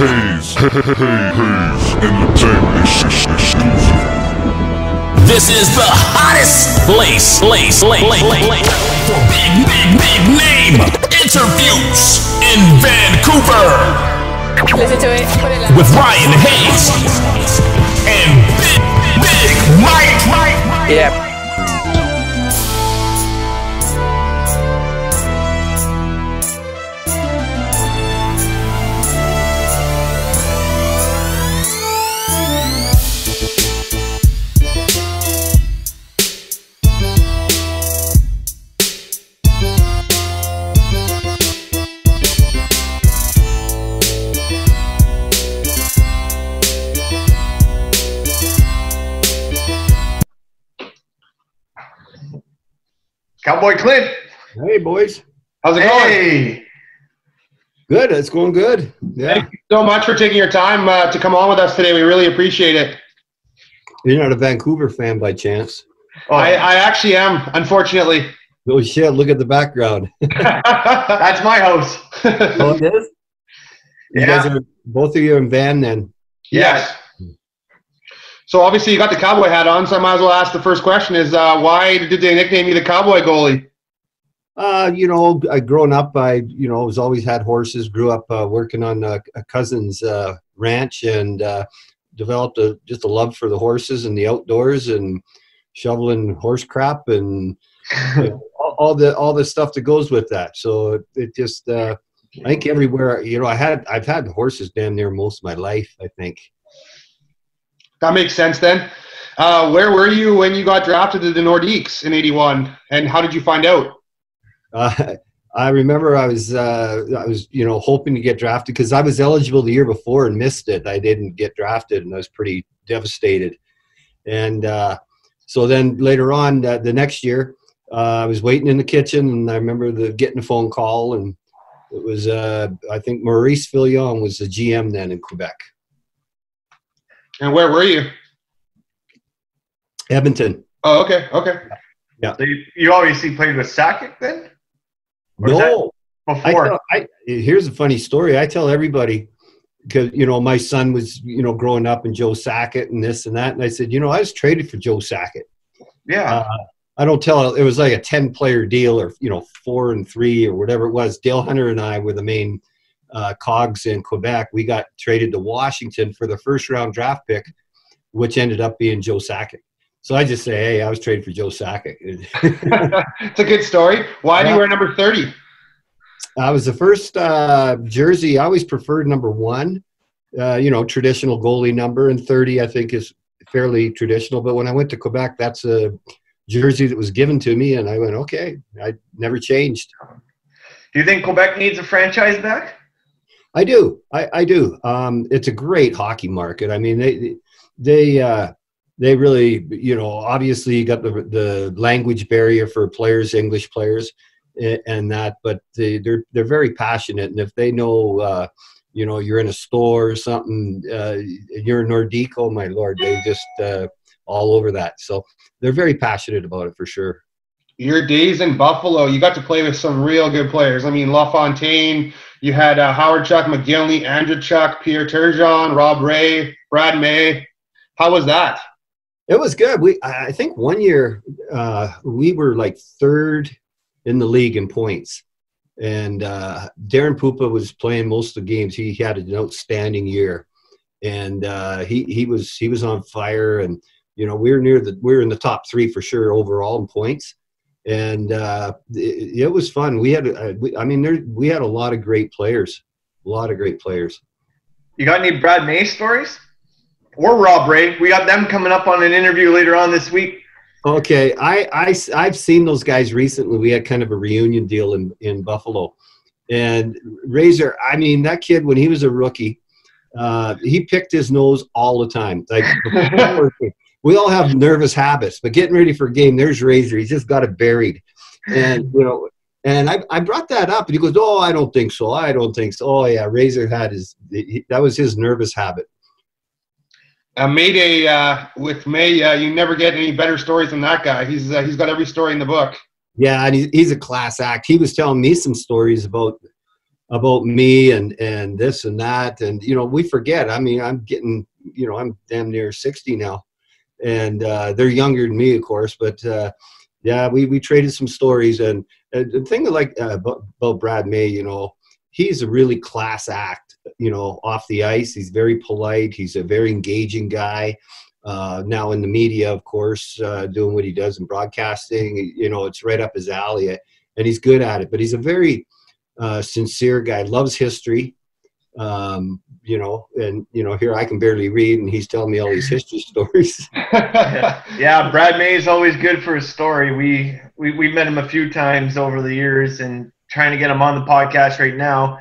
Hayes Entertainment exclusive. This is the hottest place for big name interviews in Vancouver. Listen to it. Put it loud. With Ryan Hayes and Big Mike. Yeah. Cowboy Clint. Hey, boys. How's it going? Good. It's going good. Yeah. Thank you so much for taking your time to come on with us today. We really appreciate it. You're not a Vancouver fan by chance? Oh. I actually am, unfortunately. Oh, shit. Look at the background. That's my house. Oh, it is? You guys are, both of you are in Van then? Yes. So obviously you got the cowboy hat on, so I might as well ask the first question is why did they nickname you the cowboy goalie? You know, growing up, was always had horses, grew up working on a cousin's ranch and developed just a love for the horses and the outdoors and shoveling horse crap and all the stuff that goes with that. So it just, I think everywhere, I've had horses damn near most of my life, I think. That makes sense then. Where were you when you got drafted to the Nordiques in '81, and how did you find out? I remember I was hoping to get drafted because I was eligible the year before and missed it. I didn't get drafted, and I was pretty devastated. And so then later on, the next year, I was waiting in the kitchen, and I remember getting a phone call, and it was I think Maurice Fillon was the GM then in Quebec. And where were you? Edmonton. Oh, okay. Yeah. So you obviously played with Sakic then? Or no. Before? Here's a funny story. I tell everybody because, my son was, growing up in Joe Sakic and this and that. And I said, I was traded for Joe Sakic. Yeah. I don't tell. It was like a 10-player deal or, 4 and 3 or whatever it was. Dale Hunter and I were the main cogs in Quebec. We got traded to Washington for the first-round draft pick, which ended up being Joe Sakic. So I just say, hey, I was traded for Joe Sakic. It's a good story. Why do you wear number 30? I was the first jersey. I always preferred number 1, traditional goalie number, and 30 I think is fairly traditional. But when I went to Quebec, that's a jersey that was given to me, and I went, okay, I never changed. Do you think Quebec needs a franchise back? I do. I do. It's a great hockey market. I mean, they really, obviously you got the language barrier for players, English players, and that, but they're very passionate. And if they know, you're in a store or something, you're a Nordique, oh my Lord, they just all over that. So they're very passionate about it for sure. Your days in Buffalo, you got to play with some real good players. I mean, LaFontaine, you had Malarchuck, McGinley, Malarchuck, Pierre Turgeon, Rob Ray, Brad May. How was that? It was good. I think one year we were like 3rd in the league in points. And Darren Pupa was playing most of the games. He had an outstanding year. And he was on fire. And, we were in the top 3 for sure overall in points. And it was fun. We had a lot of great players. You got any Brad May stories? Or Rob Ray? We got them coming up on an interview later on this week. Okay, I've seen those guys recently. We had kind of a reunion deal in Buffalo. And Razor, I mean, that kid, when he was a rookie, he picked his nose all the time. Like, we all have nervous habits, but getting ready for a game, there's Razor. He's just got it buried. And, and I brought that up, and he goes, oh, I don't think so. Oh, yeah, Razor had that was his nervous habit. Mayday with May. You never get any better stories than that guy. He's got every story in the book. Yeah, and he's a class act. He was telling me some stories about me and this and that, and we forget. I mean, I'm getting, I'm damn near 60 now, and they're younger than me, of course, but yeah, we traded some stories. And the thing I like about Brad May, he's a really class act, off the ice. He's very polite. He's a very engaging guy. Now in the media, of course, doing what he does in broadcasting, it's right up his alley, and he's good at it. But he's a very sincere guy, loves history. And here I can barely read, and he's telling me all these history stories. Yeah, Brad May is always good for a story. We met him a few times over the years, and trying to get him on the podcast right now.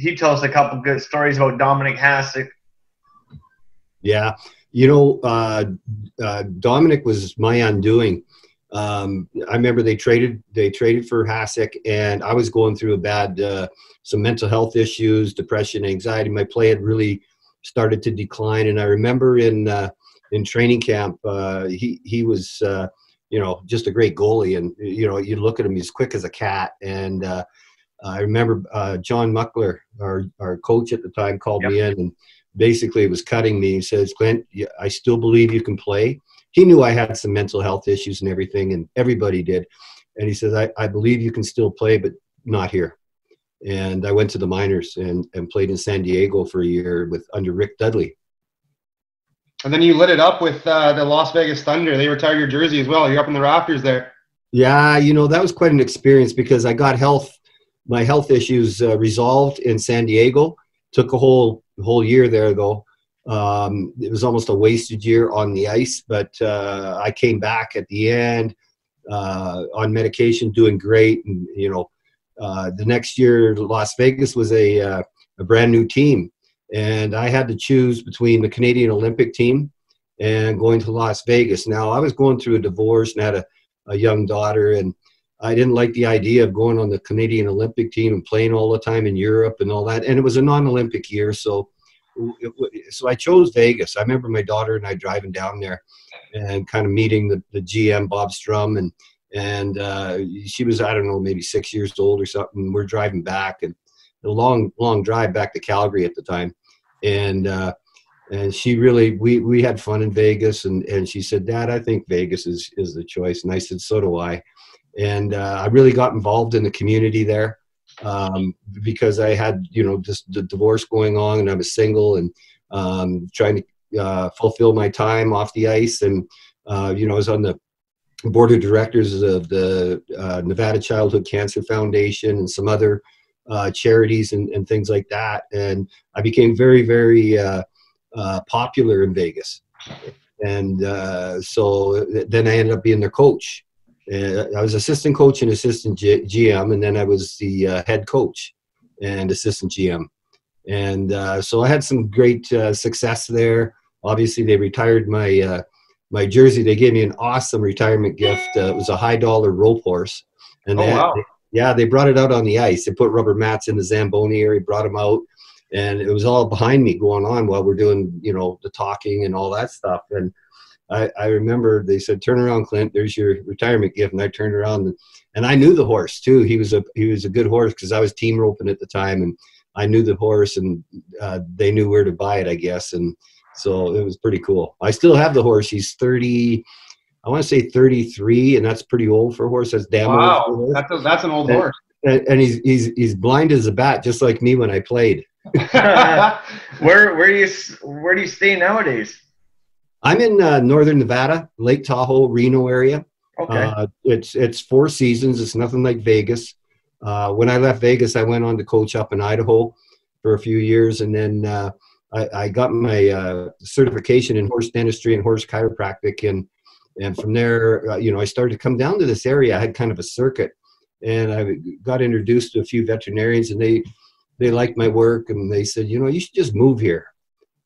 He tells a couple good stories about Dominic Hasek. Yeah, Dominic was my undoing. I remember they traded for Hasek, and I was going through some mental health issues, depression, anxiety. My play had really started to decline, and I remember in training camp, he was just a great goalie, and you look at him, he's quick as a cat. And I remember John Muckler, our coach at the time, called me in and basically was cutting me. He says, "Clint, I still believe you can play." He knew I had some mental health issues and everything, and everybody did. And he says, I believe you can still play, but not here. And I went to the minors and played in San Diego for a year under Rick Dudley. And then you lit it up with the Las Vegas Thunder. They retired your jersey as well. You're up in the rafters there. Yeah, that was quite an experience because I got my health issues resolved in San Diego. Took a whole year there, though. It was almost a wasted year on the ice, but I came back at the end on medication, doing great. And, the next year, Las Vegas was a brand new team. And I had to choose between the Canadian Olympic team and going to Las Vegas. Now, I was going through a divorce and had a young daughter, and I didn't like the idea of going on the Canadian Olympic team and playing all the time in Europe and all that. And it was a non-Olympic year, so I chose Vegas. I remember my daughter and I driving down there and kind of meeting the GM, Bob Strum, and she was, I don't know, maybe 6 years old or something. We're driving back, and a long drive back to Calgary at the time. And she really, we had fun in Vegas, and she said, "Dad, I think Vegas is the choice." And I said, "So do I." And I really got involved in the community there. Because I had, just the divorce going on, and I was single, and trying to fulfill my time off the ice. And, I was on the board of directors of the Nevada Childhood Cancer Foundation and some other charities and things like that. And I became very, very popular in Vegas. And so then I ended up being their coach. I was assistant coach and assistant GM, and then I was the head coach and assistant GM. And so I had some great success there. Obviously, they retired my jersey. They gave me an awesome retirement gift. It was a high-dollar rope horse. And they brought it out on the ice. They put rubber mats in the Zamboni area, brought them out, and it was all behind me going on while we're doing, the talking and all that stuff. And I remember they said, "Turn around, Clint. There's your retirement gift." And I turned around, and I knew the horse too. He was a good horse because I was team roping at the time, and I knew the horse, and they knew where to buy it, I guess. And so it was pretty cool. I still have the horse. He's 30. I want to say 33, and that's pretty old for a horse. That's damn old for a horse. That's an old horse. And he's blind as a bat, just like me when I played. Where do you stay nowadays? I'm in northern Nevada, Lake Tahoe, Reno area. Okay. It's 4 seasons. It's nothing like Vegas. When I left Vegas, I went on to coach up in Idaho for a few years, and then I got my certification in horse dentistry and horse chiropractic, and from there, I started to come down to this area. I had kind of a circuit, and I got introduced to a few veterinarians, and they liked my work, and they said, you should just move here.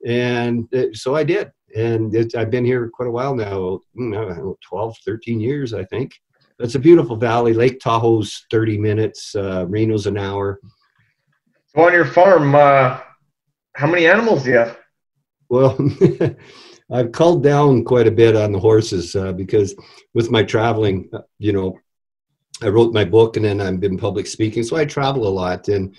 And so I did. And I've been here quite a while now, 12, 13 years, I think. It's a beautiful valley. Lake Tahoe's 30 minutes, Reno's an hour. So on your farm, how many animals do you have? Well, I've culled down quite a bit on the horses because with my traveling, I wrote my book and then I've been public speaking, so I travel a lot. And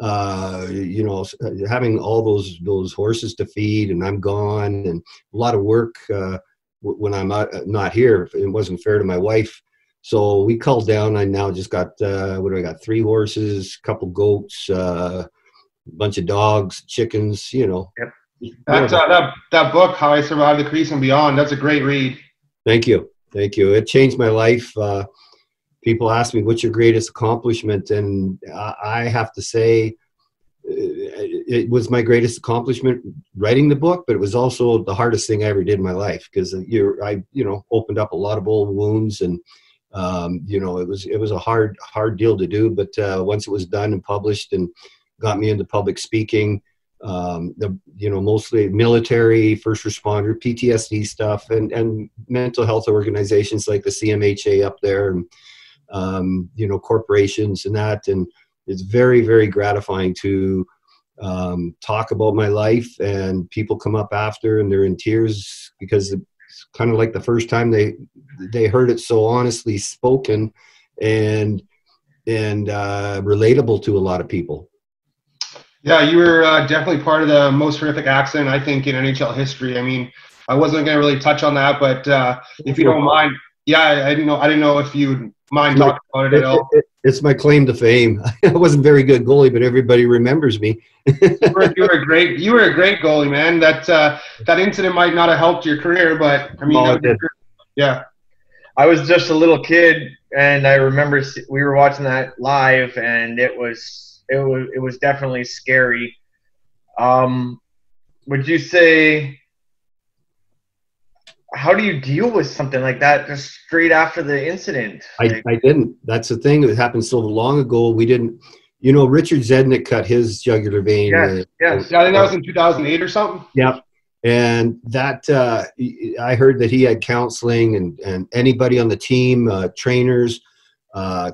having all those horses to feed, and I'm gone, and a lot of work when I'm not here. It wasn't fair to my wife, so we culled down. I now just got what do I got? 3 horses, a couple goats, a bunch of dogs, chickens. Yep. That book, How I Survived the Crease and Beyond, that's a great read. Thank you. It changed my life. People ask me, what's your greatest accomplishment? And I have to say, it was my greatest accomplishment writing the book, but it was also the hardest thing I ever did in my life, because I opened up a lot of old wounds, and it was a hard deal to do. But once it was done and published and got me into public speaking, mostly military, first responder, PTSD stuff, and mental health organizations like the CMHA up there, and corporations and that. And it's very, very gratifying to talk about my life, and people come up after and they're in tears, because it's kind of like the first time they heard it so honestly spoken and relatable to a lot of people. Yeah, you were definitely part of the most horrific accident, I think, in NHL history. I mean, I wasn't going to really touch on that, but if you don't mind, I didn't know if you'd mind talking about it at all. It's my claim to fame. I wasn't very good goalie, but everybody remembers me. You were a great goalie, man. That incident might not have helped your career, but I mean, it did. Yeah. I was just a little kid, and I remember we were watching that live, and it was definitely scary. Would you say, how do you deal with something like that just straight after the incident? I didn't. That's the thing. It happened so long ago. We didn't. Richard Zednick cut his jugular vein. Yes. I think that was in 2008 or something. Yep. And that I heard that he had counseling, and anybody on the team, trainers,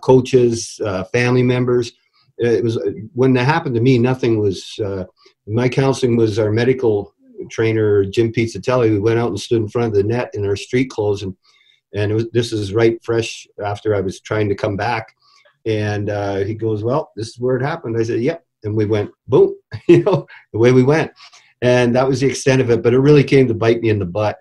coaches, family members. It was when that happened to me. Nothing was. My counseling was our medical trainer, Jim Pizzatelli, who went out and stood in front of the net in our street clothes, and this is right fresh after I was trying to come back, and he goes, "Well, this is where it happened." I said, "Yep," and we went boom, the way we went, and that was the extent of it. But it really came to bite me in the butt.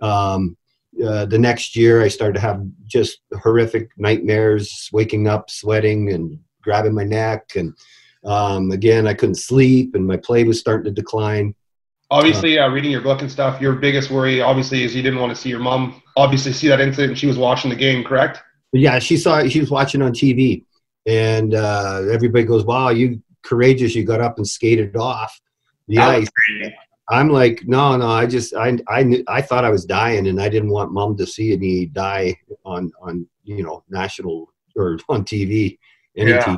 The next year, I started to have just horrific nightmares, waking up sweating and grabbing my neck, and again, I couldn't sleep, and my play was starting to decline. Obviously, reading your book and stuff, your biggest worry, obviously, is you didn't want to see your mom, obviously, see that incident, and she was watching the game, correct? Yeah, she was watching on TV, and everybody goes, "Wow, you courageous, you got up and skated off the ice." I'm like, no, I thought I was dying, and I didn't want Mom to see me die on national or on TV. Yeah.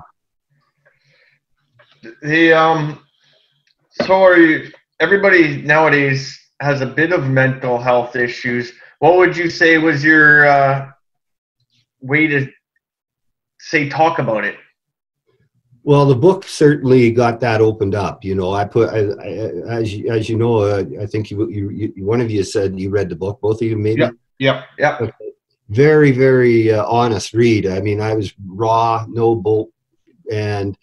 Everybody nowadays has a bit of mental health issues. What would you say was your way to talk about it? Well, the book certainly got that opened up. I put, as you know, I think you one of you said you read the book. Both of you, maybe. Yeah. Okay. Very, very honest read. I mean, I was raw, no bolt, and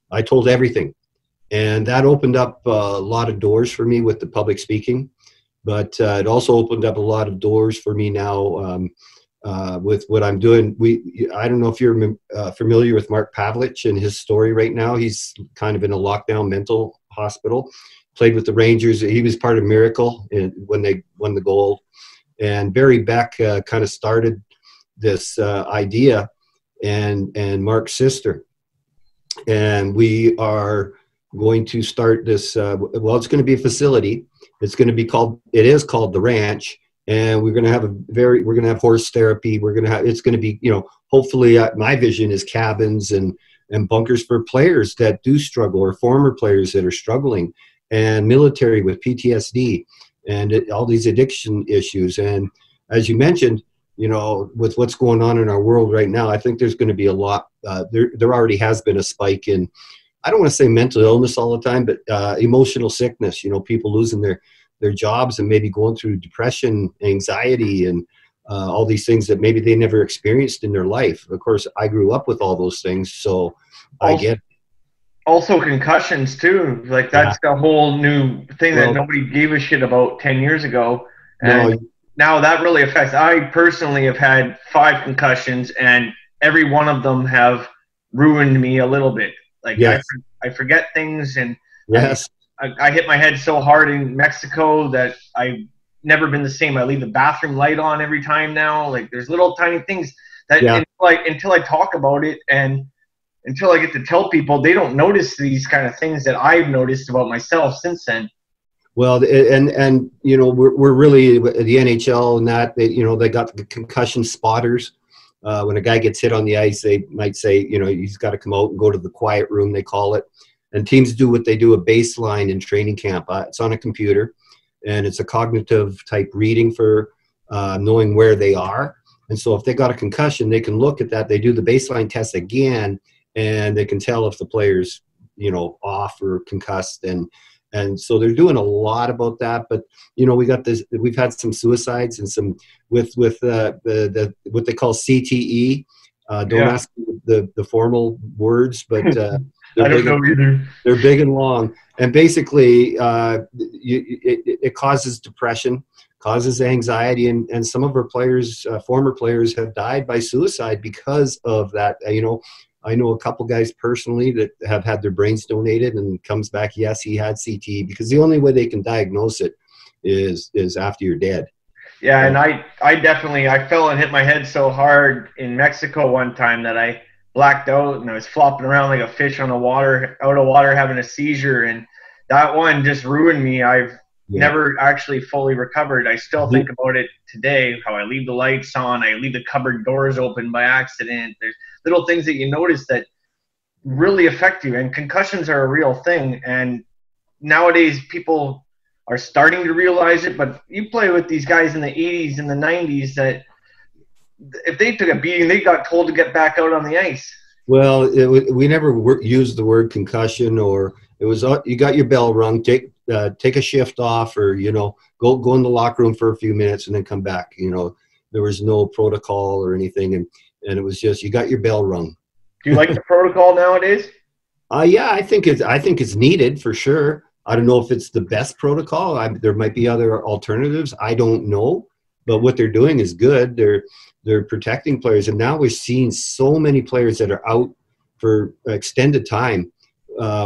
I told everything. And that opened up a lot of doors for me with the public speaking, but it also opened up a lot of doors for me now with what I'm doing. I don't know if you're familiar with Mark Pavlich and his story right now. He's kind of in a lockdown mental hospital, played with the Rangers. He was part of Miracle when they won the gold. And Barry Beck kind of started this idea, and Mark's sister. And we are going to start this, it's going to be a facility. It is called The Ranch. And we're going to have horse therapy. It's going to be, hopefully my vision is cabins and bunkers for players that do struggle, or former players that are struggling, and military with PTSD and all these addiction issues. And as you mentioned, with what's going on in our world right now, I think there's going to be a lot, there already has been a spike in, I don't want to say mental illness all the time, but emotional sickness, people losing their jobs and maybe going through depression, anxiety, and all these things that maybe they never experienced in their life. Of course, I grew up with all those things, so I get. Also concussions too. Like that's a whole new thing that nobody gave a shit about 10 years ago. And now that really affects. I personally have had 5 concussions, and every one of them have ruined me a little bit. Like I forget things, and I hit my head so hard in Mexico that I've never been the same. I leave the bathroom light on every time now. Like there's little tiny things that until I talk about it and until I get to tell people, they don't notice these kind of things that I've noticed about myself since then. Well, and you know, we're really the NHL and that they got the concussion spotters. When a guy gets hit on the ice, they might say, he's got to come out and go to the quiet room, they call it. And teams do what they do, a baseline in training camp. It's on a computer, and it's a cognitive type reading for knowing where they are. And so if they got a concussion, they can look at that. They do the baseline test again, and they can tell if the player's, off or concussed. And so they're doing a lot about that. But, we've had some suicides and some with the what they call CTE. Don't ask the formal words, but I don't know either. They're big and long. And basically, it causes depression, causes anxiety, and some of our players, former players, have died by suicide because of that. I know a couple guys personally that have had their brains donated and comes back, yes, he had CTE, because the only way they can diagnose it is after you're dead. Yeah, and I definitely fell and hit my head so hard in Mexico one time that I blacked out, and I was flopping around like a fish on out of water, having a seizure, and that one just ruined me. I've never actually fully recovered. I still think about it today, how I leave the lights on, I leave the cupboard doors open by accident. There's little things that you notice that really affect you, and concussions are a real thing. And nowadays people are starting to realize it, but you play with these guys in the 80s and the 90s that if they took a beating, they got told to get back out on the ice. Well, we never used the word concussion, or it was you got your bell rung, take a shift off, or go in the locker room for a few minutes and then come back. There was no protocol or anything, and it was just you got your bell rung. Do you like the protocol nowadays? Yeah, I think it's needed for sure. I don't know if it's the best protocol. There might be other alternatives. I don't know, but what they're doing is good. They're protecting players, and now we're seeing so many players that are out for extended time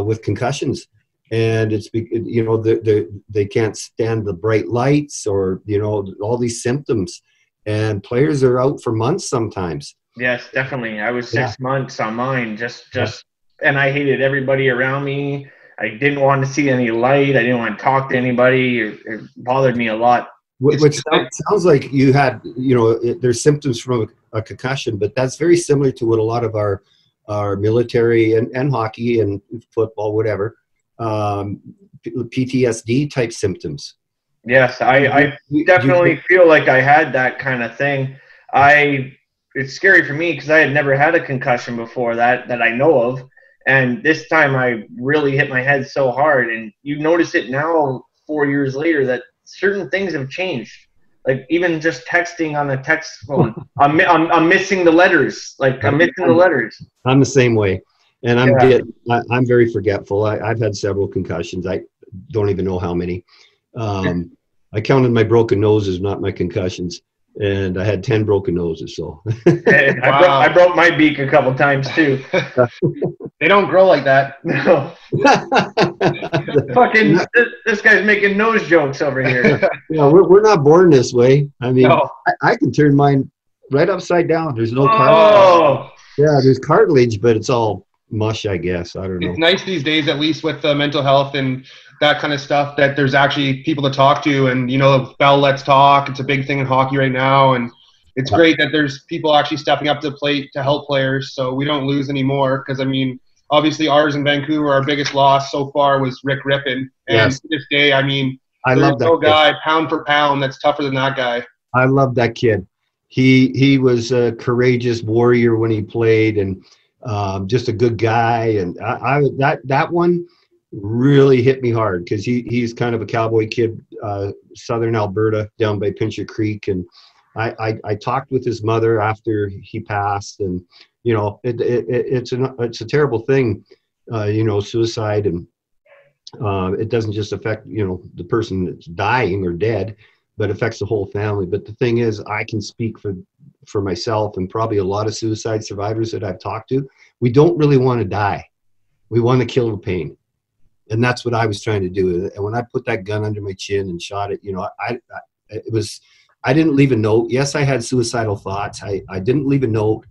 with concussions, and it's they can't stand the bright lights or all these symptoms, and players are out for months sometimes. Yes, definitely. I was 6 months on mine, and I hated everybody around me. I didn't want to see any light. I didn't want to talk to anybody. It bothered me a lot. Which sounds like you had, there's symptoms from a concussion, but that's very similar to what a lot of our military and hockey and football, whatever, PTSD type symptoms. Yes, I definitely feel like I had that kind of thing. It's scary for me because I had never had a concussion before that I know of. And this time I really hit my head so hard. And you notice it now 4 years later that certain things have changed. Like even just texting on a text phone, I'm missing the letters. I'm missing the letters. I'm the same way, and I'm very forgetful. I've had several concussions. I don't even know how many. I counted my broken noses, not my concussions, and I had 10 broken noses. So I broke my beak a couple times too. They don't grow like that. No. Fucking this guy's making nose jokes over here. We're not born this way. I mean, no. I can turn mine right upside down. There's no cartilage. Yeah, there's cartilage, but it's all mush, I guess. I don't know. It's nice these days, at least with mental health and that kind of stuff, that there's actually people to talk to. And, Bell Let's Talk. It's a big thing in hockey right now. And it's great that there's people actually stepping up to the plate to help players so we don't lose anymore. Because, obviously ours in Vancouver, our biggest loss so far was Rick Rippon. And to this day, I love that guy, pound for pound, that's tougher than that guy. I love that kid. He was a courageous warrior when he played, and just a good guy. And that one, really hit me hard because he's kind of a cowboy kid, southern Alberta, down by Pincher Creek, and I talked with his mother after he passed, and you know, it's a terrible thing, you know, suicide, and it doesn't just affect, you know, the person that's dying or dead, but affects the whole family. But the thing is, I can speak for myself and probably a lot of suicide survivors that I've talked to. We don't really want to die. We want to kill the pain. And that's what I was trying to do. And when I put that gun under my chin and shot it, you know, I didn't leave a note. Yes, I had suicidal thoughts. I didn't leave a note.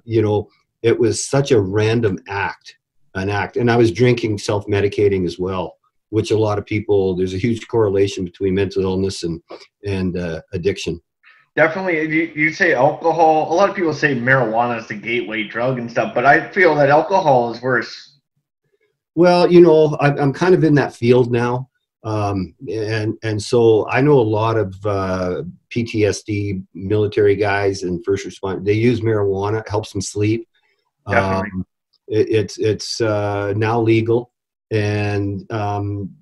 You know, it was such a random act. And I was drinking, self-medicating as well, which a lot of people, there's a huge correlation between mental illness and addiction. Definitely. You say alcohol. A lot of people say marijuana is the gateway drug and stuff, but I feel that alcohol is worse. Well, you know, I'm kind of in that field now. And so I know a lot of PTSD military guys and first responders. They use marijuana. It helps them sleep. Definitely. It's now legal, and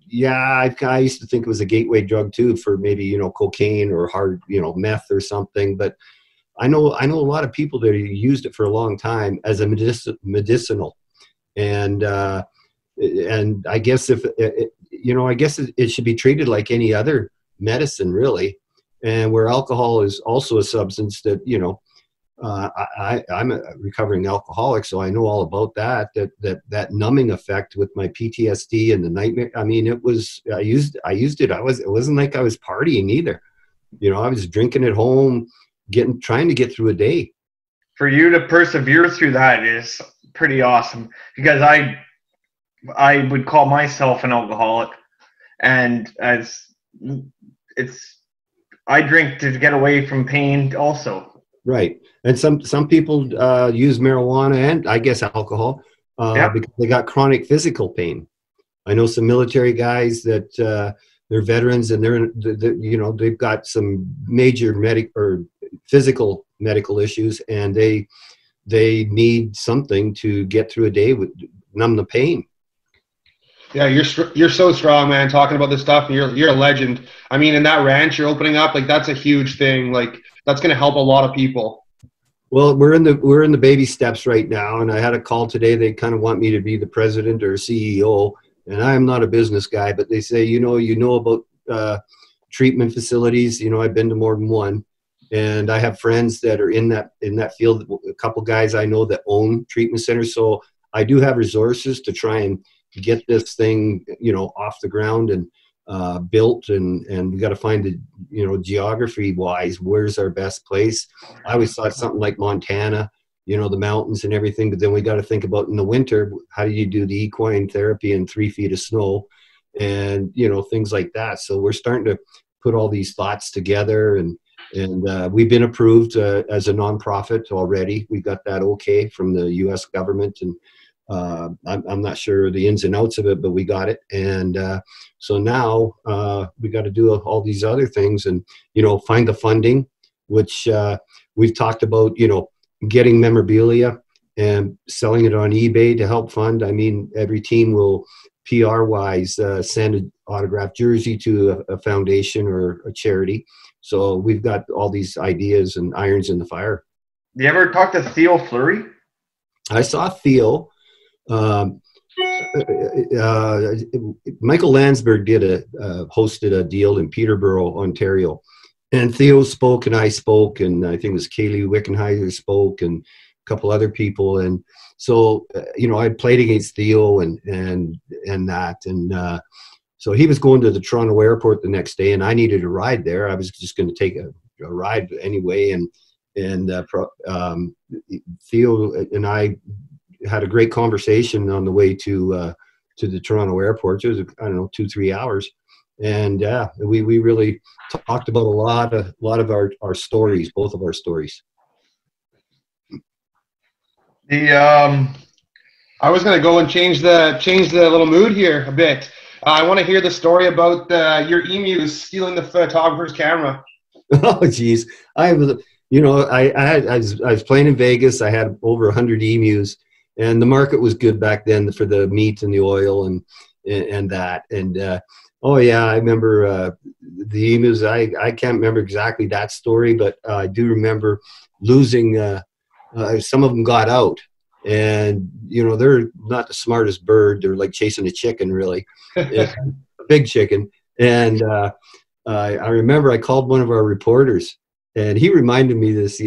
yeah, I used to think it was a gateway drug too for maybe, you know, cocaine or hard, you know, meth or something. But I know a lot of people that used it for a long time as a medicinal, and I guess it should be treated like any other medicine, really. And where alcohol is also a substance that, you know. I'm a recovering alcoholic, so I know all about that numbing effect with my PTSD and the nightmare. I mean, I used it. It wasn't like I was partying either. You know, I was drinking at home, trying to get through a day. For you to persevere through that is pretty awesome, because I would call myself an alcoholic, and I drink to get away from pain also. Right. And some people use marijuana and I guess alcohol because they got chronic physical pain. I know some military guys that they're veterans, and they're you know, they've got some major physical medical issues, and they need something to get through a day with numb the pain. Yeah, you're so strong, man, talking about this stuff. And you're a legend. I mean, in that ranch you're opening up, like, that's a huge thing. Like, that's going to help a lot of people. Well, we're in the baby steps right now, and I had a call today. They kind of want me to be the president or CEO, and I am not a business guy, but they say, you know about treatment facilities. You know, I've been to more than one, and I have friends that are in that field. A couple guys I know that own treatment centers, so I do have resources to try and get this thing, you know, off the ground and built, and we got to find the, you know, geography wise, where's our best place. I always thought something like Montana, you know, the mountains and everything, but then we got to think about in the winter, how do you do the equine therapy in 3 feet of snow, and, you know, things like that. So we're starting to put all these thoughts together, and we've been approved as a nonprofit already. We got that okay from the U.S. government, and I'm not sure the ins and outs of it, but we got it. And so now we got to do all these other things, and, you know, find the funding, which we've talked about, you know, getting memorabilia and selling it on eBay to help fund. I mean, every team will PR wise send an autographed jersey to a foundation or a charity. So we've got all these ideas and irons in the fire. You ever talk to Theo Fleury? I saw Theo. Michael Landsberg hosted a deal in Peterborough, Ontario, and Theo spoke and I spoke, and I think it was Kaylee Wickenheiser spoke and a couple other people, and so you know, I played against Theo and that, and so he was going to the Toronto airport the next day, and I needed a ride there. I was just going to take a ride anyway, and Theo and I had a great conversation on the way to the Toronto airport. It was, I don't know, 2-3 hours, and we really talked about a lot of our stories, both of our stories. I was going to go and change the little mood here a bit. I want to hear the story about your emus stealing the photographer's camera. Oh, geez, I was playing in Vegas. I had over 100 emus. And the market was good back then for the meat and the oil and that. And oh yeah, I remember the emus. I can't remember exactly that story, but I do remember losing. Some of them got out, and they're not the smartest bird. They're like chasing a chicken, really, a big chicken. And I remember I called one of our reporters, and he reminded me this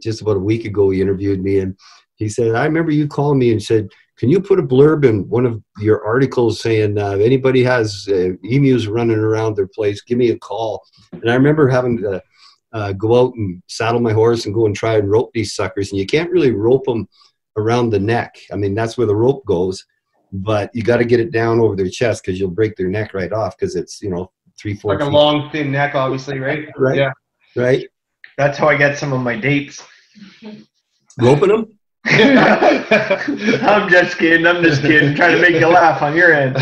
just about a week ago. He interviewed me, and he said, "I remember you calling me and said, can you put a blurb in one of your articles saying if anybody has emus running around their place, give me a call." And I remember having to go out and saddle my horse and go and try and rope these suckers. And you can't really rope them around the neck. I mean, that's where the rope goes, but you got to get it down over their chest because you'll break their neck right off because it's 3-4 like feet. a long, thin neck, obviously, right? Right. Yeah. Right. That's how I get some of my dates. Roping them. I'm just kidding. Trying to make you laugh on your end.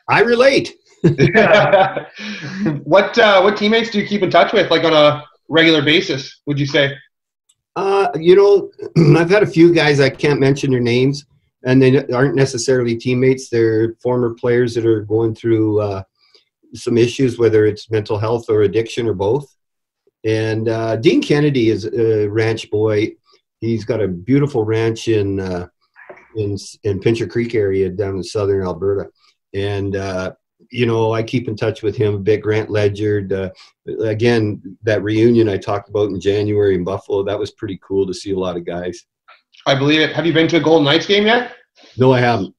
I relate. What teammates do you keep in touch with, like on a regular basis, would you say? I've had a few guys, I can't mention their names, and they aren't necessarily teammates. They're former players that are going through some issues, whether it's mental health or addiction or both. And Dean Kennedy is a ranch boy. He's got a beautiful ranch in Pincher Creek area down in southern Alberta. And, I keep in touch with him a bit. Grant Ledyard, again, that reunion I talked about in January in Buffalo, that was pretty cool to see a lot of guys. I believe it. Have you been to a Golden Knights game yet? No, I haven't.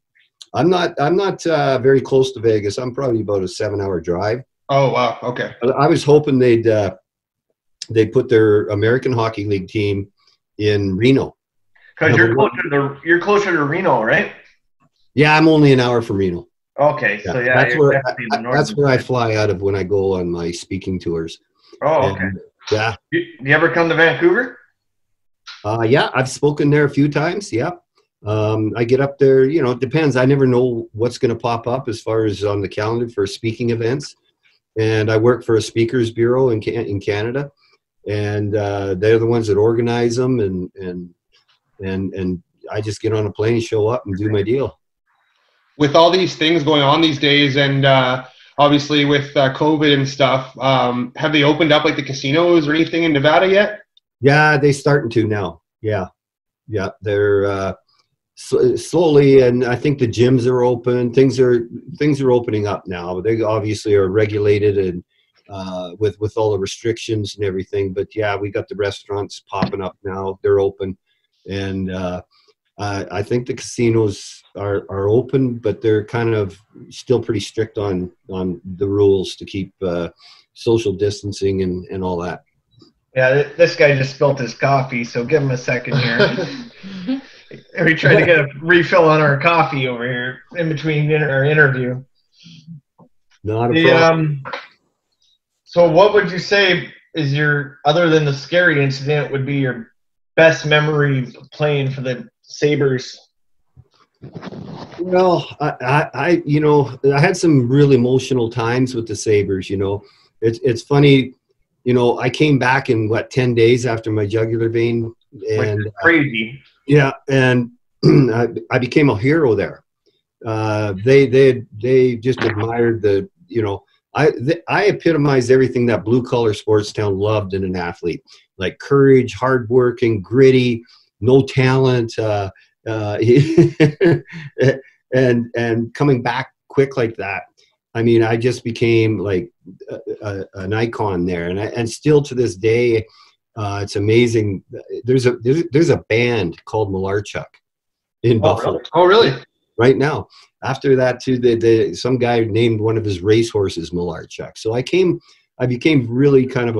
I'm not very close to Vegas. I'm probably about a 7-hour drive. Oh, wow. Okay. I was hoping they'd put their American Hockey League team in Reno. Because you're closer to Reno, right? Yeah, I'm only an hour from Reno. Okay, so yeah, that's where I fly out of when I go on my speaking tours. Oh, okay. And, yeah. Do you ever come to Vancouver? Yeah, I've spoken there a few times. Yeah. I get up there, it depends. I never know what's going to pop up as far as on the calendar for speaking events. And I work for a speakers bureau in Canada. And they're the ones that organize them, and I just get on a plane, show up, and do my deal. With all these things going on these days, and obviously with COVID and stuff, have they opened up like the casinos or anything in Nevada yet? Yeah, they're starting to now. Yeah, they're slowly, and I think the gyms are open. Things are opening up now. They obviously are regulated and with all the restrictions and everything. But yeah, we got the restaurants popping up now. They're open, and I think the casinos are open, but they're kind of still pretty strict on the rules to keep social distancing and all that. Yeah, this guy just spilled his coffee, so give him a second here. We tried to get a refill on our coffee over here in between our interview. Not a problem. So what would you say is other than the scary incident, would be your best memory playing for the Sabres? Well, I had some real emotional times with the Sabres. It's funny. I came back in 10 days after my jugular vein, and crazy. Yeah, and I became a hero there. They just admired I epitomized everything that blue-collar sports town loved in an athlete, like courage, hardworking, gritty, no talent, and coming back quick like that. I mean, I just became like an icon there, and still to this day, it's amazing. There's a band called Malarchuck in Buffalo. Really? Oh, really? Right now. After that, too, some guy named one of his racehorses Malarchuk. So I became really kind of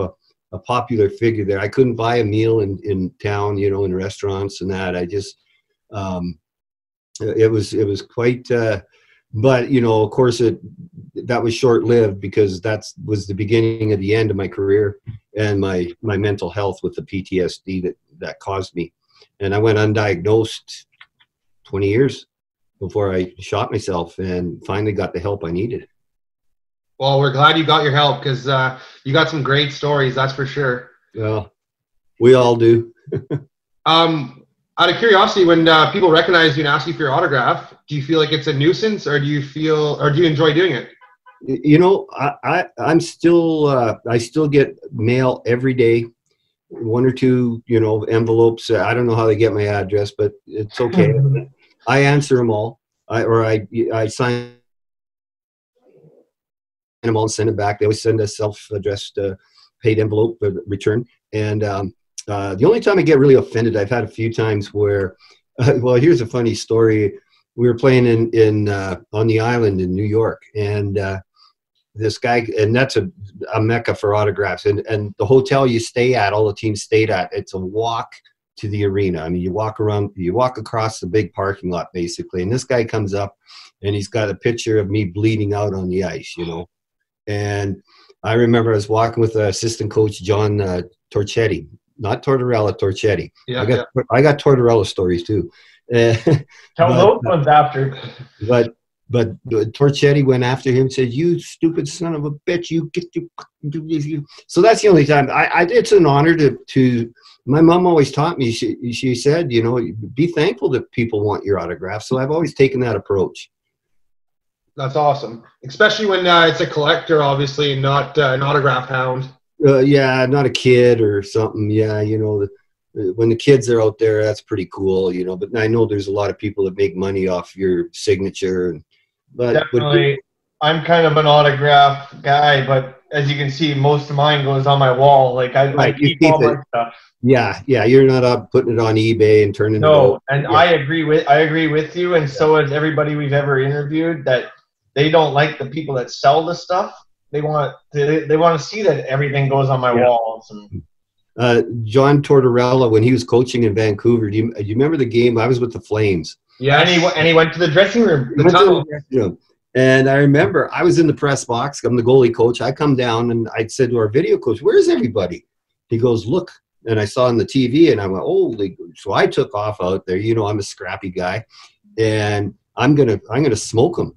a popular figure there. I couldn't buy a meal in town, in restaurants and that. I just, it was quite, but, of course, that was short-lived because that was the beginning of the end of my career and my mental health with the PTSD that caused me. And I went undiagnosed 20 years before I shot myself and finally got the help I needed. Well, we're glad you got your help because you got some great stories, that's for sure. Well, we all do. I Out of curiosity, when people recognize you and ask you for your autograph, do you feel like it's a nuisance, or do you enjoy doing it? You know, I'm still I still get mail every day, 1 or 2 envelopes. I don't know how they get my address, but it's okay. I answer them all. I sign them all and send them back. They always send a self-addressed paid envelope return. And the only time I get really offended, I've had a few times where, well, here's a funny story. We were playing in on the island in New York, and this guy, and that's a mecca for autographs. And the hotel you stay at, all the teams stayed at, it's a walk to the arena. I mean, you walk across the big parking lot, basically. And this guy comes up, and he's got a picture of me bleeding out on the ice, And I remember I was walking with assistant coach John Torchetti, not Tortorella, Torchetti. Yeah, I got Tortorella stories too. Tell those ones after. But Torchetti went after him and said, "You stupid son of a bitch! You get to." So that's the only time it's an honor to. My mom always taught me. She said, be thankful that people want your autograph. So I've always taken that approach. That's awesome, especially when it's a collector, obviously, and not an autograph hound. Yeah, not a kid or something. Yeah, when the kids are out there, that's pretty cool, But I know there's a lot of people that make money off your signature. But definitely, I'm kind of an autograph guy, but as you can see, most of mine goes on my wall. Like I keep all my stuff. Yeah, you're not up putting it on eBay and turning it over. And yeah. I agree with you, and so has everybody we've ever interviewed, that they don't like the people that sell the stuff. They want to see that everything goes on my walls. And John Tortorella, when he was coaching in Vancouver, do you remember the game? I was with the Flames. Yeah, and he went to the dressing room. And I remember I was in the press box. I'm the goalie coach. I come down and I said to our video coach, "Where's everybody?" He goes, "Look." And I saw on the TV, and I went, "Holy!" So I took off out there. I'm a scrappy guy, and I'm gonna smoke him,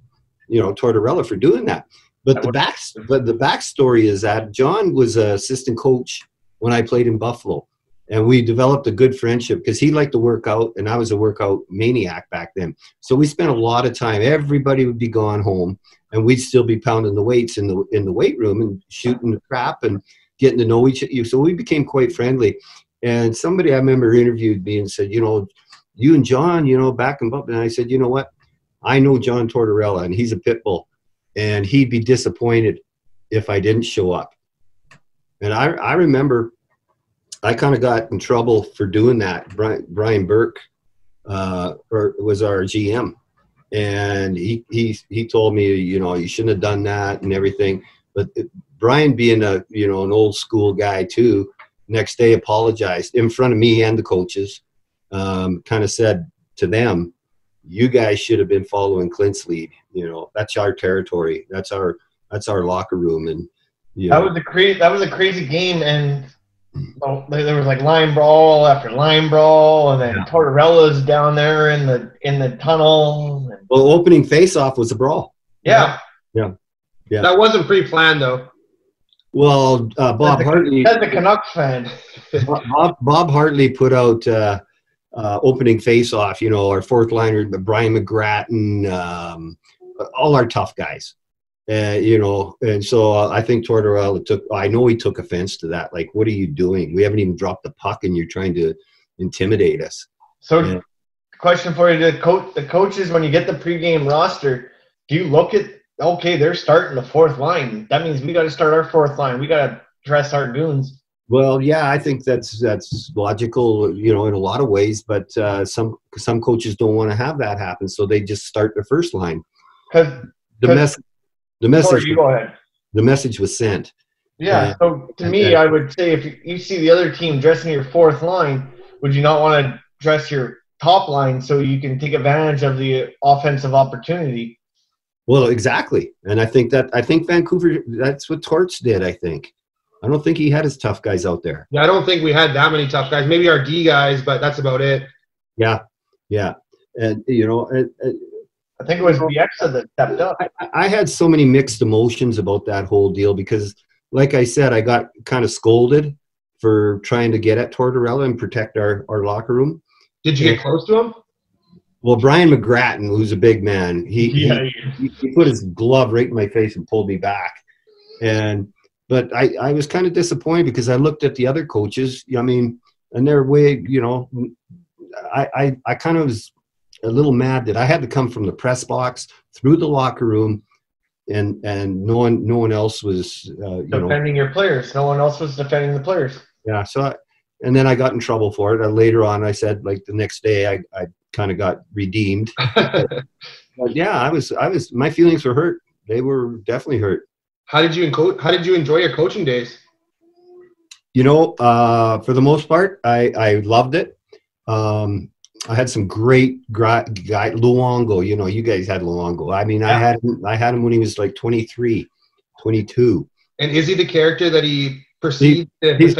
Tortorella, for doing that. But the backstory is that John was an assistant coach when I played in Buffalo, and we developed a good friendship because he liked to work out, and I was a workout maniac back then. So we spent a lot of time. Everybody would be gone home, and we'd still be pounding the weights in the weight room and shooting the crap and getting to know each other. So we became quite friendly. And somebody I remember interviewed me and said, "You and John, back in Buffalo." And I said, "You know what? I know John Tortorella, and he's a pit bull, and he'd be disappointed if I didn't show up." And I remember I kind of got in trouble for doing that. Brian Burke was our GM, and he told me, you shouldn't have done that and everything. But Brian, being an old school guy too, next day apologized in front of me and the coaches. Kind of said to them, "You guys should have been following Clint's lead. That's our territory. That's our locker room." And that was a crazy game, and there was like line brawl after line brawl, and then Tortorella's down there in the tunnel. Well, opening face-off was a brawl. Yeah. That wasn't pre-planned, though. Well, Bob Hartley. That's a Canucks fan. Bob Hartley put out opening face-off. Our fourth liner, Brian McGrattan, all our tough guys. And so I think Tortorella I know he took offense to that. Like, what are you doing? We haven't even dropped the puck, and you're trying to intimidate us. So, question for you: the coaches, when you get the pregame roster, do you look at? Okay, they're starting the fourth line. That means we got to start our fourth line. We got to dress our goons. Well, yeah, I think that's logical, in a lot of ways. But some coaches don't want to have that happen, so they just start the first line. The message. You go ahead. The message was sent. Yeah. So to me, I would say if you see the other team dressing your fourth line, would you not want to dress your top line so you can take advantage of the offensive opportunity? Well, exactly. And I think Vancouver, that's what Torts did, I think. I don't think he had his tough guys out there. Yeah, I don't think we had that many tough guys. Maybe our D guys, but that's about it. Yeah. And, I think it was Bieksa that stepped up. I had so many mixed emotions about that whole deal because, like I said, I got kind of scolded for trying to get at Tortorella and protect our locker room. Did you get close to him? Well, Brian McGrattan, who's a big man, he put his glove right in my face and pulled me back. But I was kind of disappointed because I looked at the other coaches. I mean, and they're way, I kind of was a little mad that I had to come from the press box through the locker room, and no one else was defending your players. No one else was defending the players. Yeah. So and then I got in trouble for it. Later on, I said, like, the next day, I kind of got redeemed. But yeah, I was. My feelings were hurt. They were definitely hurt. How did you enjoy your coaching days? For the most part, I loved it. I had some great guy, Luongo. You guys had Luongo. I mean, yeah. I had him when he was like 23, 22. And is he the character that he perceived? He's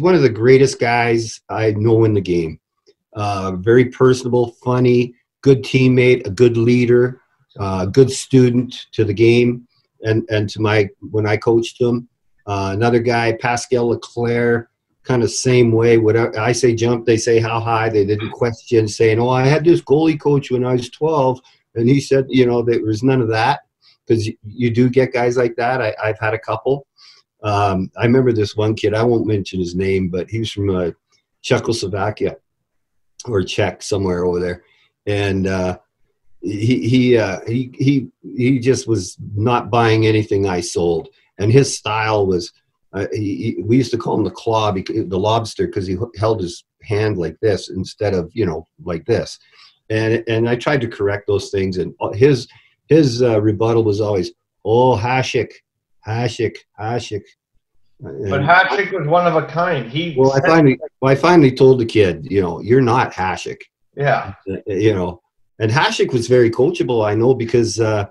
one of the greatest guys I know in the game. Very personable, funny, good teammate, a good leader, good student to the game, and to when I coached him. Another guy, Pascal Leclerc, kind of same way. Whatever I say jump, they say how high. They didn't question saying, "Oh, I had this goalie coach when I was 12," and he said, there was none of that, because you do get guys like that. I've had a couple. I remember this one kid. I won't mention his name, but he was from Czechoslovakia or Czech, somewhere over there, and he just was not buying anything I sold, and his style was. We used to call him the claw, the lobster, because he held his hand like this instead of like this, and I tried to correct those things, and his rebuttal was always, "Oh, Hasek." But Hasek was one of a kind. I finally told the kid, you're not Hasek. Yeah. And Hasek was very coachable. I know, because the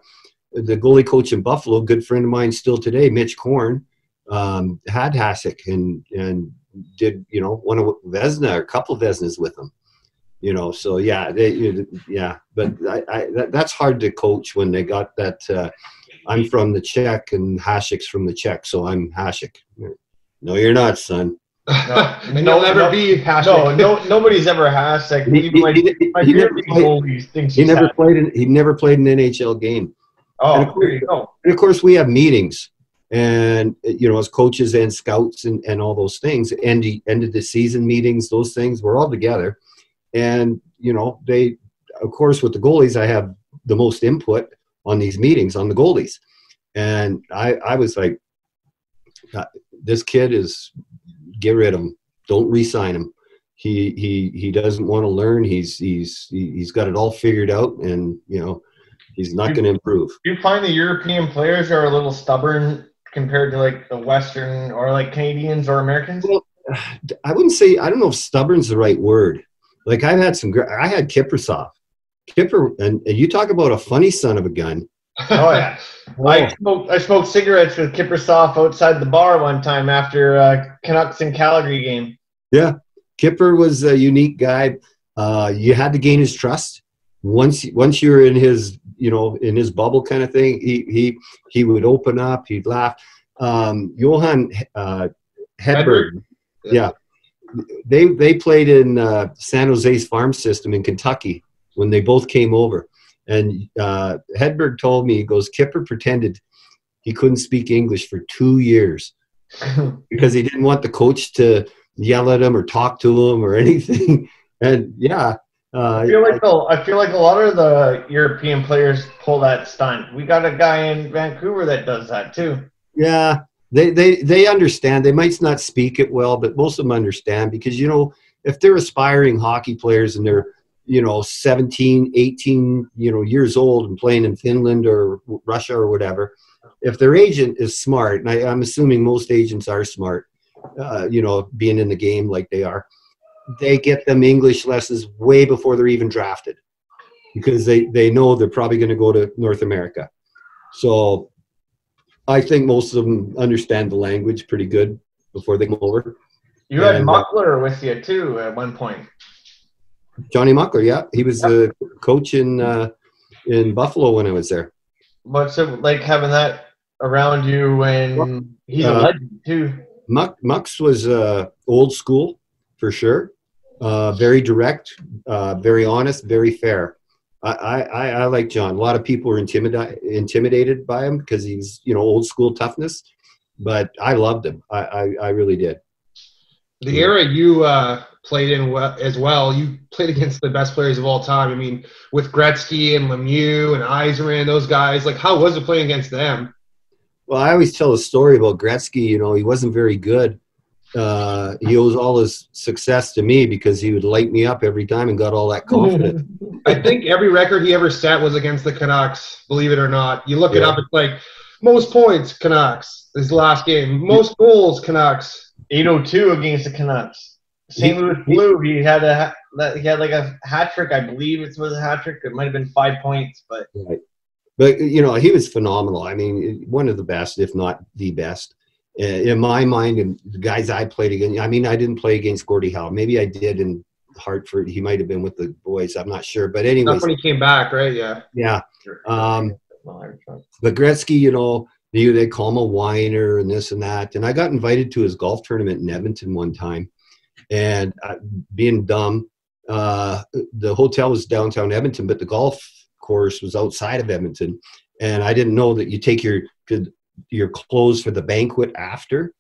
goalie coach in Buffalo, a good friend of mine still today, Mitch Korn, had Hasek and did one of Vezina, or a couple of Vezinas with him. So yeah, but that's hard to coach when they got that. I'm from the Czech and Hasek's from the Czech, so I'm Hasek. No, you're not, son. No, and you'll never be Hasek. No, nobody's ever Hasek. He never played an NHL game. Oh, there you go. And of course, we have meetings, and as coaches and scouts and all those things, end of the season meetings, those things, we're all together, and they, of course, with the goalies, I have the most input on these meetings on the goalies, and I was like, this kid get rid of him, don't re-sign him. He doesn't want to learn. He's got it all figured out, and he's not going to improve. Do you find the European players are a little stubborn compared to like the Western or like Canadians or Americans? Well, I wouldn't say, I don't know if stubborn's the right word. Like I had Kiprasov. Kipper, and you talk about a funny son of a gun. Oh yeah, I smoked cigarettes with Kiprasov outside the bar one time after Canucks and Calgary game. Yeah, Kipper was a unique guy. You had to gain his trust. Once you were in his in his bubble kind of thing, he would open up. He'd laugh. Johan Hedberg, yeah, they played in San Jose's farm system in Kentucky when they both came over. And Hedberg told me, he goes, Kipper pretended he couldn't speak English for 2 years because he didn't want the coach to yell at him or talk to him or anything. And yeah. I feel like a lot of the European players pull that stunt. We got a guy in Vancouver that does that too. Yeah, they understand. They might not speak it well, but most of them understand because, if they're aspiring hockey players and they're, 17, 18, years old and playing in Finland or Russia or whatever, if their agent is smart, and I'm assuming most agents are smart, being in the game like they are, they get them English lessons way before they're even drafted because they know they're probably going to go to North America. So I think most of them understand the language pretty good before they come over. You had Muckler with you too at one point. Johnny Muckler, yeah. He was the coach in Buffalo when I was there. What's it like having that around you when he's a legend too? Mux was old school for sure. very direct, very honest, very fair. I like John. A lot of people were intimidated by him because he's, old school toughness, but I loved him. I really did. The era you played in as well, you played against the best players of all time. I mean, with Gretzky and Lemieux and Yzerman, those guys, like, how was it playing against them? Well, I always tell a story about Gretzky. He wasn't very good. He owes all his success to me because he would light me up every time and got all that confidence. I think every record he ever set was against the Canucks, believe it or not. You look it up, it's like most points, Canucks, his last game. Most goals, Canucks. 802 against the Canucks. St. Louis Blue, he had like a hat trick. I believe it was a hat trick. It might have been 5 points, but right. But he was phenomenal. I mean, one of the best, if not the best. In my mind, and the guys I played against, I mean, I didn't play against Gordie Howe. Maybe I did in Hartford. He might have been with the boys. I'm not sure. But anyways. That's when he came back, right? Yeah. Yeah. But Gretzky, they call him a whiner and this and that. And I got invited to his golf tournament in Edmonton one time. And being dumb, the hotel was downtown Edmonton, but the golf course was outside of Edmonton. And I didn't know that you take your clothes for the banquet after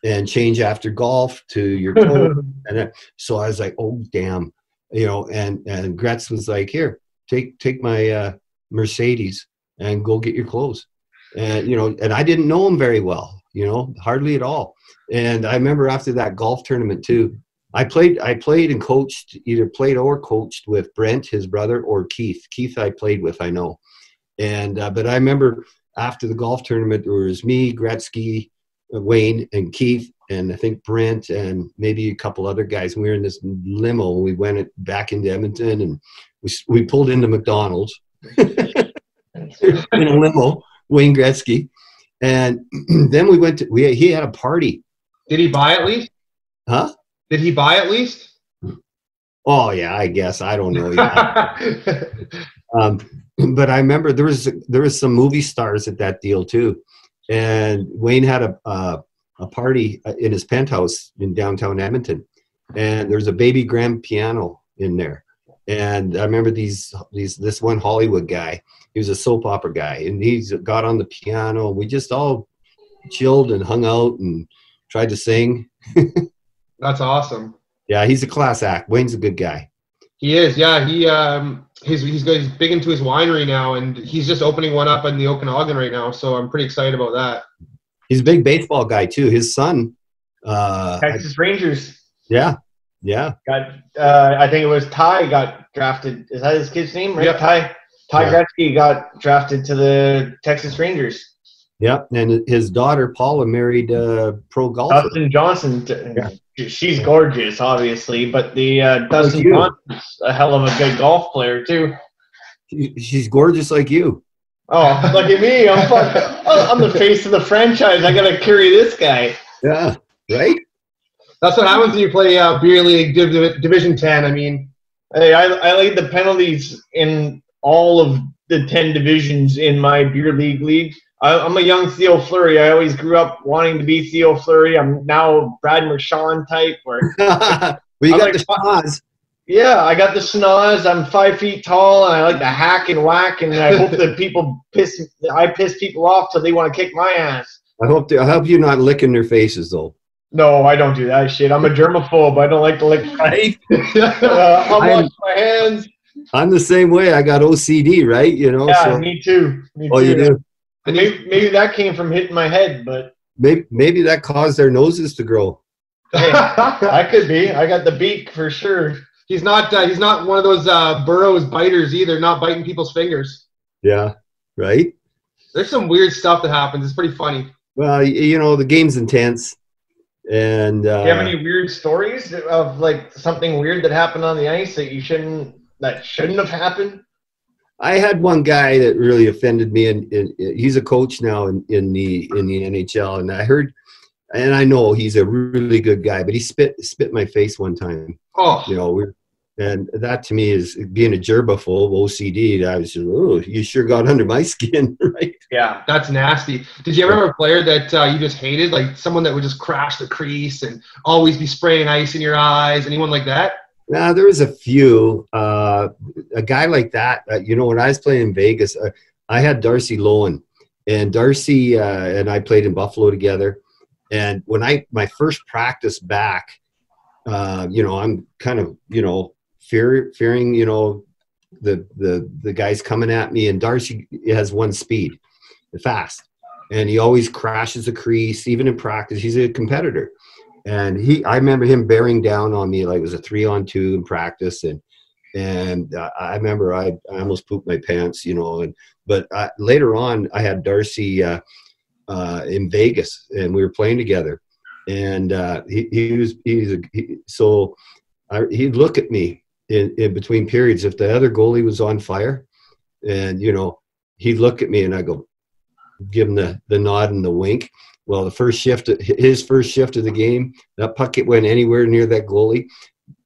and change after golf to your clothes. And so I was like, oh, damn. And Gretz was like, here, take my Mercedes and go get your clothes. And, and I didn't know him very well, hardly at all. And I remember after that golf tournament too, I played and coached, either played or coached with Brent, his brother, or Keith. Keith I played with, I know. And, but I remember after the golf tournament, there was me, Gretzky, Wayne, and Keith, and I think Brent, and maybe a couple other guys. We were in this limo. We went back into Edmonton, and we pulled into McDonald's in a limo, Wayne Gretzky. And then we went to, he had a party. Did he buy at least? Huh? Did he buy at least? Oh, yeah, I guess. I don't know. But I remember there was some movie stars at that deal too. And Wayne had a party in his penthouse in downtown Edmonton. And there's a baby grand piano in there. And I remember this one Hollywood guy, he was a soap opera guy, and he got on the piano. We just all chilled and hung out and tried to sing. That's awesome. Yeah, he's a class act. Wayne's a good guy. He is, yeah. He's big into his winery now, and he's just opening one up in the Okanagan right now. So I'm pretty excited about that. He's a big baseball guy too. His son, Texas Rangers. Yeah. I think it was Ty got drafted. Is that his kid's name? Right? Yep. Ty Gretzky got drafted to the Texas Rangers. Yep, and his daughter Paula married a pro golfer. Dustin Johnson. She's gorgeous, obviously, but the Dustin Johnson's a hell of a good golf player too. She's gorgeous like you. Oh, look at me! I'm the face of the franchise. I gotta carry this guy. Yeah, right. That's what happens when you play beer league Division 10. I mean, hey, I laid the penalties in all of the 10 divisions in my beer league. I'm a young Theo Fleury. I always grew up wanting to be Theo Fleury. I'm now Brad Marchand type. Well, you got the schnoz. Yeah, I got the schnoz. I'm 5 feet tall, and I like to hack and whack. And I hope that I piss people off till they want to kick my ass. I hope you're not licking their faces though. No, I don't do that shit. I'm a germaphobe. I don't like to lick. Right? I'll wash my hands. I'm the same way. I got OCD, right? Yeah, so. Me too. Oh, you do? Maybe that came from hitting my head, but maybe that caused their noses to grow. Hey, that could be. I got the beak for sure. He's not one of those Burroughs biters either. Not biting people's fingers. Yeah, right. There's some weird stuff that happens. It's pretty funny. Well, the game's intense, and do you have any weird stories of like something weird that happened on the ice that shouldn't have happened? I had one guy that really offended me, and he's a coach now in the NHL. And I heard, and I know he's a really good guy, but he spit my face one time. Oh, and that to me is being a germaphobe, OCD. I was just, oh, you sure got under my skin, right? Yeah, that's nasty. Did you ever have a player that you just hated, like someone that would just crash the crease and always be spraying ice in your eyes? Anyone like that? Oh, Now, there was a few. A guy like that, when I was playing in Vegas, I had Darcy Lowen. And Darcy and I played in Buffalo together. And when my first practice back, I'm kind of, fearing, the guys coming at me. And Darcy has one speed, fast. And he always crashes the crease, even in practice. He's a competitor. And I remember him bearing down on me like it was a 3-on-2 in practice. And I remember I almost pooped my pants, but later on I had Darcy in Vegas, and we were playing together. And he'd look at me in between periods if the other goalie was on fire, and he'd look at me and I go, give him the nod and the wink. Well, his first shift of the game, that puck went anywhere near that goalie,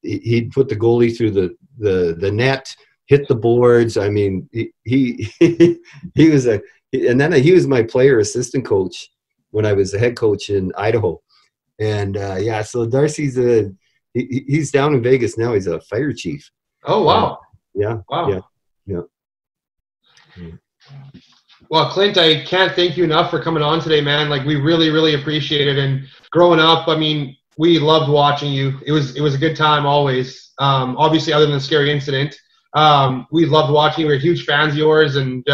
he'd put the goalie through the net, hit the boards. I mean, he was and then he was my player assistant coach when I was the head coach in Idaho. And so Darcy's he's down in Vegas now. He's a fire chief. Oh wow! Yeah. Wow. Yeah. Well, Clint, I can't thank you enough for coming on today, man. Like, we really, really appreciate it. And growing up, I mean, we loved watching you. It was a good time always. Obviously, other than the scary incident, we loved watching you. We're huge fans of yours, and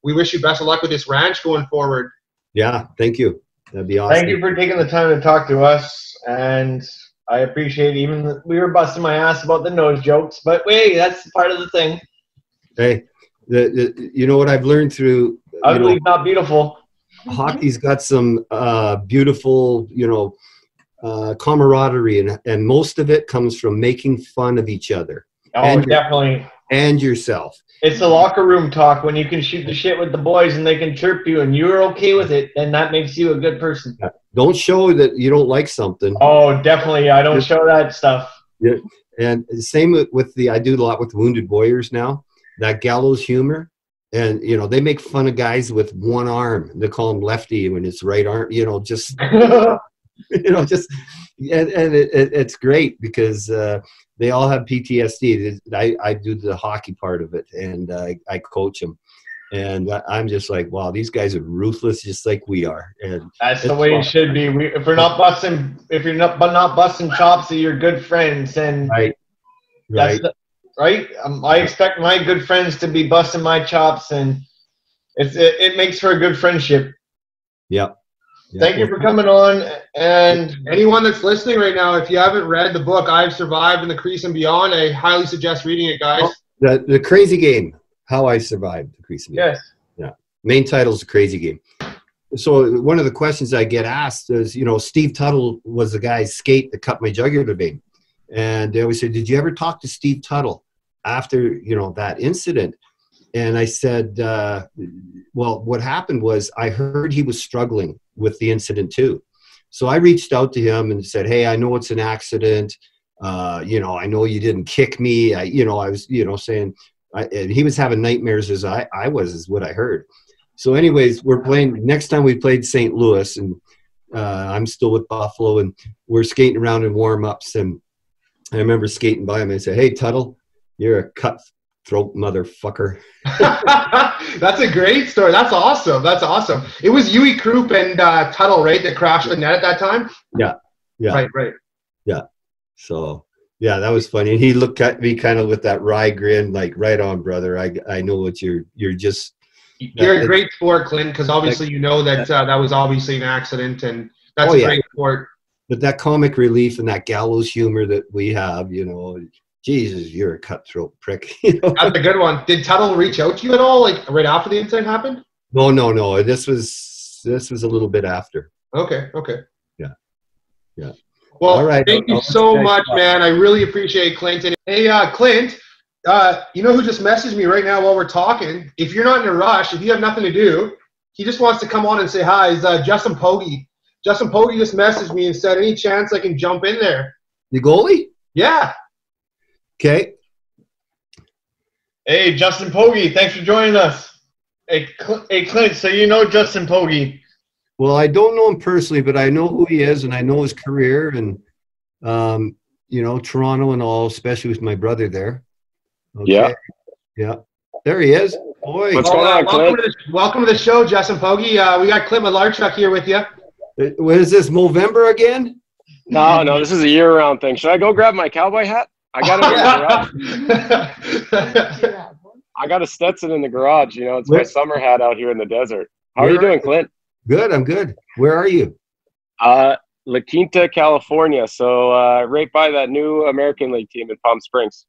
we wish you best of luck with this ranch going forward. Yeah, thank you. That'd be awesome. Thank you for taking the time to talk to us, and I appreciate we were busting my ass about the nose jokes, but hey, that's part of the thing. Hey, you know what I've learned through ugly, not beautiful. Hockey's got some beautiful, camaraderie, and most of it comes from making fun of each other. Oh, definitely. And yourself. It's the locker room talk when you can shoot the shit with the boys and they can chirp you and you're okay with it, and that makes you a good person. Don't show that you don't like something. Oh, definitely. I don't show that stuff. Yeah. And same with I do a lot with Wounded Warriors now, that gallows humor. And, they make fun of guys with one arm. They call them lefty when it's right arm, just, it's great because they all have PTSD. I do the hockey part of it, and I coach them. And I'm just like, wow, these guys are ruthless just like we are. And that's the way it should be. If you're not busting chops to your good friends, then right. Right? I expect my good friends to be busting my chops, and it makes for a good friendship. Yep. Thank you for coming on. And anyone that's listening right now, if you haven't read the book, I've Survived in the Crease and Beyond, I highly suggest reading it, guys. The Crazy Game, How I Survived the Crease and Beyond. Yes. Yeah. Main title's The Crazy Game. So one of the questions I get asked is, Steve Tuttle was the guy's skate that cut my jugular vein. And they always say, did you ever talk to Steve Tuttle after, that incident? And I said, well, what happened was I heard he was struggling with the incident too. So I reached out to him and said, hey, I know it's an accident. I know you didn't kick me. I was, saying, and he was having nightmares as I was, is what I heard. So anyways, we're playing, next time we played St. Louis, and I'm still with Buffalo, and we're skating around in warm-ups, and I remember skating by him and I said, hey, Tuttle, you're a cutthroat motherfucker. That's a great story. That's awesome. It was Yui Krupp and Tuttle, right, that crashed the net at that time? Yeah. Right. Yeah. So, yeah, that was funny. And he looked at me kind of with that wry grin, like, right on, brother. I know what you're just. You're a great sport, Clint, because obviously that was obviously an accident, and that's a great sport. But that comic relief and that gallows humor that we have, Jesus, you're a cutthroat prick. That's a good one. Did Tuttle reach out to you at all, like right after the incident happened? No. This was a little bit after. Okay. Yeah. Well, all right. Thank you so much, man. I really appreciate Clint. And hey, Clint, you know who just messaged me right now while we're talking? If you're not in a rush, if you have nothing to do, he just wants to come on and say hi. Is Justin Pogge. Justin Pogge just messaged me and said, any chance I can jump in there? The goalie? Yeah. Okay. Hey, Justin Pogge, thanks for joining us. Hey, Clint, so you know Justin Pogge? Well, I don't know him personally, but I know who he is, and I know his career, and Toronto and all, especially with my brother there. Okay. Yeah. Yeah. There he is. Boy. What's going on, Clint? Welcome to the show, Justin Pogge. We got Clint Malarchuk here with you. What is this, Movember again? No, this is a year-round thing. Should I go grab my cowboy hat? I got it in the garage. I got a Stetson in the garage. It's my summer hat out here in the desert. How are you doing, Clint? Good, I'm good. Where are you? La Quinta, California. So right by that new American League team in Palm Springs.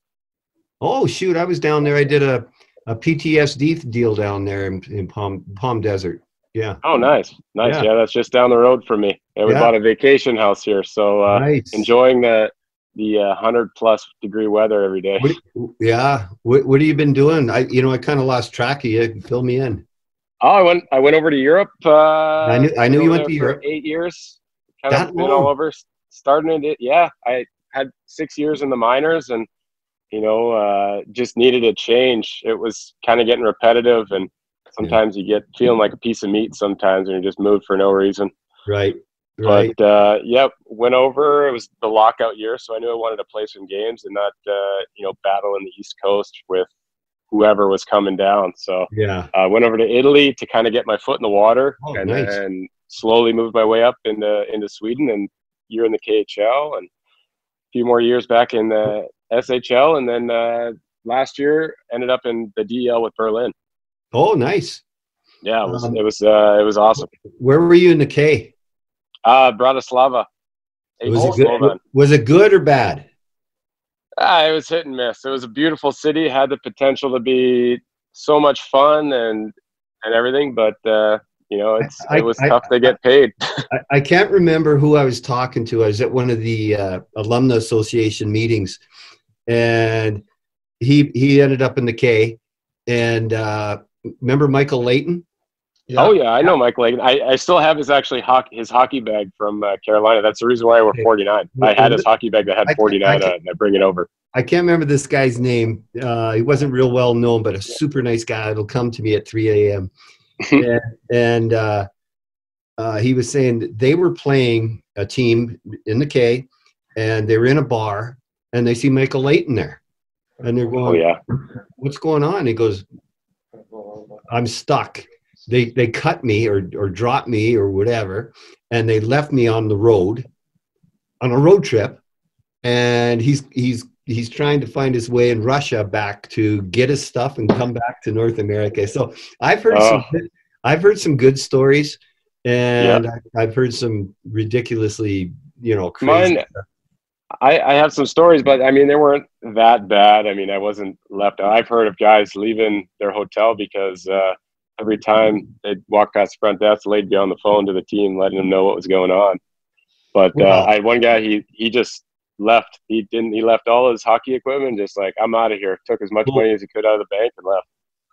Oh, shoot. I was down there. I did a PTSD deal down there in Palm Desert. Yeah. Oh, nice. Yeah, that's just down the road from me. And we bought a vacation house here. So nice. Enjoying the 100-plus degree weather every day. What have you been doing? I kind of lost track of you. Fill me in. Oh, I went over to Europe. I knew you went to Europe. 8 years. Kind of been all over. Starting it. Yeah, I had 6 years in the minors, and just needed a change. It was kind of getting repetitive, and sometimes you get feeling like a piece of meat sometimes, and you just moved for no reason. Right. But went over. It was the lockout year, so I knew I wanted to play some games and not battle in the East Coast with whoever was coming down. So I went over to Italy to kind of get my foot in the water, and then slowly moved my way up into Sweden, and year in the KHL, and a few more years back in the SHL, and then last year ended up in the DEL with Berlin. Oh, nice. Yeah, it was awesome. Where were you in the K? Bratislava. Was it good or bad? It was hit and miss. It was a beautiful city, had the potential to be so much fun and everything, but it was tough to get paid. I can't remember who I was talking to. I was at one of the Alumni Association meetings, and he ended up in the K. And remember Michael Layton? Yeah. Oh yeah, I know Mike Layton. I still have his hockey bag from Carolina. That's the reason why I wore 49. I had his hockey bag that had 49 on it, and I bring it over. I can't remember this guy's name. He wasn't real well known, but a super nice guy. It'll come to me at 3 a.m. and he was saying that they were playing a team in the K, and they were in a bar, and they see Michael Layton there, and they're going, "Oh yeah, what's going on?" He goes, "I'm stuck. They cut me or dropped me or whatever, and they left me on the road, on a road trip, and he's trying to find his way in Russia back to get his stuff and come back to North America." So I've heard some good stories, and I've heard some ridiculously crazy stuff. I have some stories, but I mean, they weren't that bad. I mean, I wasn't left out. I've heard of guys leaving their hotel because every time they'd walk past the front desk, they'd be on the phone to the team, letting them know what was going on. But I had one guy, he just left. He left all his hockey equipment, just like, I'm out of here. Took as much money as he could out of the bank and left.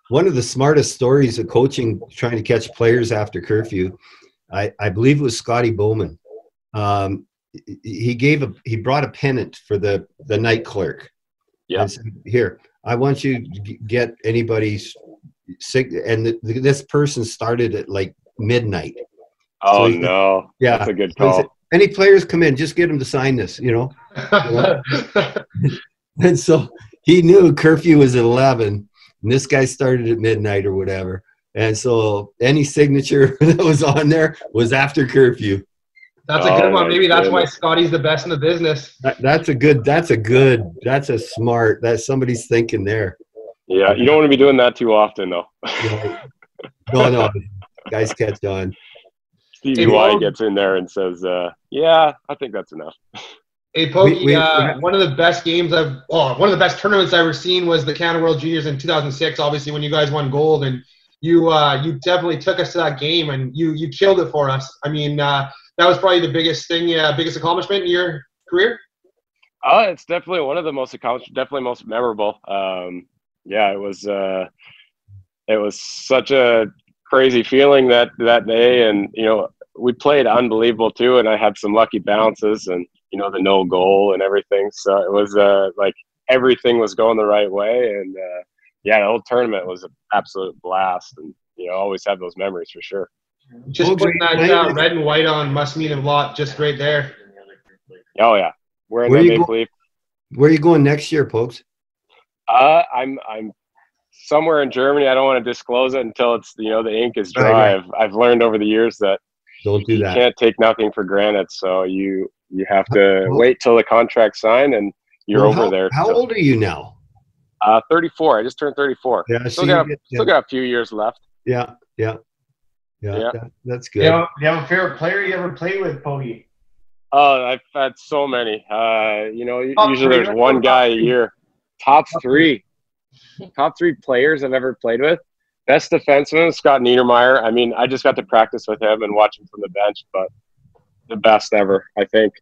One of the smartest stories of coaching, trying to catch players after curfew, I believe it was Scotty Bowman. He brought a pennant for the night clerk. Yeah. Said, "Here, I want you to get anybody's sick." And this person started at like midnight. Oh, so no. Yeah. That's a good call. So said, "Any players come in, just get them to sign this, And so he knew curfew was at 11, and this guy started at midnight or whatever. And so any signature that was on there was after curfew. That's a good one. Maybe that's why Scotty's the best in the business. That's somebody's thinking there. Yeah, you don't want to be doing that too often, though. No, guys catch on. Stevie Y gets in there and says, "Yeah, I think that's enough." Hey, Pogge, one of the best one of the best tournaments I've ever seen was the Canada World Juniors in 2006. Obviously, when you guys won gold, and you definitely took us to that game, and you killed it for us. I mean, that was probably the biggest accomplishment in your career. It's definitely one of the most accomplished, definitely most memorable. It was such a crazy feeling that day, and we played unbelievable too, and I had some lucky bounces and the no goal and everything, so it was like everything was going the right way, and the whole tournament was an absolute blast, and always have those memories for sure. Just putting that red and white on must mean a lot, just right there. Oh yeah, wearing that Maple Leaf. Where are you going next year, Pokes? I'm somewhere in Germany. I don't want to disclose it until it's the ink is dry. Right. I've learned over the years that don't do that. You can't take nothing for granted. So you have to wait till the contract's signed and you're over there. How old are you now? 34. I just turned 34. Yeah, still got a few years left. Yeah. That's good. Do you have a favorite player you ever played with, Pogge? Oh, I've had so many. Usually there's one guy a year. Top three players I've ever played with. Best defenseman, Scott Niedermayer. I mean, I just got to practice with him and watch him from the bench, but the best ever, I think.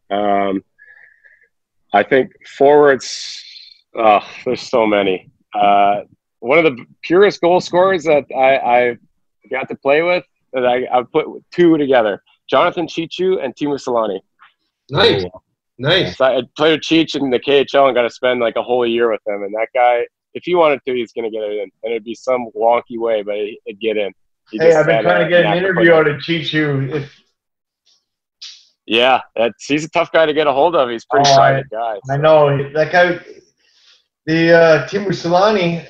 I think forwards, there's so many. One of the purest goal scorers that I got to play with, that I put two together, Jonathan Chichu and Teemu Selanne. Nice. So I played with Cheech in the KHL and got to spend like a whole year with him. And that guy, if he wanted to, he's going to get it in. And it'd be some wonky way, but it'd get in. I've been trying to get an interview out of Cheech. Yeah, he's a tough guy to get a hold of. He's a pretty private guy. So. I know. That guy, the Teemu Selanne,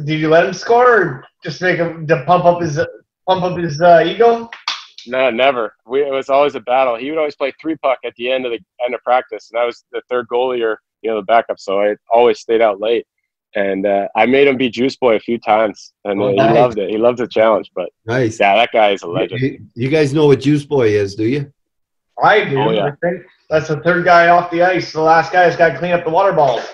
did you let him score or just make him to pump up his ego? No, never. It was always a battle. He would always play 3-puck at the end of practice, and I was the third goalie or the backup, so I always stayed out late. And I made him be Juice Boy a few times, and he loved it. He loved the challenge. But nice. Yeah, that guy is a legend. You guys know what Juice Boy is, do you? I do. Oh, yeah. I think that's the third guy off the ice. The last guy has got to clean up the water balls.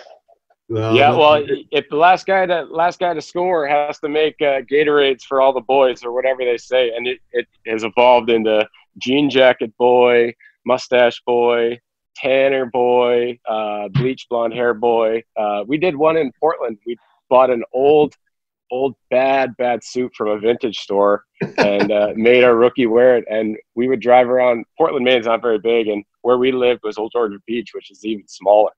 Well, if the last guy to score has to make Gatorades for all the boys or whatever they say, and it has evolved into jean jacket boy, mustache boy, tanner boy, bleach blonde hair boy. We did one in Portland. We bought an old bad suit from a vintage store and made our rookie wear it. And we would drive around. Portland, Maine's not very big, and where we lived was Old Georgia Beach, which is even smaller.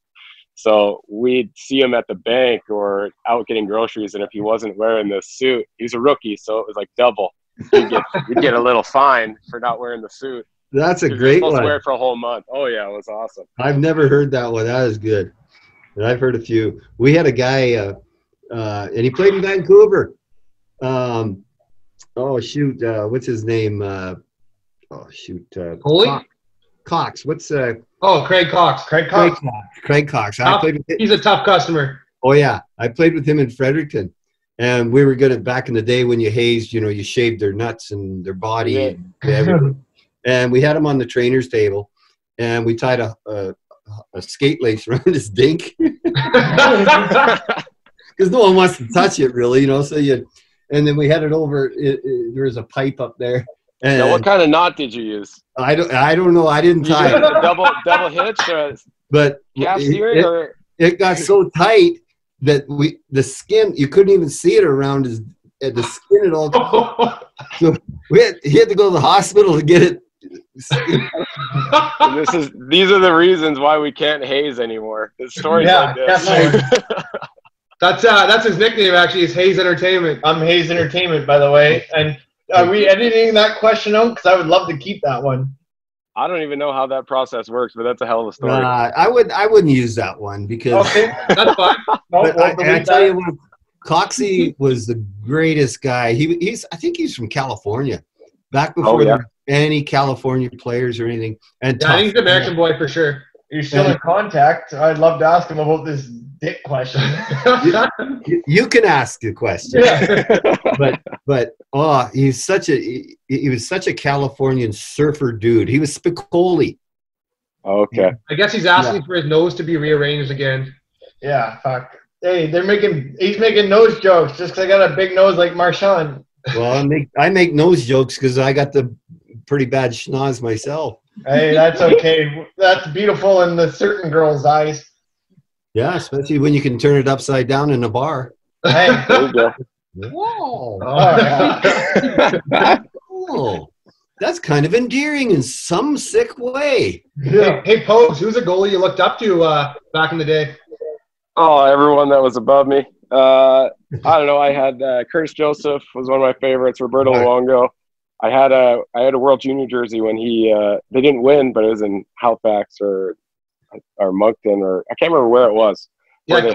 So we'd see him at the bank or out getting groceries, and if he wasn't wearing the suit, he was a rookie, so it was like double. You'd get a little fine for not wearing the suit. That's a great one. Supposed to wear it for a whole month. Oh yeah, it was awesome. I've never heard that one. That is good. And I've heard a few. We had a guy, and he played in Vancouver. What's his name? Goalie? Cox. What's Craig Cox. Craig Cox. He's a tough customer. Oh yeah, I played with him in Fredericton, and we were gonna back in the day when you hazed, you shaved their nuts and their body, Yeah. and everything. And we had him on the trainer's table, and we tied a skate lace around his dink because no one wants to touch it, really, So and then we had it over. There was a pipe up there. And now, what kind of knot did you use? I don't know. I didn't tie it. double hitch or but calf steering it got so tight that the skin, you couldn't even see it around the skin at all. So he had to go to the hospital to get it. These are the reasons why we can't haze anymore. The stories like this. Definitely. That's his nickname, actually, is Hayes Entertainment. I'm Hayes Entertainment, by the way. And are we editing that question out? Because I would love to keep that one. I don't even know how that process works, but that's a hell of a story. I wouldn't use that one because that's fine. But I tell you what, Coxie was the greatest guy. I think he's from California, back before there were any California players or anything. And I think he's an American boy for sure. You're still in contact. I'd love to ask him about this dick question. You can ask the question. Yeah. but he was such a Californian surfer dude. He was Spicoli. Okay. I guess he's asking for his nose to be rearranged again. Yeah, fuck. Hey, he's making nose jokes just because I got a big nose like Marchand. Well, I make nose jokes because I got the pretty bad schnoz myself. Hey, that's okay. That's beautiful in the certain girls' eyes. Yeah, especially when you can turn it upside down in a bar. Hey. There you go. Whoa. Oh, Oh, that's kind of endearing in some sick way. yeah. Hey, Pogge, who's a goalie you looked up to back in the day? Oh, everyone that was above me. I don't know. I had Curtis Joseph was one of my favorites. Roberto Luongo. I had a World Junior jersey when they didn't win, but it was in Halifax or or Moncton, or I can't remember where it was. Yeah,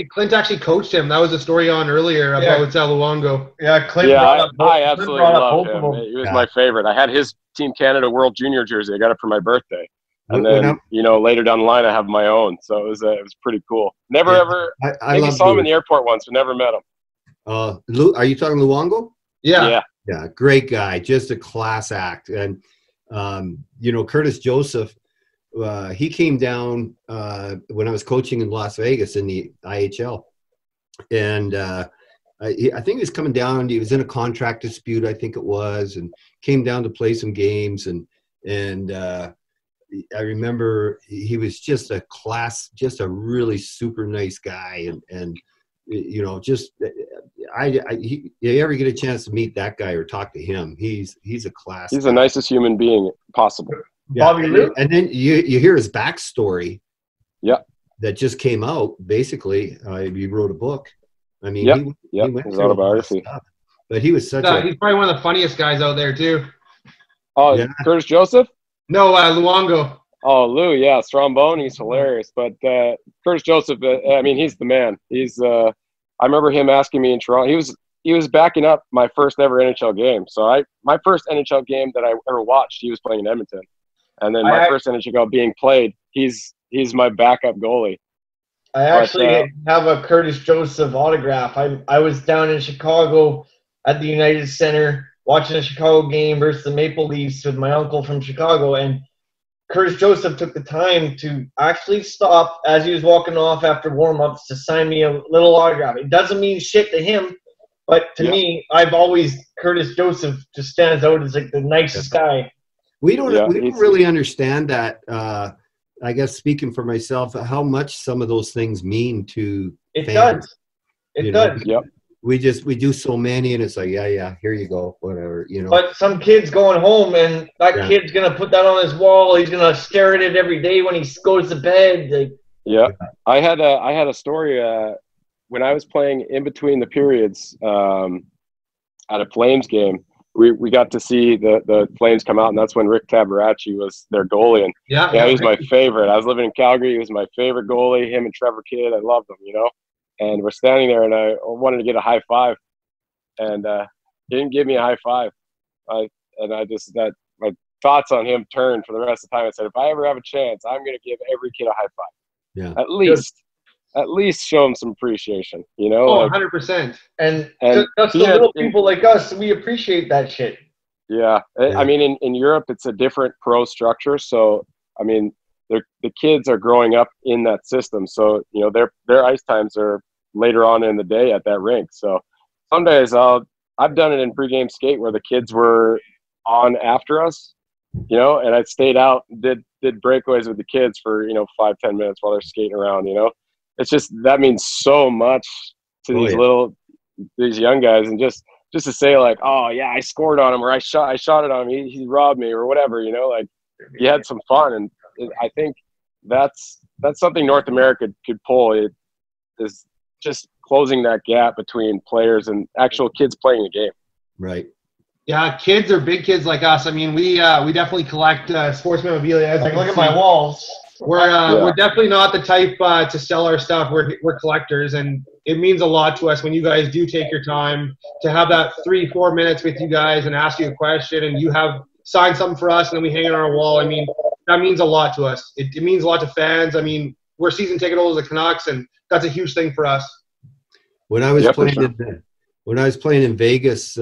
Clint actually coached him. That was a story on earlier about Luongo. Yeah, Clint. Yeah, I absolutely love him. He was my favorite. I had his Team Canada World Junior jersey. I got it for my birthday, and then later down the line, I have my own. So it was pretty cool. Never ever. I think I saw him in the airport once, but never met him. Are you talking Luongo? Yeah. Yeah, great guy, just a class act. And Curtis Joseph, he came down when I was coaching in Las Vegas in the IHL, and I think he was coming down. He was in a contract dispute, I think it was, and came down to play some games. And I remember he was just a really super nice guy, and you ever get a chance to meet that guy or talk to him, he's a class. He's the nicest human being possible. Yeah. And then you hear his backstory. Yeah. That just came out. Basically, he wrote a book. I mean, he went his through autobiography. But he was he's probably one of the funniest guys out there too. Oh, yeah. Curtis Joseph? No, Luongo. Oh, Lou, yeah, Strombone, he's hilarious. But Curtis Joseph, he's the man. He's I remember him asking me in Toronto. He was backing up my first ever NHL game. So my first NHL game that I ever watched, he was playing in Edmonton. And then my first NHL being played, he's my backup goalie. I actually have a Curtis Joseph autograph. I was down in Chicago at the United Center watching a Chicago game versus the Maple Leafs with my uncle from Chicago, and Curtis Joseph took the time to actually stop as he was walking off after warm-ups to sign me a little autograph. It doesn't mean shit to him, but to me, Curtis Joseph just stands out as like the nicest guy. We don't really understand that. I guess speaking for myself, how much some of those things mean to fans. It does. Yep. We do so many, and it's like, yeah, here you go, whatever, But some kid's going home, and that kid's gonna put that on his wall. He's gonna stare at it every day when he goes to bed. I had a story when I was playing in between the periods at a Flames game. We got to see the Flames come out, and that's when Rick Tabaracci was their goalie. And he was my favorite. I was living in Calgary. He was my favorite goalie. Him and Trevor Kidd, I loved them, And we're standing there, and I wanted to get a high five, and he didn't give me a high five. My thoughts on him turned for the rest of the time. I said, if I ever have a chance, I'm going to give every kid a high five. Yeah. At least show them some appreciation, Oh, 100%. And that's the little people like us. We appreciate that shit. Yeah. I mean, in Europe, it's a different pro structure. So, I mean, the kids are growing up in that system. So, their ice times are later on in the day at that rink. So some days I've done it in pregame skate where the kids were on after us, and I stayed out, did breakaways with the kids for, 5-10 minutes while they're skating around, It's just, that means so much to these young guys. And just to say like, oh yeah, I scored on him, or I shot it on him. He robbed me, or whatever, like you had some fun. And I think that's something North America could pull. It is just closing that gap between players and actual kids playing the game. Right. Yeah, kids or big kids like us. I mean, we definitely collect sports memorabilia. Like, look at my walls. We're definitely not the type to sell our stuff. We're collectors, and it means a lot to us when you guys do take your time to have that 3-4 minutes with you guys and ask you a question, and you have signed something for us, and then we hang it on our wall. I mean, that means a lot to us. It means a lot to fans. I mean, we're season ticket holders of the Canucks, and that's a huge thing for us. When I was playing in Vegas,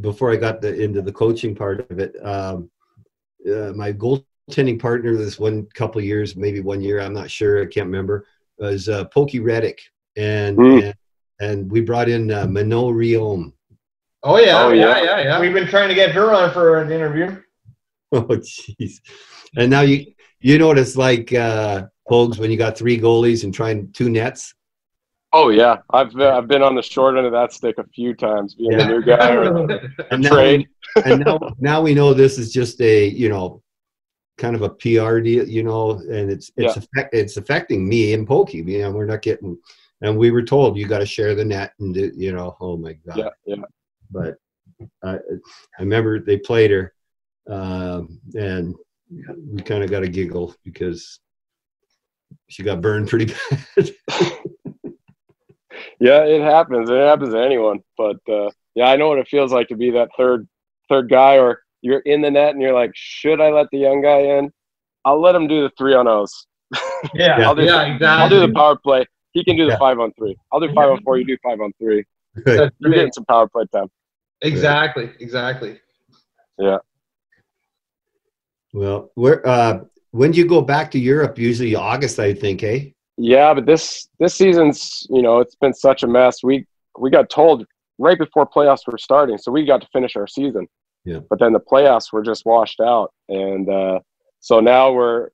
before I got into the coaching part of it, my goaltending partner this couple of years, maybe 1 year, I'm not sure, I can't remember, was Pogge Reddick, and we brought in Manon Riom. Oh yeah. We've been trying to get her on for an interview. Oh jeez! And now you know what it's like, Pogues, when you got 3 goalies and trying 2 nets. Oh yeah, I've been on the short end of that stick a few times, being the new guy or the trade. And now we know this is just a kind of a PR deal, and it's affecting me and Pokey. We're not getting, and we were told you got to share the net and oh my god. Yeah. But I remember they played her, and we kind of got a giggle because She got burned pretty bad. Yeah, it happens. It happens to anyone. But yeah, I know what it feels like to be that third guy, or you're in the net and you're like, should I let the young guy in? I'll let him do the 3-on-0s. Yeah, I'll do the power play. He can do the 5-on-3. I'll do 5-on-4. You do 5-on-3. Right. You're getting some power play time. Exactly. Yeah. Well, when do you go back to Europe? Usually August, I think, eh? Yeah, but this season's, it's been such a mess. We got told right before playoffs were starting, so we got to finish our season. Yeah. But then the playoffs were just washed out, and so now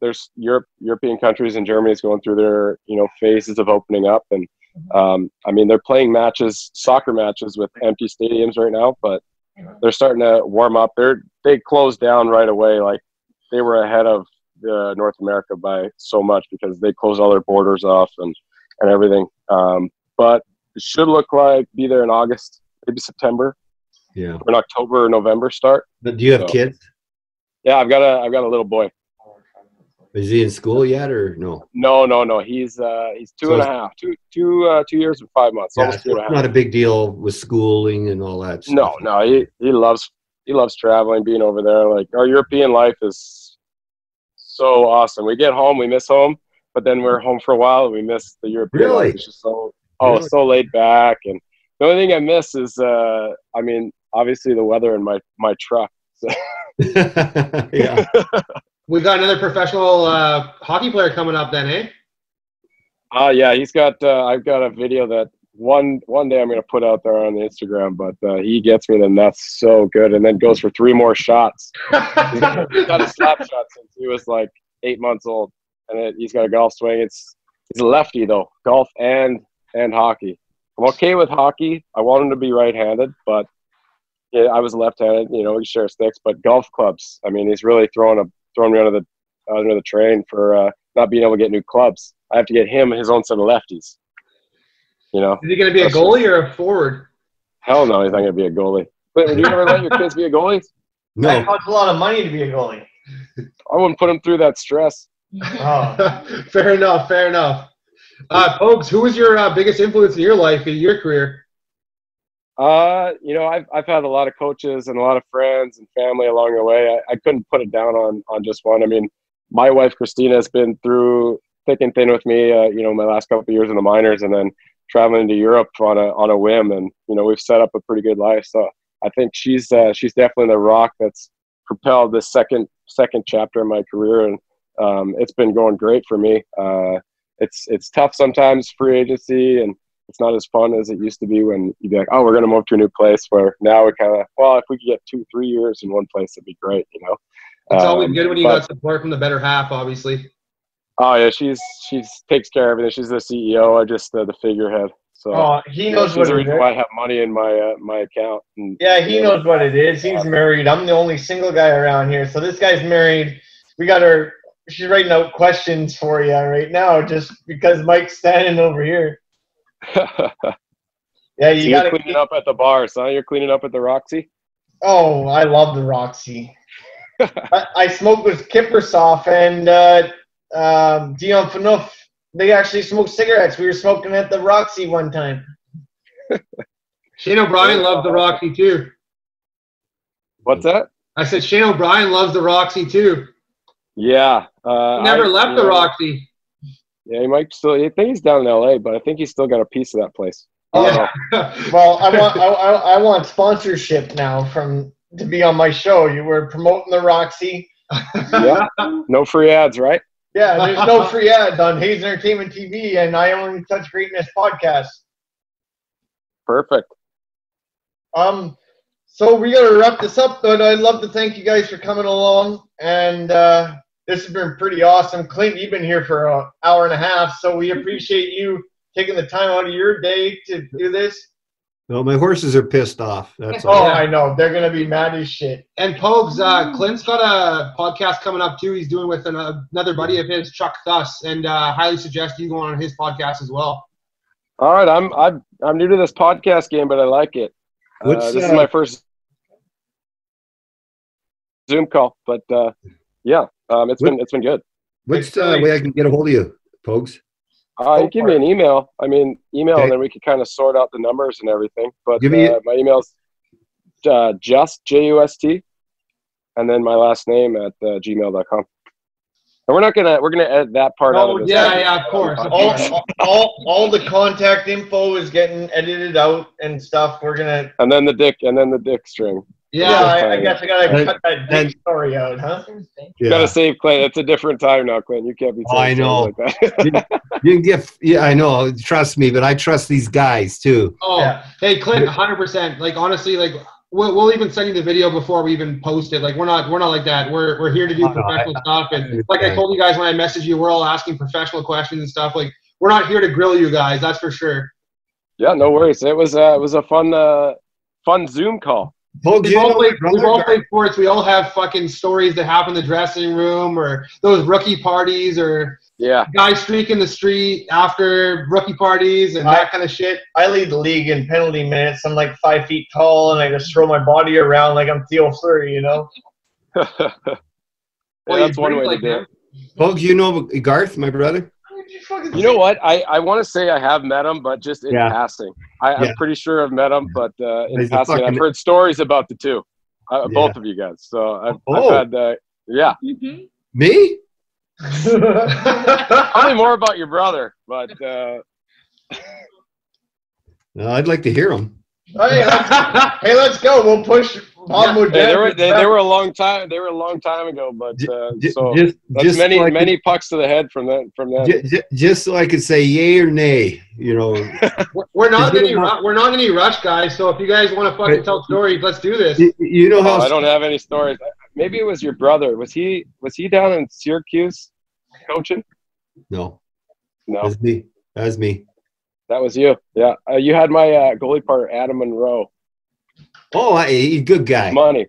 there's European countries, and Germany's going through their phases of opening up, and I mean they're playing soccer matches with empty stadiums right now, but they're starting to warm up. They closed down right away, like they were ahead of North America by so much because they closed all their borders off and everything. But it should look like be there in August, maybe September. Yeah. Or in October or November start. But do you have kids? Yeah, I've got a little boy. Is he in school yet or no? No. He's 2.5, 2 years and 5 months. Yeah, Almost 2.5. It's not a big deal with schooling and all that stuff. No. He loves traveling, being over there. Like our European life is so awesome. We get home, we miss home, but then we're home for a while and we miss the European life. It's just so laid back. And the only thing I miss is I mean, obviously the weather in my truck. So. Yeah. We got another professional hockey player coming up then, eh? Yeah, he's got I've got a video that one day I'm going to put out there on the Instagram, but he gets me in the nuts so good and then goes for 3 more shots. He's got a slap shot since he was like 8 months old, and he's got a golf swing. He's a lefty though, golf and hockey. I'm okay with hockey. I want him to be right-handed, but yeah, I was left-handed. We share sticks, but golf clubs. I mean, he's really throwing me under the train for not being able to get new clubs. I have to get him his own set of lefties. Is he going to be a goalie or a forward? Hell no, he's not going to be a goalie. But would you ever let your kids be a goalie? No. That costs a lot of money to be a goalie. I wouldn't put him through that stress. Oh. Fair enough. Pogge, who was your biggest influence in your life, in your career? I've had a lot of coaches and a lot of friends and family along the way. I couldn't put it down on just one. I mean, my wife Christina has been through thick and thin with me. My last couple of years in the minors, and then traveling to Europe on a whim, and we've set up a pretty good life. So I think she's definitely the rock that's propelled this second chapter in my career, and it's been going great for me. It's tough sometimes, free agency, and it's not as fun as it used to be when you'd be like, oh, we're going to move to a new place, where now we kind of, well, if we could get 2-3 years in one place, it'd be great, It's always good when you got support from the better half, obviously. Oh, yeah, she takes care of everything. She's the CEO. I just the figurehead. So he knows she's what the it reason is. why I have money in my account. And, yeah, he knows what it is. He's married. I'm the only single guy around here. So this guy's married. We got her. She's writing out questions for you right now just because Mike's standing over here. Yeah, you're cleaning up at the bar, son. You're cleaning up at the Roxy? Oh, I love the Roxy. I smoked with Kippersoff and Dion Phaneuf. They actually smoked cigarettes. We were smoking at the Roxy one time. Shane O'Brien loves the Roxy too. What's that? I said Shane O'Brien loves the Roxy too. Yeah. He never left the Roxy. Yeah, he might still. I think he's down in LA, but I think he's still got a piece of that place. Yeah. Well, I want sponsorship now to be on my show. You were promoting the Roxy. Yeah. No free ads, right? Yeah, there's no free ads on Hayes Entertainment TV and I Only Touch Greatness podcast. Perfect. So we got to wrap this up, but I'd love to thank you guys for coming along, and this has been pretty awesome. Clint, you've been here for an hour and a half, so we appreciate you taking the time out of your day to do this. Well, my horses are pissed off. That's all. Oh, I know. They're going to be mad as shit. And Pogge, Clint's got a podcast coming up, too. He's doing with another buddy of his, Chuck Thus, and highly suggest you go on his podcast as well. All right. I'm new to this podcast game, but I like it. This is my first Zoom call, but yeah, it's been good. What's the way I can get a hold of you, Pogues? You give me an email. I mean, email, and then we could kind of sort out the numbers and everything. But my email's just JUST, and then my last name at gmail.com. And we're gonna edit that part out of this. Yeah, of course. All the contact info is getting edited out and stuff. And then the dick string. Yeah, I guess I gotta cut that dick story out, huh? You gotta save Clint. It's a different time now, Clint. You can't be saying like that. you can get, I know. Trust me, but I trust these guys too. Oh, yeah. Hey, Clint, 100%. Like honestly, like we'll even send you the video before we even post it. Like we're not like that. We're here to do professional stuff. And like I told you guys when I messaged you, we're all asking professional questions and stuff. Like we're not here to grill you guys. That's for sure. Yeah, no worries. It was a fun Zoom call. We've all played sports. We all have fucking stories that happen in the dressing room or those rookie parties or guys streaking the street after rookie parties and that kind of shit. I lead the league in penalty minutes. I'm like 5 feet tall and I just throw my body around like I'm Theo Fleury, you know? That's one way to do it. Pogues, you know Garth, my brother? You know what? I want to say I have met him, but just in passing. I'm pretty sure I've met him, but in passing. I've heard stories about the two, both of you guys. So I've had, Me? Probably more about your brother, but no, I'd like to hear him. Hey, let's go. We'll push. They were a long time. They were a long time ago, but that's many pucks to the head from that. Just so I could say yay or nay, you know. we're not in any rush, guys. So if you guys want to fucking tell stories, let's do this. You know how I don't have any stories. Maybe it was your brother. Was he down in Syracuse coaching? No. That's me. That was you. Yeah. You had my goalie partner, Adam Monroe. Oh, he's a good guy. Money.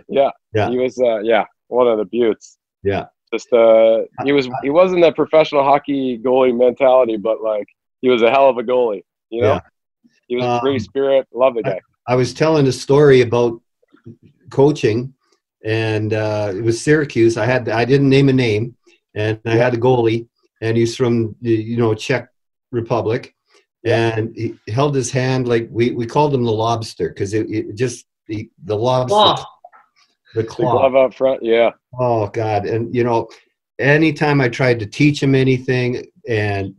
Yeah. He was, one of the beauts. Yeah. Just, he wasn't that professional hockey goalie mentality, but like, he was a hell of a goalie, you know? Yeah. He was a free spirit. Love the guy. I was telling a story about coaching, and it was Syracuse. I didn't name a name, and I had a goalie, and he's from, Czech Republic. And he held his hand like we called him the lobster because the lobster, the claw. The glove out front, yeah. Oh God! And anytime I tried to teach him anything, and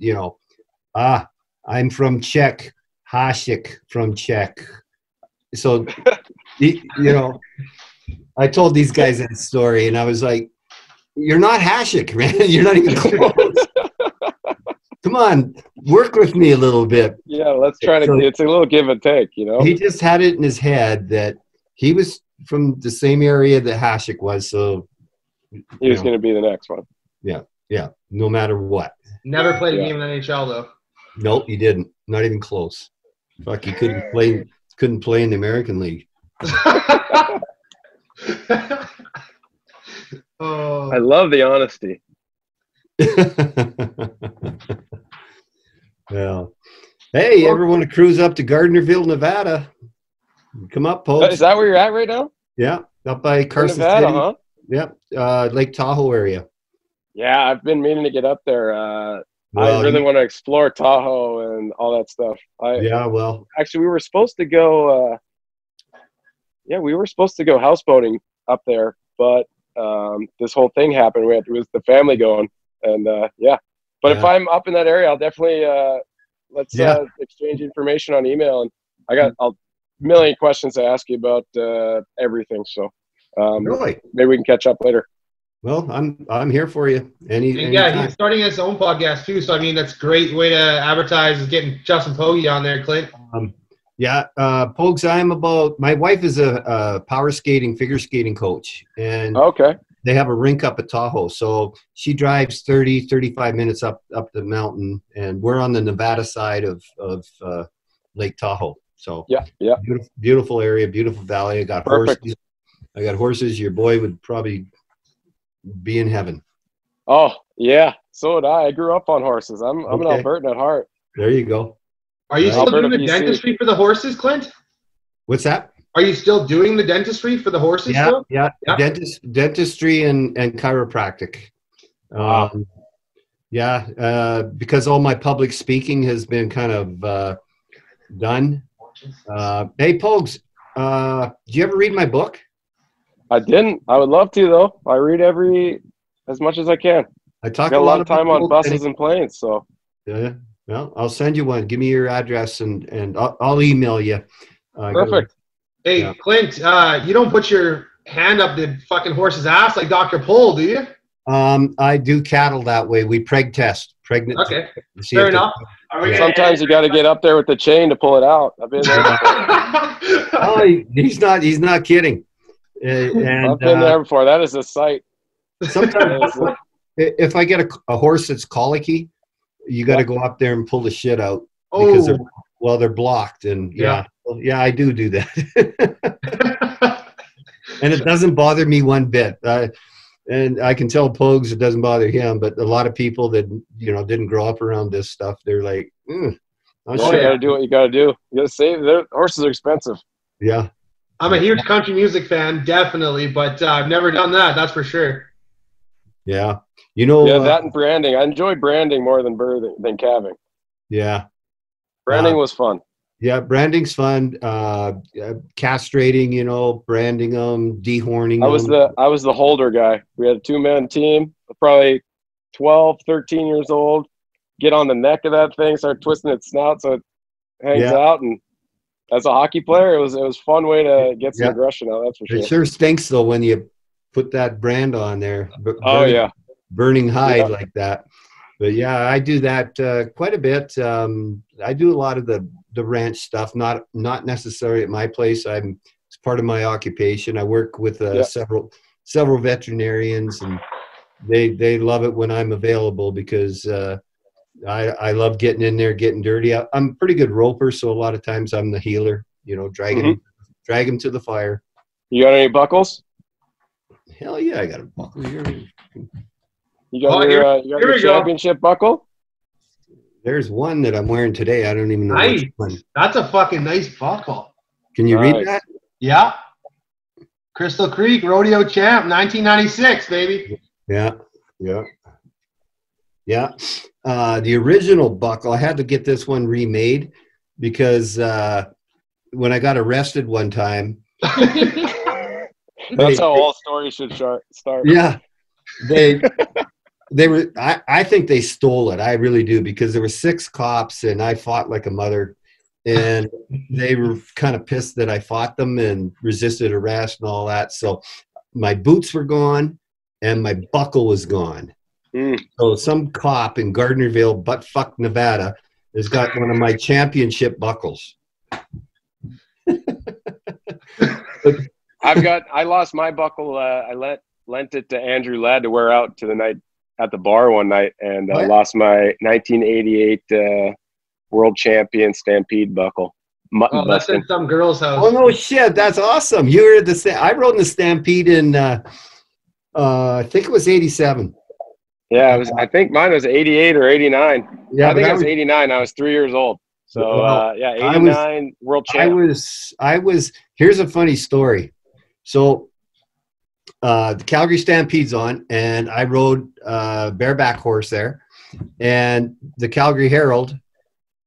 I'm from Czech, Hasek from Czech. So, I told these guys that story, and I was like, "You're not Hasek, man. You're not even close." Come on, work with me a little bit. Yeah, let's try to. It's a little give and take, He just had it in his head that he was from the same area that Hasek was, so he was going to be the next one. Yeah. No matter what. Never played a game in the NHL though. Nope, he didn't. Not even close. Fuck, he couldn't play in the American League. Oh. I love the honesty. Well, hey, ever want to cruise up to Gardnerville, Nevada? Come up, Pogues. Is that where you're at right now? Yeah, up by Carson Nevada, City. Huh? Yeah, Lake Tahoe area. Yeah, I've been meaning to get up there. I really want to explore Tahoe and all that stuff. Actually, we were supposed to go. We were supposed to go houseboating up there, but this whole thing happened. It was the family going, and But if I'm up in that area, I'll definitely let's exchange information on email. And I got a million questions to ask you about everything. So really, maybe we can catch up later. Well, I'm here for you. He's starting his own podcast too. So I mean, that's a great way to advertise is getting Justin Pogge on there, Clint. Pogues, my wife is a power skating, figure skating coach, and they have a rink up at Tahoe. So she drives 30, 35 minutes up the mountain, and we're on the Nevada side of Lake Tahoe. So beautiful area, beautiful valley. I got horses. Your boy would probably be in heaven. Oh yeah, so would I. I grew up on horses. I'm an Albertan at heart. There you go. Are you still doing the dentistry for the horses, Clint? What's that? Are you still doing the dentistry for the horses? Yeah. Dentistry and chiropractic. Because all my public speaking has been kind of done. Hey, Pogues, do you ever read my book? I didn't. I would love to, though. I read as much as I can. I talk got a lot of time on buses and planes, so. Yeah. Well, I'll send you one. Give me your address and I'll email you. Perfect. Hey, Clint, you don't put your hand up the fucking horse's ass like Dr. Pole, do you? I do cattle that way. We pregnant. Okay, fair enough. Sometimes you got to get up there with the chain to pull it out. I've been there. Oh, he's not kidding. And I've been there before. That is a sight. Sometimes, if I get a horse that's colicky, you got to go up there and pull the shit out because they're blocked. And I do that. And it doesn't bother me one bit. And I can tell Pogues it doesn't bother him, but a lot of people that didn't grow up around this stuff, they're like, you got to do what you got to do. You got to save. Horses are expensive. Yeah. I'm a huge country music fan, definitely, but I've never done that. That's for sure. Yeah. That and branding. I enjoy branding more than calving. Yeah. Branding was fun. Yeah, branding's fun. Castrating, branding them, dehorning them. I was the holder guy. We had a 2-man team, probably 12, 13 years old. Get on the neck of that thing, start twisting its snout so it hangs out. And as a hockey player, it was a fun way to get some aggression out. That's for sure. It sure stinks though when you put that brand on there. Burning hide like that. But yeah, I do that quite a bit. I do a lot of the ranch stuff, not necessarily at my place. It's part of my occupation. I work with several veterinarians, and they love it when I'm available because I love getting in there, getting dirty. I'm a pretty good roper, so a lot of times I'm the healer. Drag him to the fire. You got any buckles? Hell yeah, I got a buckle here. You got your championship buckle? There's one that I'm wearing today. I don't even know which one. That's a fucking nice buckle. Can you read that? Yeah. Crystal Creek Rodeo Champ, 1996, baby. Yeah. The original buckle, I had to get this one remade because when I got arrested one time. That's how all stories should start. Yeah. I think they stole it. I really do, because there were 6 cops and I fought like a mother, and they were kind of pissed that I fought them and resisted arrest and all that. So my boots were gone and my buckle was gone. So some cop in Gardnerville, buttfuck, Nevada, has got one of my championship buckles. I lost my buckle. I lent it to Andrew Ladd to wear out to the night at the bar one night, and I lost my 1988 world champion Stampede buckle. That's in some girl's house. Oh no shit, that's awesome. You were at I rode in the Stampede in I think it was 87. Yeah, I think mine was 88 or 89. Yeah, I think it was 89. I was 3 years old. So 89 world champ. I was. Here's a funny story. So the Calgary Stampede's on, and I rode bareback horse there, and the Calgary Herald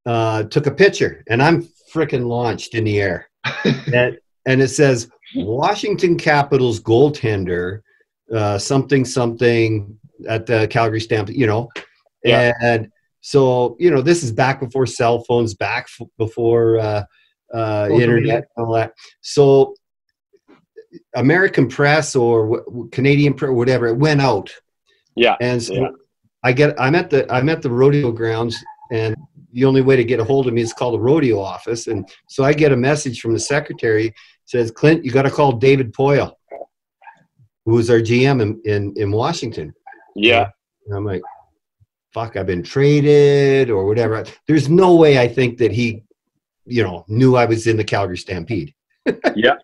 took a picture, and I'm freaking launched in the air, and it says Washington Capitals goaltender something at the Calgary Stampede, and so this is back before cell phones, back before internet and all that. So American press or Canadian press or whatever, it went out. Yeah. And so I'm at the rodeo grounds, and the only way to get a hold of me is call the rodeo office. And so I get a message from the secretary, says, Clint, you got to call David Poyle, who was our GM in Washington. Yeah. And I'm like, fuck, I've been traded or whatever. There's no way I think that he, knew I was in the Calgary Stampede. Yeah.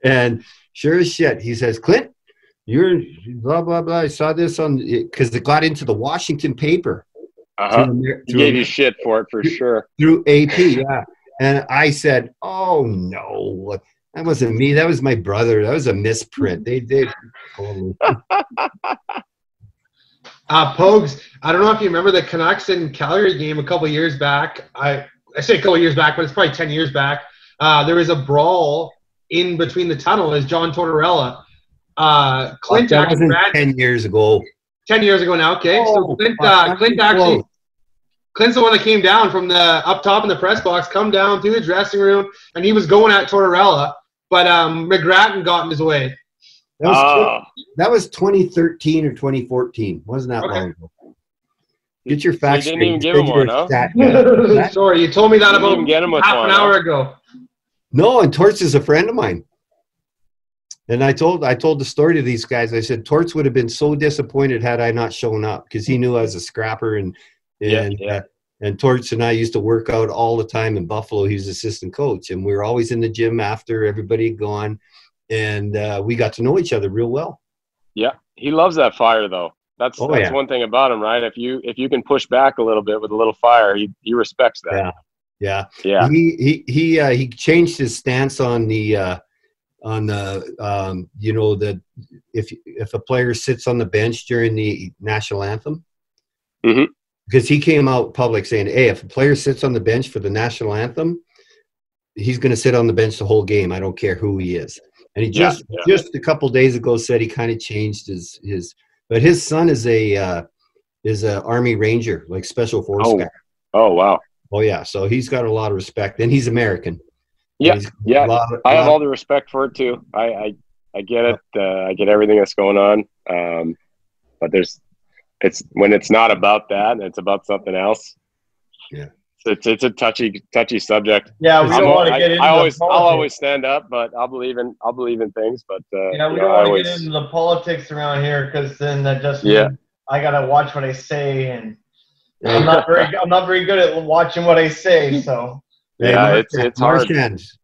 And sure as shit, he says, Clint, you're blah, blah, blah. I saw this because it got into the Washington paper. He gave you shit for it for sure. Through AP, yeah. And I said, oh, no, that wasn't me. That was my brother. That was a misprint. They told me. Pogues, I don't know if you remember the Canucks and Calgary game a couple years back. I say a couple years back, but it's probably 10 years back. There was a brawl in between the tunnel as John Tortorella. Clint that wasn't 10 years ago. 10 years ago now, okay. So Clint's the one that came down from the up top in the press box, come down through the dressing room, and he was going at Tortorella, but McGrattan got in his way. That was 2013 or 2014. Wasn't that long ago? Get your facts straight. You didn't even give him one, huh? Sorry, you told me that about half an hour ago. No, and Torts is a friend of mine. And I told the story to these guys. I said, Torts would have been so disappointed had I not shown up because he knew I was a scrapper. And Torts and I used to work out all the time in Buffalo. He was assistant coach. And we were always in the gym after everybody had gone. And we got to know each other real well. Yeah, he loves that fire, though. That's one thing about him, right? If you can push back a little bit with a little fire, he respects that. Yeah. He changed his stance on the if a player sits on the bench during the national anthem, because he came out public saying, hey, if a player sits on the bench for the national anthem, he's going to sit on the bench the whole game. I don't care who he is. And he just a couple days ago said he kind of changed his but his son is a Army Ranger, like Special Force guy. Oh wow. Oh yeah, so he's got a lot of respect, and he's American. Yeah. I have all the respect for it too. I get it. I get everything that's going on. But it's when it's not about that and it's about something else. Yeah. It's a touchy subject. Yeah, we don't want to get into I'll always stand up, but I'll believe in things. But we don't want to get into the politics around here because then that just means I gotta watch what I say, and I'm not very good at watching what I say. So it's hard.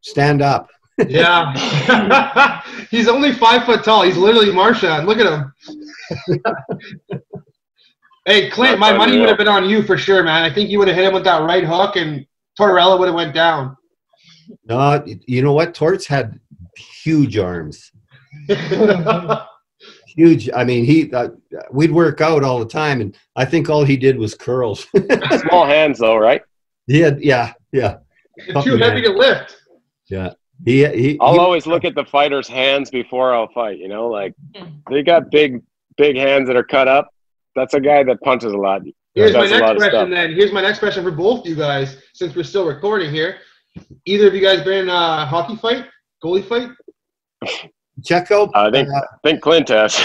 Stand up. Yeah, he's only 5 foot tall. He's literally Marchand. Look at him. Hey, Clint, my money would have been on you for sure, man. I think you would have hit him with that right hook, and Tortorella would have went down. No, you know what? Torts had huge arms. Huge. I mean, we'd work out all the time, and I think all he did was curls. Small hands, though, right? Yeah. Too heavy to lift. Yeah. I'll always look at the fighter's hands before I'll fight. You know, like they got big hands that are cut up. That's a guy that punches a lot. Here's my next question for both you guys, since we're still recording here. Either of you guys been in a hockey fight, goalie fight? Check out. I think Clint has.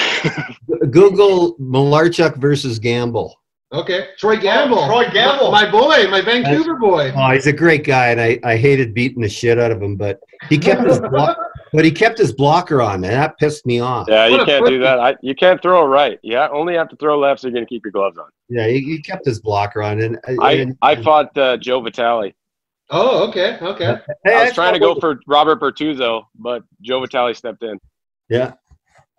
Google Malarchuk versus Gamble. Okay, Troy Gamble. Troy Gamble. My boy, my Vancouver boy. Oh, he's a great guy, and I hated beating the shit out of him, but he kept his blocker on, and that pissed me off. Yeah, you can't do that. You can't throw right. Yeah, only have to throw left, so you're going to keep your gloves on. Yeah, he kept his blocker on. And I fought Joe Vitale. Oh, okay. Hey, I was trying to go for Robert Bertuzzo, but Joe Vitale stepped in. Yeah.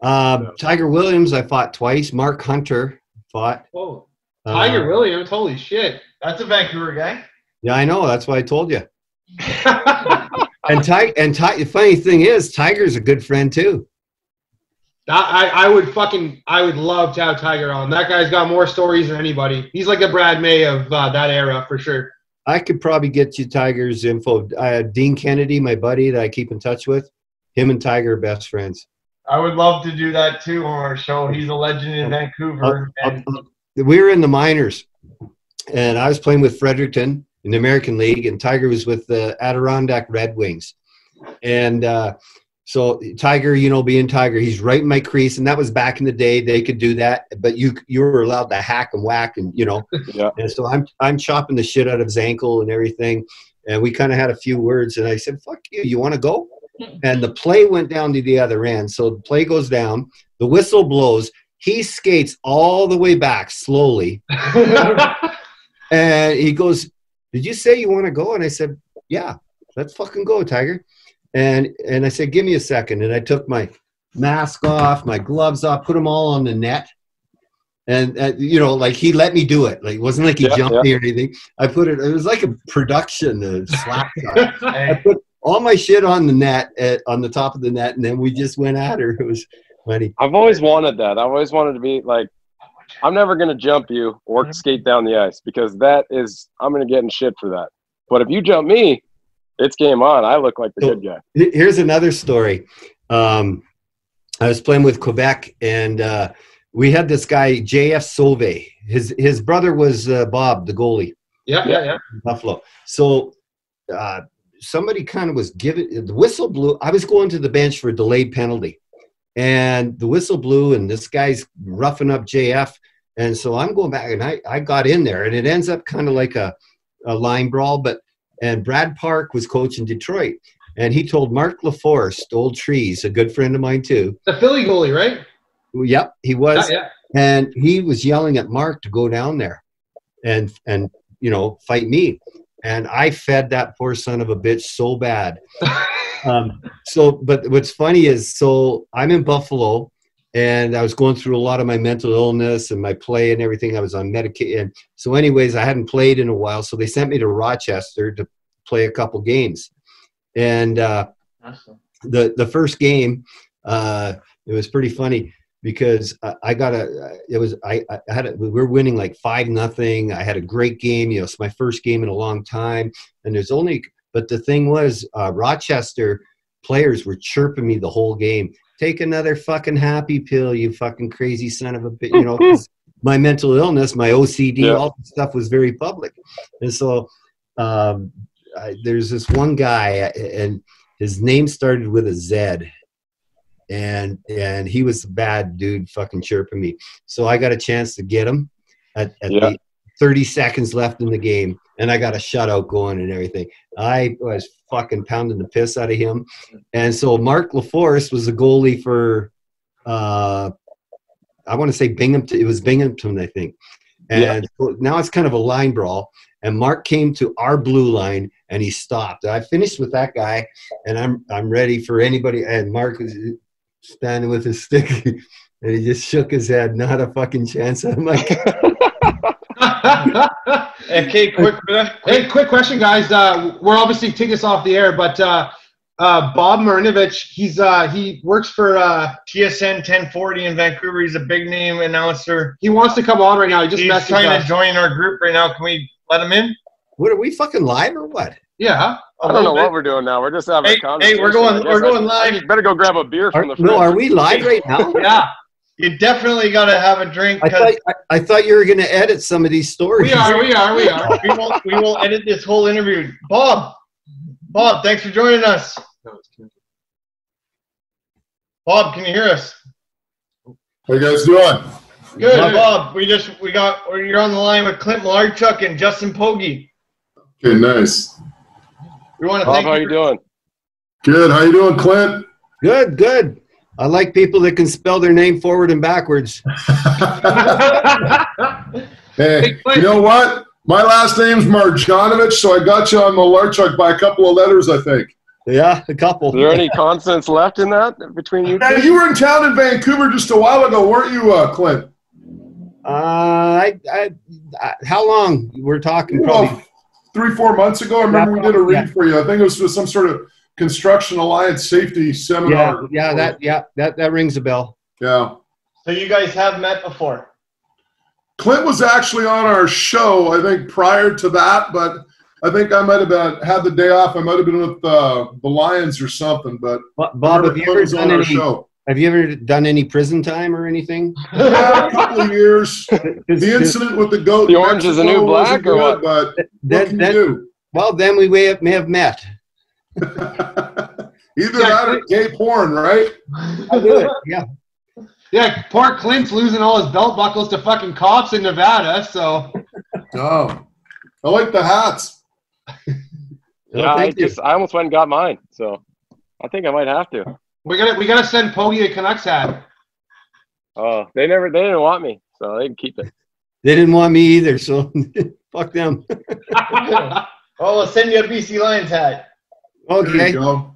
Tiger Williams, I fought twice. Mark Hunter fought. Oh, Tiger Williams, holy shit. That's a Vancouver guy. Yeah, I know. That's why I told you. The funny thing is, Tiger's a good friend too. I would love to have Tiger on. That guy's got more stories than anybody. He's like a Brad May of that era for sure. I could probably get you Tiger's info. Dean Kennedy, my buddy that I keep in touch with, him and Tiger are best friends. I would love to do that too on our show. He's a legend in Vancouver. We were in the minors, and I was playing with Fredericton in the American League, and Tiger was with the Adirondack Red Wings. And so Tiger, being Tiger, he's right in my crease, and that was back in the day. They could do that, but you were allowed to hack and whack, and Yeah. And so I'm chopping the shit out of his ankle and everything, and we kind of had a few words, and I said, "Fuck you, you want to go?" And the play went down to the other end. So the play goes down, the whistle blows. He skates all the way back slowly. And he goes, "Did you say you want to go?" And I said, "Yeah, let's fucking go, Tiger." And I said, "Give me a second." And I took my mask off, my gloves off, put them all on the net. And, like he let me do it. Like, it wasn't like he jumped me or anything. It was like a production, a slap shot. I put all my shit on the net, on the top of the net, and then we just went at her. It was funny. I've always wanted that. I've always wanted to be like I'm never going to jump you or skate down the ice because I'm going to get in shit for that. But if you jump me, it's game on. I look like the good guy. Here's another story. I was playing with Quebec, and we had this guy, J.F. Sauvé. His brother was Bob, the goalie. Yeah. Buffalo. So somebody kind of was giving – the whistle blew. I was going to the bench for a delayed penalty. And the whistle blew, and this guy's roughing up JF. And so I'm going back, and I got in there, and it ends up kind of like a line brawl. And Brad Park was coaching Detroit, and he told Mark LaForest, old Trees, a good friend of mine too. The Philly goalie, right? Yep, he was. Yeah. And he was yelling at Mark to go down there and fight me. And I fed that poor son of a bitch so bad. But what's funny is, so I'm in Buffalo, and I was going through a lot of my mental illness and my play and everything. I was on medication. So anyways, I hadn't played in a while. So they sent me to Rochester to play a couple games. And Awesome. the first game, it was pretty funny because we were winning like 5-0. I had a great game. It's my first game in a long time. And but the thing was, Rochester players were chirping me the whole game. Take another fucking happy pill, you fucking crazy son of a bitch. My mental illness, my OCD, all that stuff was very public. And so there's this one guy, and his name started with a Z. And he was a bad dude fucking chirping me. So I got a chance to get him at the 30 seconds left in the game. And I got a shutout going and everything. I was fucking pounding the piss out of him. And so Mark LaForest was the goalie for, I want to say Binghamton. It was Binghamton, I think. And so now it's kind of a line brawl. And Mark came to our blue line, and he stopped. I finished with that guy, and I'm ready for anybody. And Mark was standing with his stick, and he just shook his head. Not a fucking chance. I'm like... Okay, quick question, guys. We're obviously taking this off the air, but Bob Marjanovich, he works for TSN 1040 in Vancouver. He's a big name announcer. He wants to come on right now. He's trying to join our group right now. Can we let him in? What, are we fucking live or what? Yeah. I don't know what we're doing now. We're just having a conversation. Hey, we're going live. You better go grab a beer from the fridge. No, are we live right now? Yeah. You definitely got to have a drink. I thought you were going to edit some of these stories. We are. we will edit this whole interview. Bob, thanks for joining us. Bob, can you hear us? How you guys doing? Good, Bob. You're on the line with Clint Malarchuk and Justin Pogge. Okay, nice. We want to Bob, thank how you doing? Good. How you doing, Clint? Good. I like people that can spell their name forward and backwards. Hey, you know what? My last name's Marjanovich, so I got you on Malarchuk by a couple of letters, I think. Yeah, a couple. Is there any consonants left in that between you two? Now, you were in town in Vancouver just a while ago, weren't you, Clint? How long? We're talking probably 3-4 months ago. I remember we did a read for you. I think it was some sort of Construction Alliance safety seminar. That rings a bell. Yeah. So you guys have met before? Clint was actually on our show, I think, prior to that, but I think I might have had the day off. I might have been with the Lions or something. But Bob, have you ever done any prison time or anything? Yeah, a couple of years. The incident with the goat. The orange is the new black, or what? But what can you do? Well, then we may have met. Either that or gay porn, right? I'll do it. Yeah. Yeah, poor Clint's losing all his belt buckles to fucking cops in Nevada, so. Oh, I like the hats. Yeah, I almost went and got mine, so I think I might have to. We gotta send Pogge a Canucks hat. Oh, they didn't want me, so they can keep it. They didn't want me either, so fuck them. Oh, we'll send you a BC Lions hat. Okay. There you go.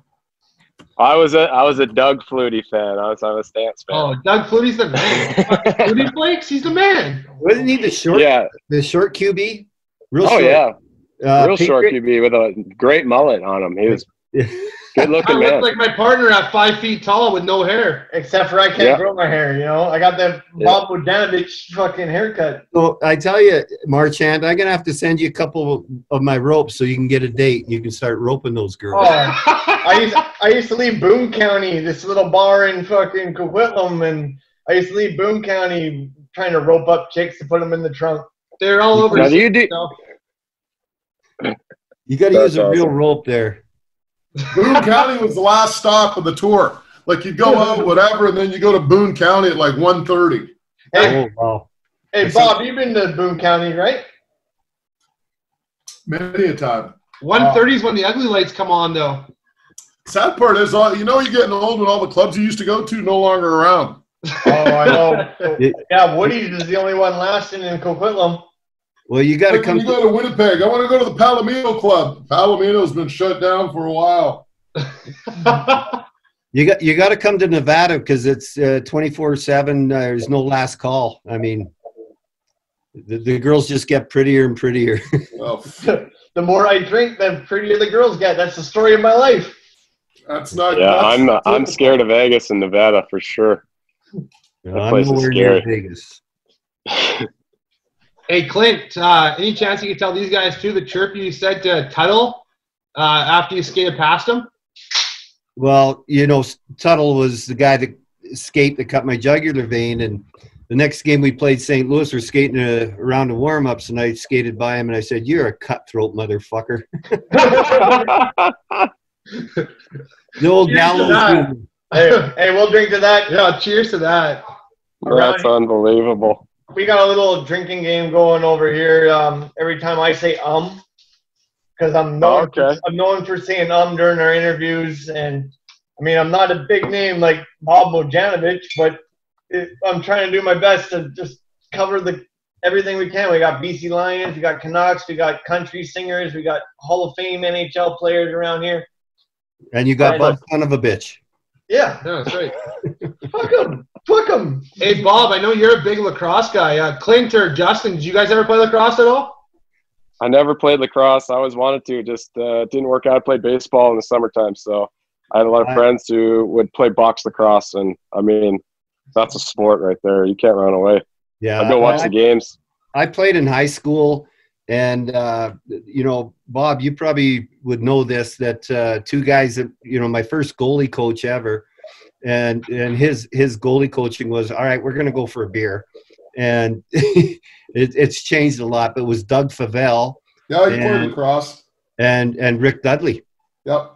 I was a Doug Flutie fan. I'm a Stance fan. Oh, Doug Flutie's the man. Flutie Flakes, he's the man. Wasn't he the short QB? Real short. Yeah. Real short QB with a great mullet on him. He was Good looking I man. look like my partner at 5 feet tall with no hair. Except for I can't grow my hair, you know. I got that Bob Marjanovich fucking haircut. So I tell you, Marchand, I'm gonna have to send you a couple of my ropes so you can get a date and you can start roping those girls. Oh, I used to leave Boone County, this little bar in fucking Coquitlam, and I used to leave Boone County trying to rope up chicks to put them in the trunk. They're all over. Now, you got to use a real rope there. Boone County was the last stop of the tour. Like you go out, whatever, and then you go to Boone County at like 1:30. Hey, wow. Hey, Bob, you've been to Boone County, right? Many a time. 1:30 is when the ugly lights come on, though. Sad part is, you know, you're getting old when all the clubs you used to go to no longer around. Oh, I know. Yeah, Woody's is the only one lasting in Coquitlam. Well, you got to come. You go to Winnipeg. I want to go to the Palomino Club. Palomino's been shut down for a while. You got to come to Nevada because it's 24/7. There's no last call. I mean, the girls just get prettier and prettier. Oh. The more I drink, the prettier the girls get. That's the story of my life. That's not. Yeah, I'm scared of Vegas and Nevada for sure. That place is scary. Vegas. Hey, Clint, any chance you could tell these guys, too, the chirp you said to Tuttle after you skated past him? Well, you know, Tuttle was the guy that escaped that cut my jugular vein, and the next game we played St. Louis, we're skating around the warm-ups, and I skated by him, and I said, "You're a cutthroat motherfucker." The old gallows. Hey, we'll drink to that. Yeah, cheers to that. That's unbelievable. We got a little drinking game going over here. Every time I say because I'm known for saying during our interviews, and I mean I'm not a big name like Bob Marjanovich, but I'm trying to do my best to just cover everything we can. We got BC Lions, we got Canucks, we got country singers, we got Hall of Fame NHL players around here, and you got Bud son of a bitch. Yeah, that's right. Fuck them. Hey, Bob, I know you're a big lacrosse guy. Clint or Justin, did you guys ever play lacrosse at all? I never played lacrosse. I always wanted to, just didn't work out. I played baseball in the summertime, so I had a lot of friends who would play box lacrosse, and I mean, that's a sport right there. You can't run away. Yeah, I go watch the games. I played in high school, and you know, Bob, you probably would know this, that two guys that, you know, my first goalie coach ever, and his goalie coaching was, all right, we're going to go for a beer. And it's changed a lot, but it was Doug Favell. Yeah, he played lacrosse. And Rick Dudley. Yep.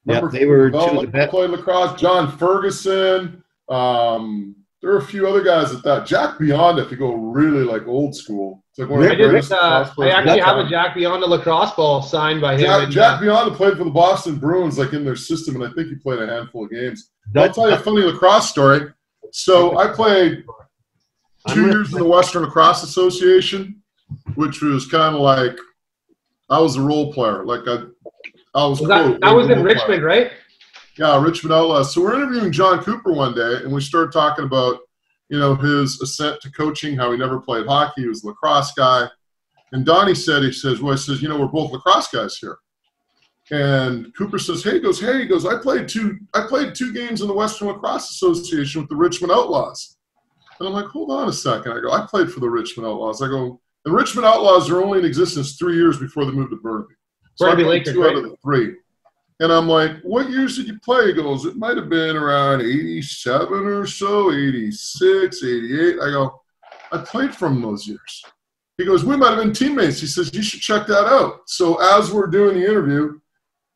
Yep, they were two of the best. Played lacrosse. John Ferguson. There were a few other guys at that. Jack Bionda, if you go really like old school. It's like one of the greatest lacrosse players. I actually have a Jack Bionda lacrosse ball signed by him. Jack Bionda played for the Boston Bruins, like in their system, and I think he played a handful of games. I'll tell you a funny lacrosse story. So I played 2 years in the Western Lacrosse Association, which was kind of like I was a role player. Like I was. That was in Richmond, right? Yeah, Richmond Outlaws. So we're interviewing John Cooper one day, and we started talking about, you know, his ascent to coaching, how he never played hockey. He was a lacrosse guy. And Donnie said, he says, you know, we're both lacrosse guys here. And Cooper says, he goes, I played two games in the Western Lacrosse Association with the Richmond Outlaws. And I'm like, hold on a second. I go, I played for the Richmond Outlaws. I go, the Richmond Outlaws are only in existence 3 years before they moved to Burnaby. So I played two out of the three. And I'm like, what years did you play? He goes, it might have been around 87 or so, 86, 88. I go, I played from those years. He goes, we might have been teammates. He says, you should check that out. So as we're doing the interview,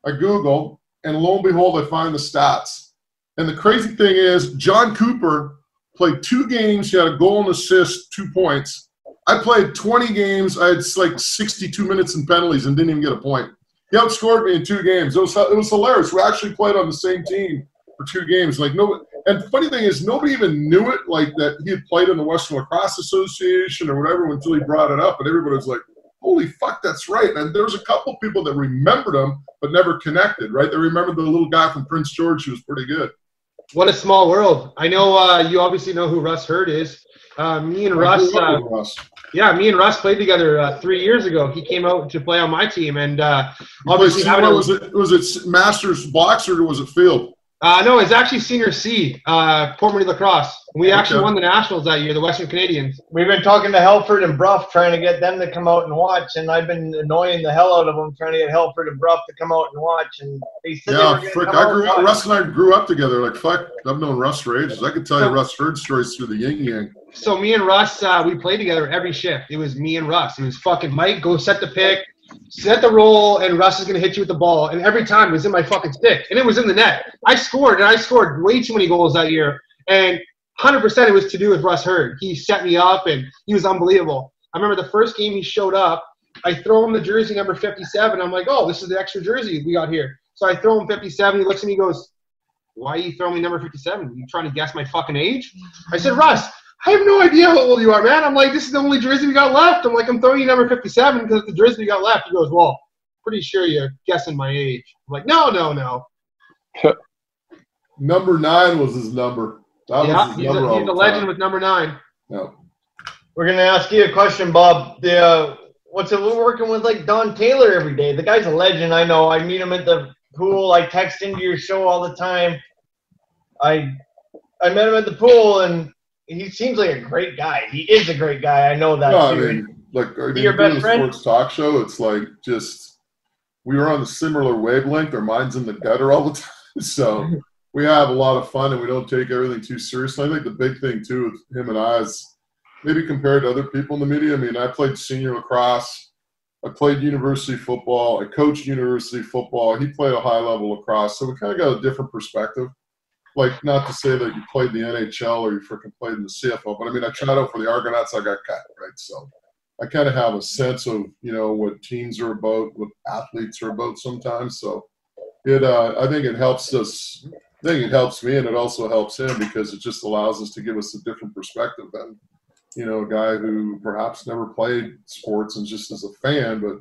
I Google, and lo and behold, I find the stats. And the crazy thing is, John Cooper played 2 games. He had a goal and assist, 2 points. I played 20 games. I had like 62 minutes in penalties and didn't even get a point. He outscored me in 2 games. It was hilarious. We actually played on the same team for 2 games. Like and the funny thing is, nobody even knew it, like that he had played in the Western Lacrosse Association or whatever until he brought it up, and everybody was like, "Holy fuck, that's right!" And there was a couple people that remembered him but never connected. Right? They remembered the little guy from Prince George who was pretty good. What a small world. I know you obviously know who Russ Hurd is. Me and Russ. Yeah, me and Russ played together 3 years ago. He came out to play on my team, and obviously, was it Masters box or was it field? No, it's actually Senior C, Port Moody Lacrosse. We actually won the Nationals that year, the Western Canadians. We've been talking to Helford and Bruff, trying to get them to come out and watch, and I've been annoying the hell out of them, trying to get Helford and Bruff to come out and watch. And they said Russ and I grew up together. Like, fuck, I've known Russ for ages. I could tell you Russ Herd stories through the yin yang. So me and Russ, we played together every shift. It was me and Russ. It was fucking Mike, go set the pick, set the roll, and Russ is going to hit you with the ball. And every time it was in my fucking stick. And it was in the net. I scored way too many goals that year. And 100% it was to do with Russ Herd. He set me up, and he was unbelievable. I remember the first game he showed up, I throw him the jersey number 57. I'm like, oh, this is the extra jersey we got here. So I throw him 57. He looks at me and goes, why are you throwing me number 57? You trying to guess my fucking age? I said, Russ, I have no idea how old you are, man. I'm like, this is the only jersey we got left. I'm like, I'm throwing you number 57 because it's the jersey we got left. He goes, well, pretty sure you're guessing my age. I'm like, no. Number 9 was his number. He's a legend with number 9. Yeah. We're going to ask you a question, Bob. What's it working with, like, Don Taylor every day? The guy's a legend, I know. I meet him at the pool. I text into your show all the time. I met him at the pool, and he seems like a great guy. He is a great guy. I know that. No, your best friend? Sports talk show, it's like just we were on the similar wavelength. Our minds in the gutter all the time. So we have a lot of fun, and we don't take everything too seriously. I think the big thing, too, with him and I is maybe compared to other people in the media. I mean, I played senior lacrosse. I played university football. I coached university football. He played a high-level lacrosse. So we kind of got a different perspective. Like, not to say that you played in the NHL or you freaking played in the CFL, but I mean, I tried out for the Argonauts, I got cut, right? So I kind of have a sense of, what teams are about, what athletes are about sometimes. So I think it helps us. I think it helps me, and it also helps him because it just allows us to give us a different perspective than, a guy who perhaps never played sports and just is a fan, but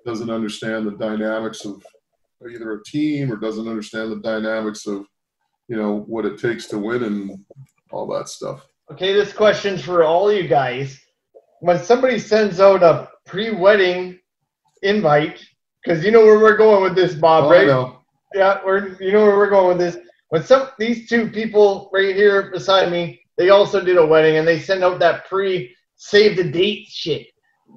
doesn't understand the dynamics of either a team or doesn't understand the dynamics of, what it takes to win and all that stuff. Okay, this question's for all you guys. When somebody sends out a pre-wedding invite, because you know where we're going with this, Bob, right? I know. Yeah, you know where we're going with this. When these two people right here beside me, they also did a wedding, and they send out that pre-save the date shit.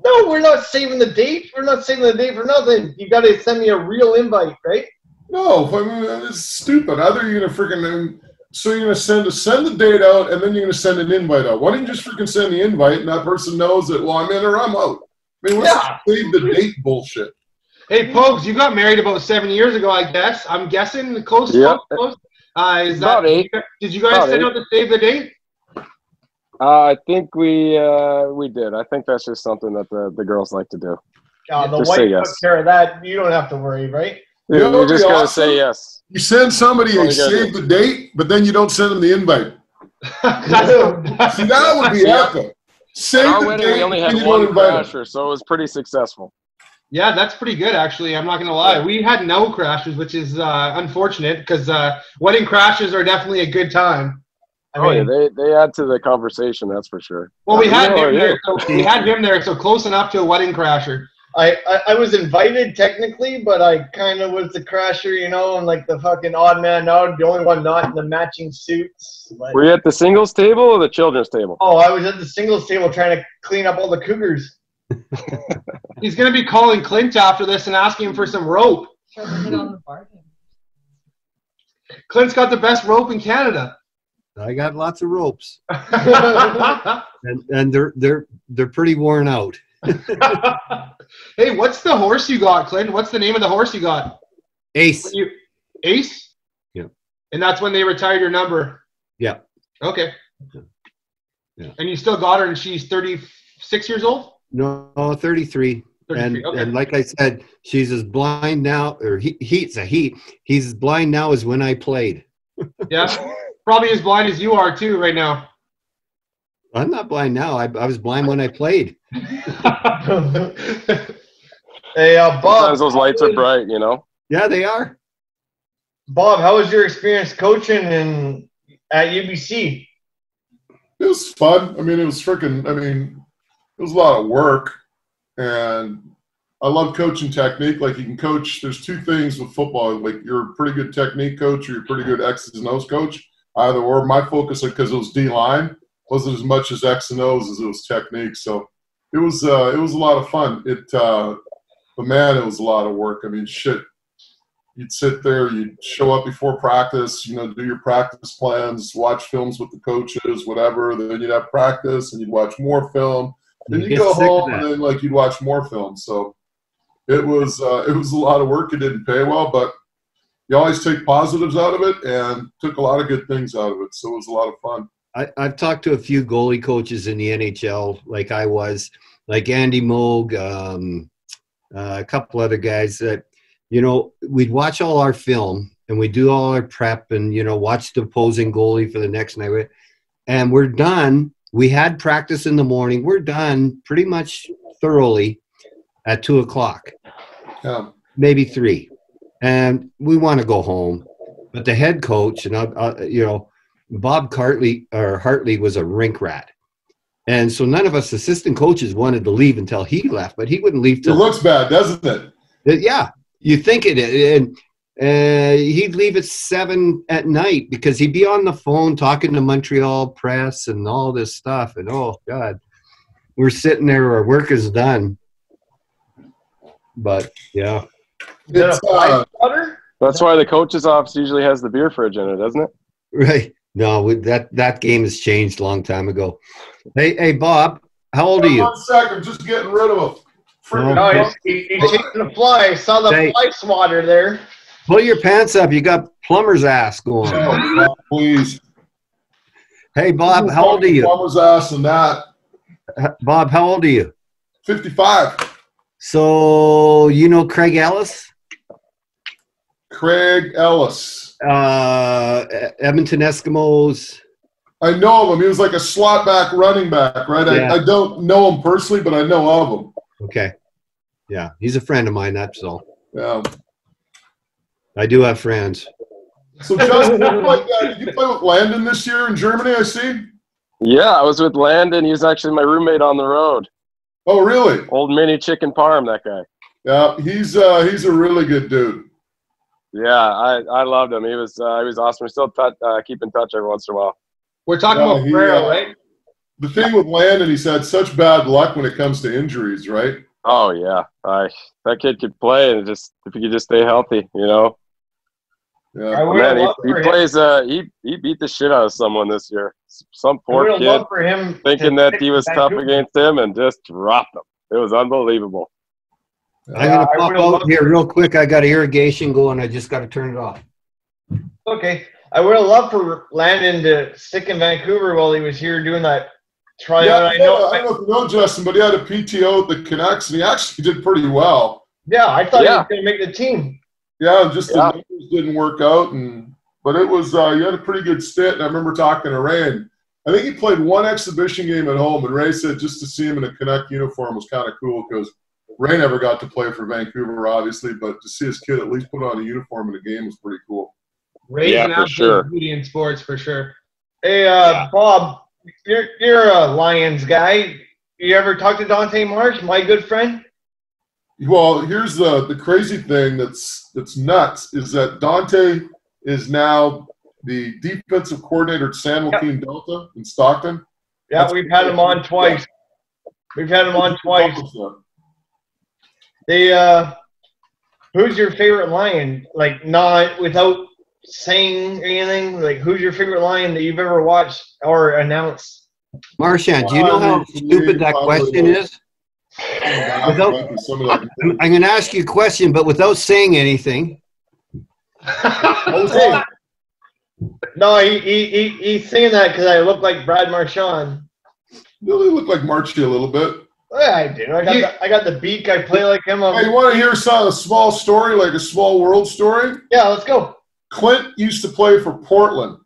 No, we're not saving the date. We're not saving the date for nothing. You got to send me a real invite, right? No, I mean, it's stupid. Either you're going to freaking – so you're going to send the date out, and then you're going to send an invite out. Why don't you just freaking send the invite, and that person knows that, well, I'm in or I'm out? I mean, what's save the date bullshit? Hey, Pogge, you got married about 7 years ago, I guess. I'm guessing close. Yeah. Close. About 8. Did you guys send out the save the date? I think we did. I think that's just something that the girls like to do. The wife took care of that. You don't have to worry, right? You just got to say yes. You send somebody a save the date, but then you don't send them the invite. See, that would be epic. Save our the wedding, date, we only had and you one don't invite crasher, so it was pretty successful. Yeah, that's pretty good, actually. I'm not going to lie. We had no crashers, which is unfortunate because wedding crashes are definitely a good time. I mean, they add to the conversation, that's for sure. Well, we had him there, so close enough to a wedding crasher. I was invited technically, but I kind of was the crasher, and like the fucking odd man out, the only one not in the matching suits. But... Were you at the singles table or the children's table? Oh, I was at the singles table trying to clean up all the cougars. He's going to be calling Clint after this and asking him for some rope. Clint's got the best rope in Canada. I got lots of ropes, and they're pretty worn out. Hey, what's the horse you got, Clint? What's the name of the horse you got? Ace. Ace? Yeah. And that's when they retired your number? Yeah. Okay. Yeah. And you still got her, and she's 36 years old? No, 33. And like I said, she's as blind now, or he's as blind now as when I played. Yeah. Probably as blind as you are too right now. I'm not blind now. I was blind when I played. Hey, Bob. Sometimes those lights are bright, Yeah, they are. Bob, how was your experience coaching at UBC? It was fun. I mean, it was freaking. I mean, it was a lot of work, and I love coaching technique. Like you can coach. There's two things with football. Like you're a pretty good technique coach, or you're a pretty good X's and O's coach. Either or. My focus, because it was D line, wasn't as much as X and O's as it was technique. So it was a lot of fun. But man, it was a lot of work. I mean, shit. You'd sit there, you'd show up before practice, do your practice plans, watch films with the coaches, whatever. Then you'd have practice, and you'd watch more film. Then you'd go home, and then you'd watch more film. So it was a lot of work. It didn't pay well, but you always take positives out of it, and took a lot of good things out of it. So it was a lot of fun. I've talked to a few goalie coaches in the NHL, like I was, like Andy Moog, a couple other guys that, we'd watch all our film and we'd do all our prep and, watch the opposing goalie for the next night. And we're done. We had practice in the morning. We're done pretty much thoroughly at 2 o'clock, maybe 3. And we want to go home. But the head coach, and Bob Hartley was a rink rat. And so none of us assistant coaches wanted to leave until he left, but he wouldn't leave till. It looks bad, doesn't it? Yeah. You think it is. And he'd leave at 7 at night because he'd be on the phone talking to Montreal press and all this stuff. And, oh, God, we're sitting there. Our work is done. But, yeah. That's why the coach's office usually has the beer fridge in it, doesn't it? Right. No, that game has changed a long time ago. Hey, Bob, how old are you? 1 second. Just getting rid of a he's chasing the fly. Saw the fly swatter there. Pull your pants up. You got plumber's ass going. Oh, please. Hey, Bob, how old are you? Plumber's ass and that. Bob, how old are you? 55. So, Craig Ellis? Craig Ellis. Edmonton Eskimos. I know him. He was like a slot back running back, right? Yeah. I don't know him personally, but I know of him. Okay. Yeah, he's a friend of mine, that's all. Yeah. I do have friends. So, Justin, did you play with Landon this year in Germany, I see? Yeah, I was with Landon. He was actually my roommate on the road. Oh, really? Old mini chicken parm, that guy. Yeah, he's a really good dude. Yeah, I loved him. He was awesome. We still keep in touch every once in a while. We're talking about Pereira, right? The thing with Landon, he's had such bad luck when it comes to injuries, right? Oh yeah, that kid could play, and if he could just stay healthy, Yeah. Man, he plays. He beat the shit out of someone this year. Some poor kid for him thinking that he was tough against him and just dropped him. It was unbelievable. I'm going to pop out here real quick. I got irrigation going. I just got to turn it off. Okay. I would have loved for Landon to stick in Vancouver while he was here doing that tryout. Yeah, I don't know if you know Justin, but he had a PTO at the Canucks, and he actually did pretty well. Yeah, I thought he was going to make the team. Yeah, just the numbers didn't work out, but it was he had a pretty good stint. And I remember talking to Ray, and I think he played one exhibition game at home, and Ray said just to see him in a Canuck uniform was kind of cool because Ray never got to play for Vancouver, obviously, but to see his kid at least put on a uniform in a game was pretty cool. Ray's an absolute beauty in sports for sure. Hey, Bob, you're a Lions guy. You ever talk to Dante Marsh, my good friend? Well, here's the crazy thing that's nuts is that Dante is now the defensive coordinator at San Joaquin Delta in Stockton. Yeah, we've had him on twice. We've had him on twice. Who's your favorite Lion? Like, not without saying anything, like, who's your favorite Lion that you've ever watched or announced? Marchand, do you know how stupid that question is? I'm going to ask you a question, but without saying anything. No, he's saying that because I look like Brad Marchand. You really look like Marchie a little bit. Yeah, I do. I got the beak. I play like him. Hey, you want to hear a small story, like a small world story? Yeah, let's go. Clint used to play for Portland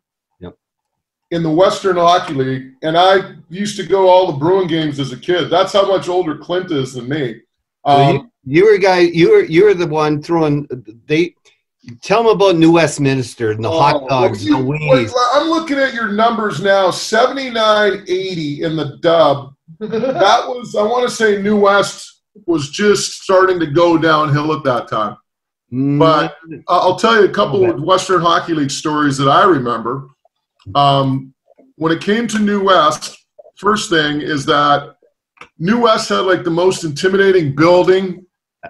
in the Western Hockey League, and I used to go to all the Bruin games as a kid. That's how much older Clint is than me. You were the one throwing Tell them about New Westminster and the hot dogs, the weenies. I'm looking at your numbers now, 79-80 in the dub. That was, I want to say New West was just starting to go downhill at that time. But I'll tell you a couple of Western Hockey League stories that I remember. When it came to New West, first thing is that New West had like the most intimidating building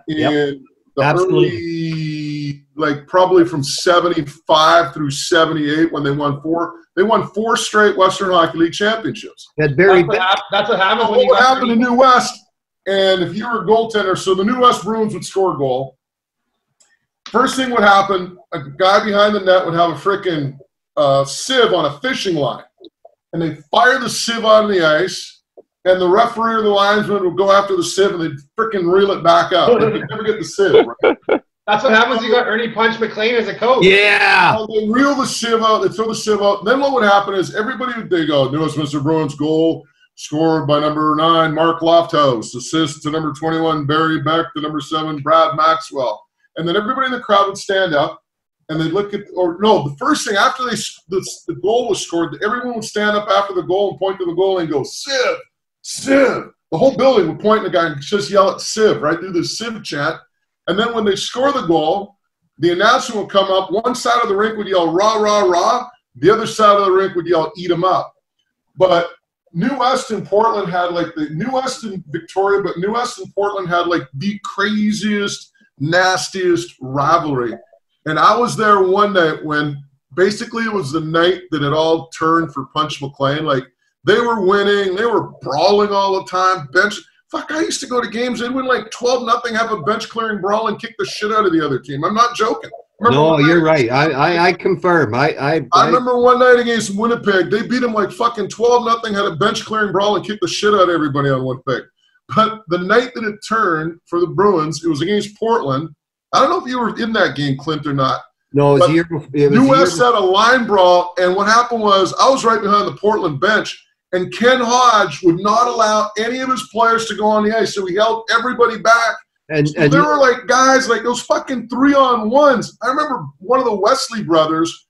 in the early, like probably from 75 through 78 when they won four straight Western Hockey League championships. That's what happens when you what happened to New West. And if you were a goaltender, so the New West Bruins would score a goal. First thing would happen, a guy behind the net would have a freaking sieve on a fishing line. And they'd fire the sieve on the ice, and the referee or the linesman would go after the sieve, and they'd freaking reel it back up. They'd never get the sieve, right? That's what happens when you got Ernie Punch McLean as a coach. Yeah. So they reel the sieve out, they throw the sieve out. And then what would happen is they go, New Westminster Bruins goal scored by number 9, Mark Lofthouse. Assist to number 21, Barry Beck, to number 7, Brad Maxwell. And then everybody in the crowd would stand up, and they'd look at, or no, the first thing after the goal was scored, everyone would stand up after the goal and point to the goal and go, Siv, Siv. The whole building would point at the guy and just yell at Siv, right? Do the Siv chant. And then when they score the goal, the announcer would come up. One side of the rink would yell, rah, rah, rah. The other side of the rink would yell, eat 'em up. But New West and Portland had like the New West and Victoria, but New West and Portland had like the craziest, nastiest rivalry. And I was there one night when basically it was the night that it all turned for Punch McLean. Like they were winning, they were brawling all the time. Fuck, I used to go to games, they'd win like 12-0, have a bench clearing brawl and kick the shit out of the other team. I'm not joking. No, you're right. I confirm. I remember one night against Winnipeg, they beat them like fucking 12-0, had a bench clearing brawl and kicked the shit out of everybody on Winnipeg. But the night that it turned for the Bruins, it was against Portland. I don't know if you were in that game, Clint, or not. No, it was New West had a line brawl, and what happened was I was right behind the Portland bench, and Ken Hodge would not allow any of his players to go on the ice, so he held everybody back. And there were like guys like those fucking 3-on-1s. I remember one of the Wesley brothers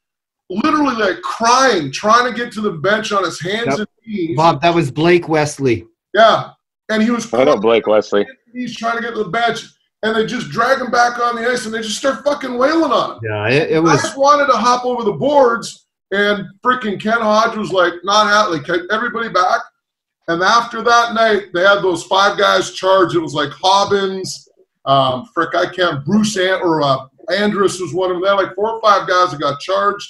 literally like crying, trying to get to the bench on his hands and knees. Bob, that was Blake Wesley. Yeah. And he was I know Blake Wesley. He's trying to get to the bench, and they just drag him back on the ice, and they just start fucking wailing on him. Yeah, it was. I just wanted to hop over the boards, and freaking Ken Hodge was like, not happy, kept everybody back. And after that night, they had those 5 guys charged. It was like Hobbins, Bruce Andrus was one of them. They had like 4 or 5 guys that got charged.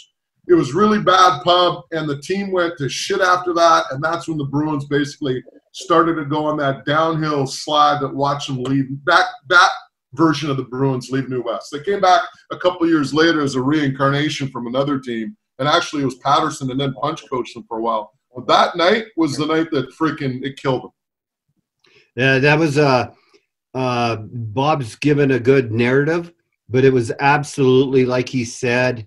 It was really bad pub, and the team went to shit after that, and that's when the Bruins basically started to go on that downhill slide that watched them leave. That version of the Bruins leave New West. They came back a couple years later as a reincarnation from another team, and actually it was Patterson and then Punch coached them for a while. But that night was the night that freaking it killed them. Yeah, that was Bob's given a good narrative, but it was absolutely, like he said,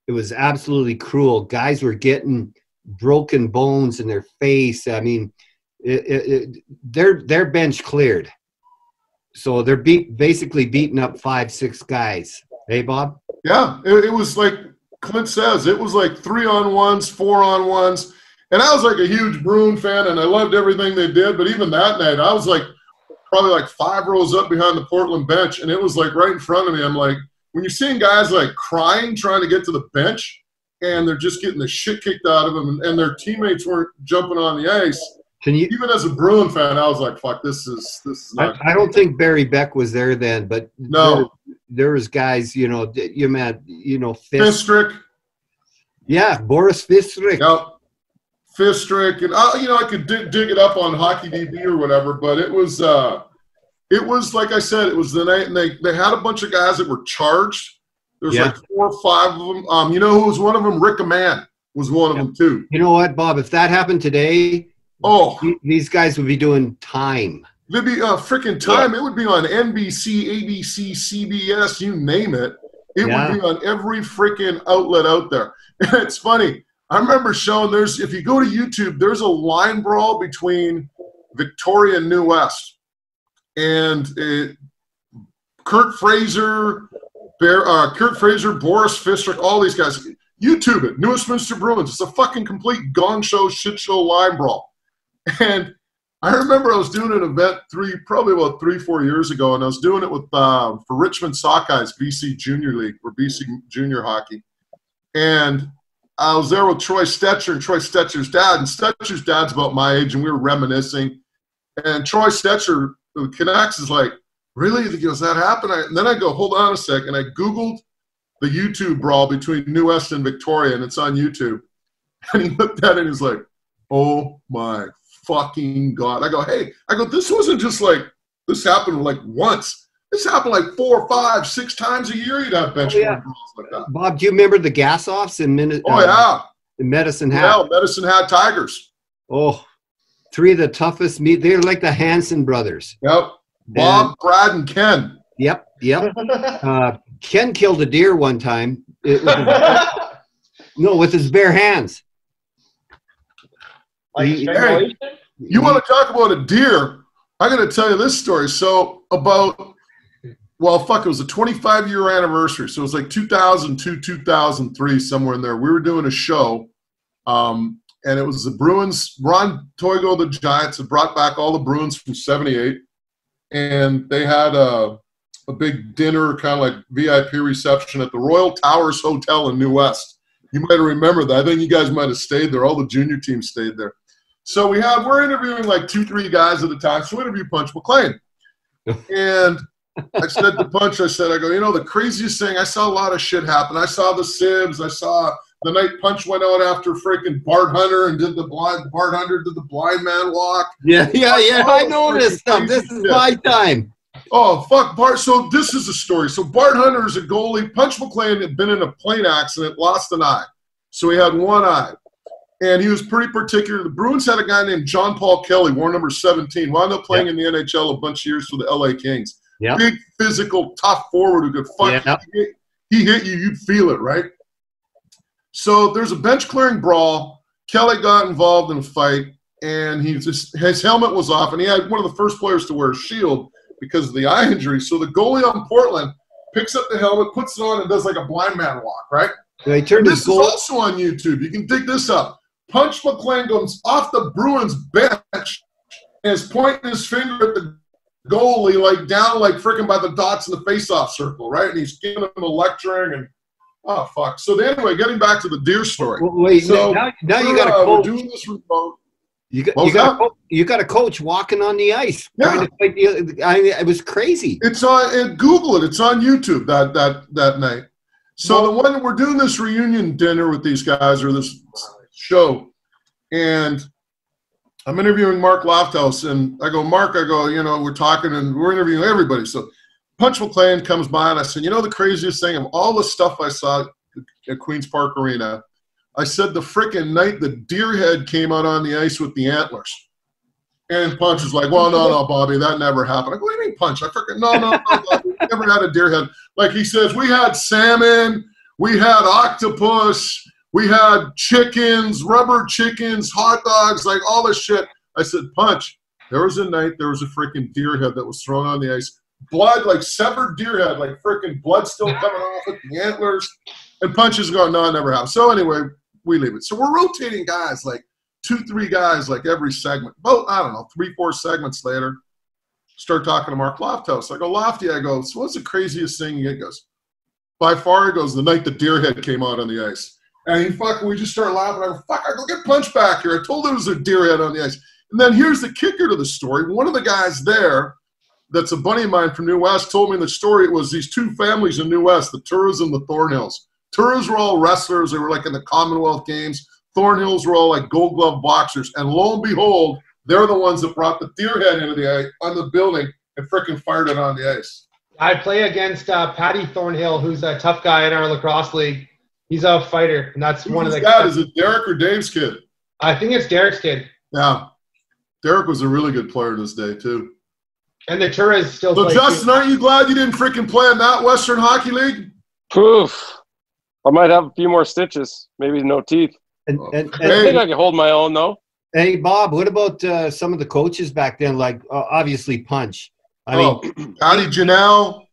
it was absolutely cruel. Guys were getting broken bones in their face. I mean, their bench cleared. So they're basically beating up 5-6 guys. Hey, Bob? Yeah, it was like Clint says, it was like 3-on-1s, 4-on-1s. And I was like a huge Bruin fan, and I loved everything they did. But even that night, I was like probably like 5 rows up behind the Portland bench, and it was like right in front of me. I'm like, when you're seeing guys like crying, trying to get to the bench, and they're just getting the shit kicked out of them, and their teammates weren't jumping on the ice. Even as a Bruin fan, I was like, "Fuck, this is not." I don't think Barry Beck was there then, but no, there was guys, Fistrick. Yeah, Boris Fistrick. Yep. Fistrick, and I could dig it up on Hockey DB or whatever, but it was like I said, it was the night, and they had a bunch of guys that were charged. There's like 4 or 5 of them. You know who was one of them? Rick Aman was one of them too. You know what, Bob? If that happened today, these guys would be doing time. They'd be freaking time. Yeah. It would be on NBC, ABC, CBS, you name it. It would be on every freaking outlet out there. And it's funny. I remember showing if you go to YouTube, there's a line brawl between Victoria and New West. And Kurt Fraser, Kurt Fraser, Boris Fistrick, all these guys. YouTube it, New Westminster Bruins. It's a fucking complete gong show, shit show, line brawl. And I remember I was doing an event probably about 3-4 years ago, and I was doing it with for Richmond Sockeyes, BC Junior League, or BC Junior Hockey. And I was there with Troy Stetcher and Troy Stetcher's dad, and Stetcher's dad's about my age, and we were reminiscing. And Troy Stetcher, the Canucks, is like, really? He goes, that happened? And then I go, hold on a second. I Googled the YouTube brawl between New West and Victoria, and it's on YouTube. And he looked at it and he's like, oh my fucking God. I go, this wasn't just like, this happened like once. This happened like 4, 5, 6 times a year. You'd have benchmark brawls like that. Bob, do you remember the gas-offs in Medicine Hat? Yeah, Medicine Hat Tigers. Oh, 3 of the toughest meat. They're like the Hanson brothers. Yep. Bob, Brad, and Ken. Yep. Ken killed a deer one time. With his bare hands. You want to talk about a deer? I'm going to tell you this story. So it was a 25-year anniversary. So it was like 2002, 2003, somewhere in there. We were doing a show, and it was the Bruins. Ron Toigo, the Giants, had brought back all the Bruins from '78, and they had a big dinner, kind of like VIP reception at the Royal Towers Hotel in New West. You might remember that. I think you guys might have stayed there. All the junior teams stayed there. So we're interviewing like 2-3 guys at a time. So we interviewed Punch McLean. And I said to Punch, I go, the craziest thing, I saw a lot of shit happen. I saw the Sibs. I saw the night Punch went out after freaking Bart Hunter and Bart Hunter did the blind man walk. Yeah. I know this stuff. This is my time. Oh, fuck, Bart. So this is the story. So Bart Hunter is a goalie. Punch McLean had been in a plane accident, lost an eye. So he had one eye. And he was pretty particular. The Bruins had a guy named John Paul Kelly, wore number 17, wound up playing in the NHL a bunch of years for the LA Kings. Yep. Big, physical, tough forward who could fuck. Yep. He hit you, you'd feel it, right? So there's a bench clearing brawl. Kelly got involved in a fight, and his helmet was off, and he had one of the first players to wear a shield because of the eye injury. So the goalie on Portland picks up the helmet, puts it on, and does like a blind man walk, right? Yeah, this is also on YouTube. You can dig this up. Punch McLean goes off the Bruins bench and is pointing his finger at the goalie, like down, like freaking by the dots in the face-off circle, right? And he's giving him a lecturing and oh fuck. So anyway, getting back to the deer story. Well, wait, so now you got a coach. We're doing this remote. You got a coach walking on the ice. Yeah. It was crazy. It's on Google it. It's on YouTube that night. So the one we're doing this reunion dinner with these guys or this show, and I'm interviewing Mark Lofthouse, and I go, Mark, we're talking and we're interviewing everybody. So Punch McLean comes by, and I said, the craziest thing of all the stuff I saw at Queen's Park Arena, I said the frickin' night the deer head came out on the ice with the antlers. And Punch is like, well, no, Bobby, that never happened. I go, what do you mean, Punch? I freaking, no, Bobby, we never had a deer head. Like he says, we had salmon, we had octopus, we had chickens, rubber chickens, hot dogs, like all this shit. I said, Punch, there was a night there was a freaking deer head that was thrown on the ice. Blood, like severed deer head, like freaking blood still coming off it, the antlers. And Punch is going, no, it never happened. So anyway, we leave it. So we're rotating guys, like 2-3 guys, like every segment. About, I don't know, 3-4 segments later, start talking to Mark Lofthouse. I go, Lofty, so what's the craziest thing? He goes, by far, he goes, the night the deer head came out on the ice. And we just start laughing. I go, get Punch back here. I told him it was a deer head on the ice. And then here's the kicker to the story. One of the guys there, that's a buddy of mine from New West, told me the story. It was these 2 families in New West, the Turas and the Thornhills. Turas were all wrestlers. They were like in the Commonwealth Games. Thornhills were all like Gold Glove boxers. And lo and behold, they're the ones that brought the deer head into the building and freaking fired it on the ice. I play against Patty Thornhill, who's a tough guy in our lacrosse league. He's a fighter, and that's one of the guys. Is it Derek or Dave's kid? I think it's Derek's kid. Yeah. Derek was a really good player this day, too. And the Turas still play. So, Justin, aren't you glad you didn't freaking play in that Western Hockey League? Poof. I might have a few more stitches. Maybe no teeth. And I think I can hold my own, though. Hey, Bob, what about some of the coaches back then, like obviously Punch? I mean, Patty Janelle.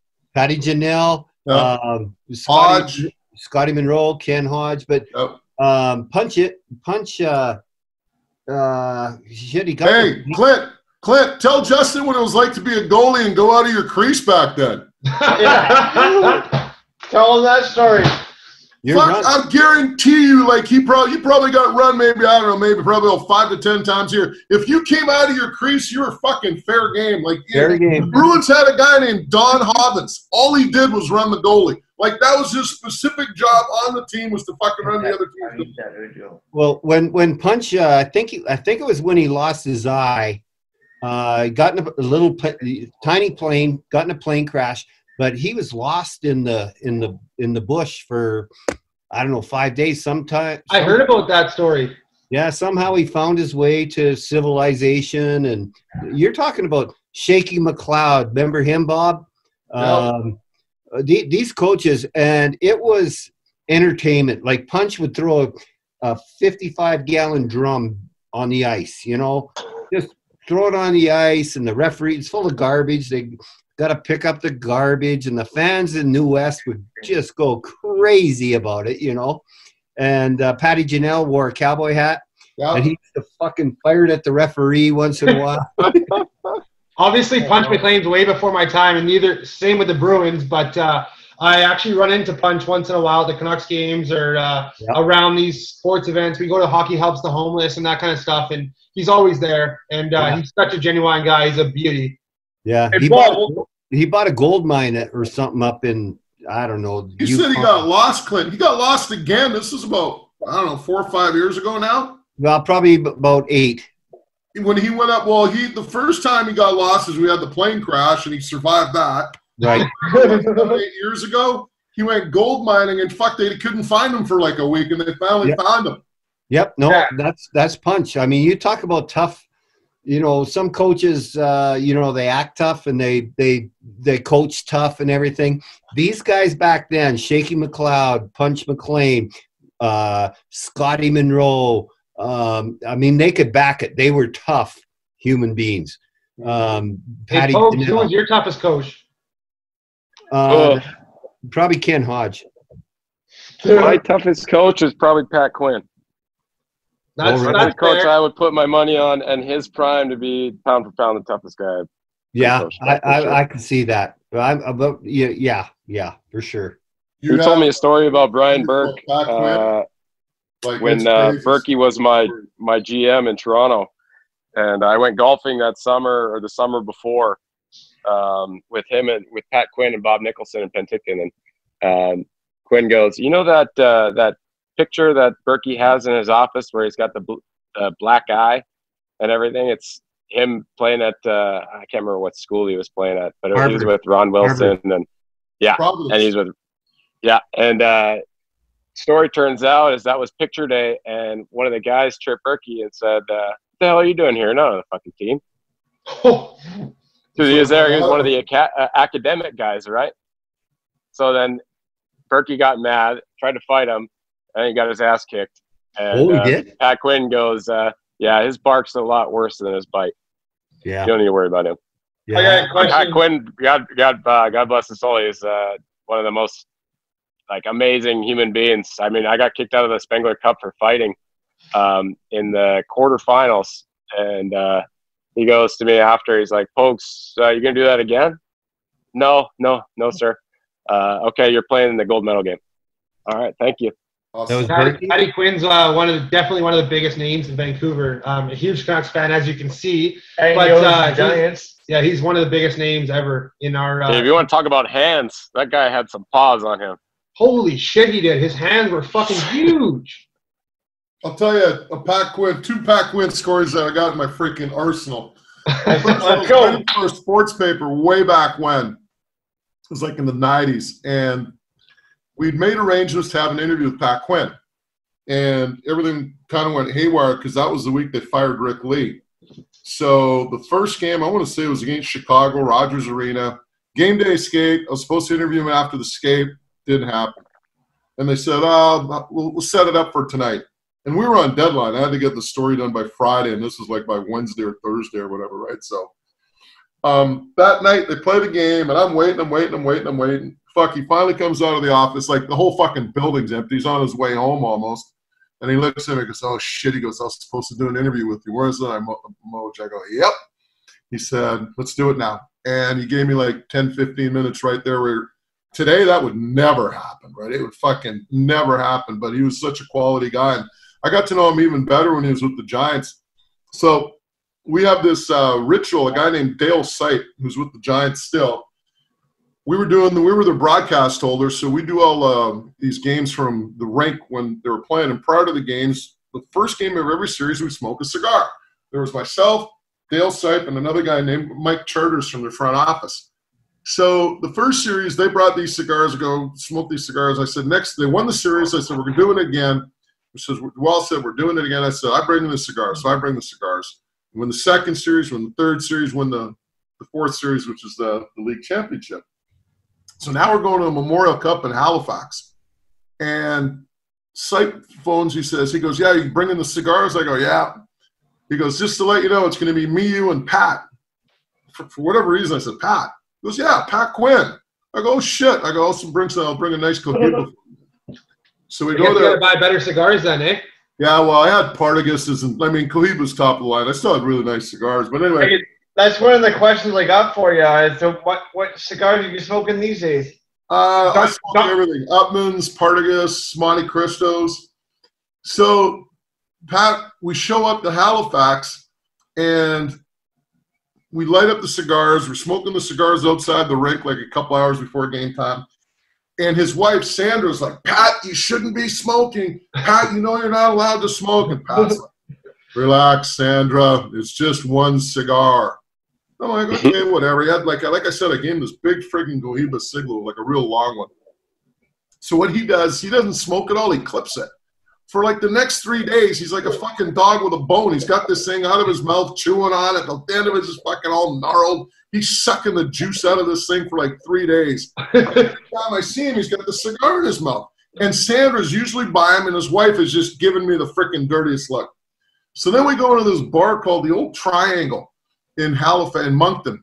Scotty Monroe, Ken Hodge, but Punch. Shit, he got. Hey, Clint, tell Justin what it was like to be a goalie and go out of your crease back then. Tell him that story. I guarantee you, like you probably got run maybe, I don't know, maybe probably 5 to 10 times a year. If you came out of your crease, you were fucking fair game. Like the Bruins had a guy named Don Hobbins. All he did was run the goalie. Like that was his specific job on the team, was to fucking run the other team. Well, when Punch, I think it was when he lost his eye. Got in a little tiny plane, got in a plane crash. But he was lost in the bush for, I don't know, 5 days. Sometime I heard about that story. Yeah, somehow he found his way to civilization. And you're talking about Shaky McLeod. Remember him, Bob? Yep. These coaches, and it was entertainment. Like Punch would throw a 55-gallon drum on the ice, just throw it on the ice, and the referee, it's full of garbage. They got to pick up the garbage, and the fans in New West would just go crazy about it, And Patty Janelle wore a cowboy hat, and he used to fucking fired at the referee once in a while. Obviously, Punch McLean's way before my time, and same with the Bruins, but I actually run into Punch once in a while at the Canucks games or around these sports events. We go to Hockey Helps the Homeless and that kind of stuff, and he's always there, and he's such a genuine guy. He's a beauty. Yeah, he bought a gold mine or something up in, I don't know. You said he got lost, Clint. He got lost again. This is about, I don't know, 4 or 5 years ago now? Well, probably about 8. When he went up, the first time he got lost is we had the plane crash, and he survived that. Right. 8 years ago, he went gold mining, and they couldn't find him for like a week, and they finally found him. Yep. No, that's Punch. I mean, you talk about tough. Some coaches, they act tough and they coach tough and everything. These guys back then, Shaky McLeod, Punch McLean, Scotty Monroe, they could back it. They were tough human beings. Patty, who was your toughest coach? Probably Ken Hodge. My toughest coach is probably Pat Quinn. That's the coach I would put my money on, and his prime to be pound for pound the toughest guy. Yeah, I can see that. Yeah, for sure. You told me a story about Brian Burke when Berkey was my GM in Toronto, and I went golfing that summer or the summer before with him and with Pat Quinn and Bob Nicholson and Penticton, and Quinn goes, that picture that Berkey has in his office where he's got the black eye and everything. It's him playing at I can't remember what school he was playing at, but he was with Ron Wilson and and he's with story turns out is that was picture day, and one of the guys tripped Berkey and said, "What the hell are you doing here? Not on the fucking team." So he was there. He was one of the academic guys, right? So then Berkey got mad, tried to fight him. And he got his ass kicked. And, he did? Pat Quinn goes, his bark's a lot worse than his bite. Yeah. You don't need to worry about him. Yeah. Pat Quinn, God bless his soul, he's one of the most amazing human beings. I mean, I got kicked out of the Spengler Cup for fighting in the quarterfinals. And he goes to me after, he's like, "Pokes, you going to do that again?" No, sir. Okay, you're playing in the gold medal game. All right, thank you. Awesome. Patty Quinn's definitely one of the biggest names in Vancouver. A huge Canucks fan, as you can see. Giants. He's one of the biggest names ever in our. If you want to talk about hands, that guy had some paws on him. Holy shit, he did. His hands were fucking huge. I'll tell you, two Pat Quinn stories that I got in my freaking arsenal. Let's go. For a sports paper way back when. It was in the 90s, and we'd made arrangements to have an interview with Pat Quinn, and everything kind of went haywire because that was the week they fired Rick Lee. So the first game, I want to say, was against Chicago, Rogers Arena. Game day skate. I was supposed to interview him after the skate. Didn't happen. And they said, we'll set it up for tonight. And we were on deadline. I had to get the story done by Friday, and this was by Wednesday or Thursday or whatever, right? So That night they play the game, and I'm waiting. Fuck, he finally comes out of the office. Like, the whole fucking building's empty. He's on his way home almost. And he looks at me and goes, oh, shit. He goes, I was supposed to do an interview with you. Where's that? Moj. I go, yep. He said, let's do it now. And he gave me like 10, 15 minutes right there where today that would never happen, right? It would fucking never happen. But he was such a quality guy. And I got to know him even better when he was with the Giants. So we have this ritual, a guy named Dale Sight, who's with the Giants still. We were the broadcast holders, so we do all these games from the rink when they were playing. And prior to the games, the first game of every series, we smoke a cigar. There was myself, Dale Sipe, and another guy named Mike Charters from the front office. So the first series, they brought these cigars, go smoke these cigars. I said, they won the series. I said, we're doing it again. He says, well said, we're doing it again. I said, I bring the cigars. So I bring the cigars. Win the second series, win the third series, win the fourth series, which is the league championship. So now we're going to a Memorial Cup in Halifax. And Sipe phones, he goes, yeah, you bringing the cigars? I go, yeah. He goes, just to let you know, it's going to be me, you, and Pat. For whatever reason, I said, Pat. He goes, yeah, Pat Quinn. I go, oh, shit. I go, I'll bring a nice Cohiba. So we go there. You got to buy better cigars then, eh? Yeah, well, I had Partagas, and Cohiba's top of the line. I still had really nice cigars. But anyway. That's one of the questions I got for you. So what cigars are you smoking these days? I smoke everything. Upman's, Partagas, Monte Cristos. So, Pat, we show up to Halifax, and we light up the cigars. We're smoking the cigars outside the rink like a couple hours before game time. And his wife, Sandra's like, Pat, you shouldn't be smoking. Pat, you know you're not allowed to smoke. And Pat's like, relax, Sandra. It's just one cigar. I'm like, okay, whatever. He had, like I said, I gave him this big friggin' Cohiba Siglo, like a real long one. So what he does, he doesn't smoke at all. He clips it. For like the next 3 days, he's like a fucking dog with a bone. He's got this thing out of his mouth, chewing on it. The end of it is fucking all gnarled. He's sucking the juice out of this thing for like 3 days. Every time I see him, he's got the cigar in his mouth. And Sandra's usually by him, and his wife is just giving me the freaking dirtiest look. So then we go into this bar called the Old Triangle in Halifax, in Moncton,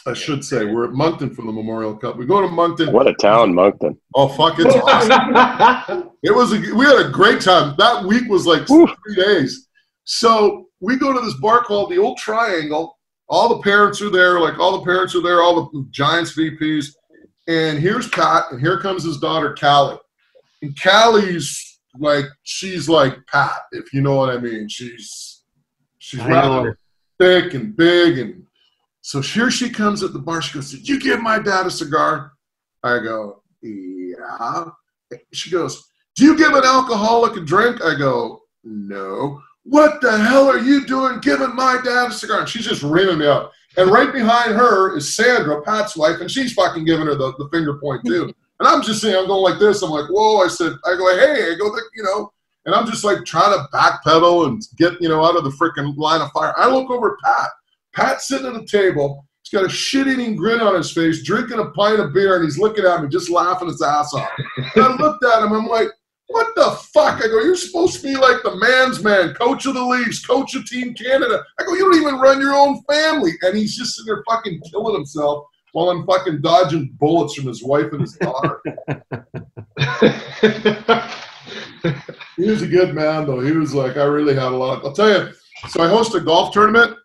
I should say. We're at Moncton for the Memorial Cup. We go to Moncton. What a town, Moncton. Oh, fuck, it's awesome. We had a great time. That week was like 3 days. So we go to this bar called the Old Triangle. All the parents are there, all the Giants VPs. And here's Pat, and here comes his daughter, Callie. And Callie's she's like Pat, if you know what I mean. She's rather thick and big, and so here she comes at the bar. She goes, did you give my dad a cigar? I go, yeah. She goes, do you give an alcoholic a drink? I go, no. What the hell are you doing giving my dad a cigar? And she's just reaming me out. And right behind her is Sandra, Pat's wife, and she's fucking giving her the finger point too. And I'm just saying, I'm going like this. I'm like, whoa. I go, hey, and I'm just like trying to backpedal and get, out of the freaking line of fire. I look over at Pat. Pat's sitting at a table. He's got a shit-eating grin on his face, drinking a pint of beer, and he's looking at me, just laughing his ass off. And I looked at him. I'm like, what the fuck? I go, you're supposed to be like the man's man, coach of the Leafs, coach of Team Canada. I go, you don't even run your own family. And he's just sitting there fucking killing himself while I'm fucking dodging bullets from his wife and his daughter. He was a good man, though. He was like, I really had a lot. I'll tell you, so I host a golf tournament,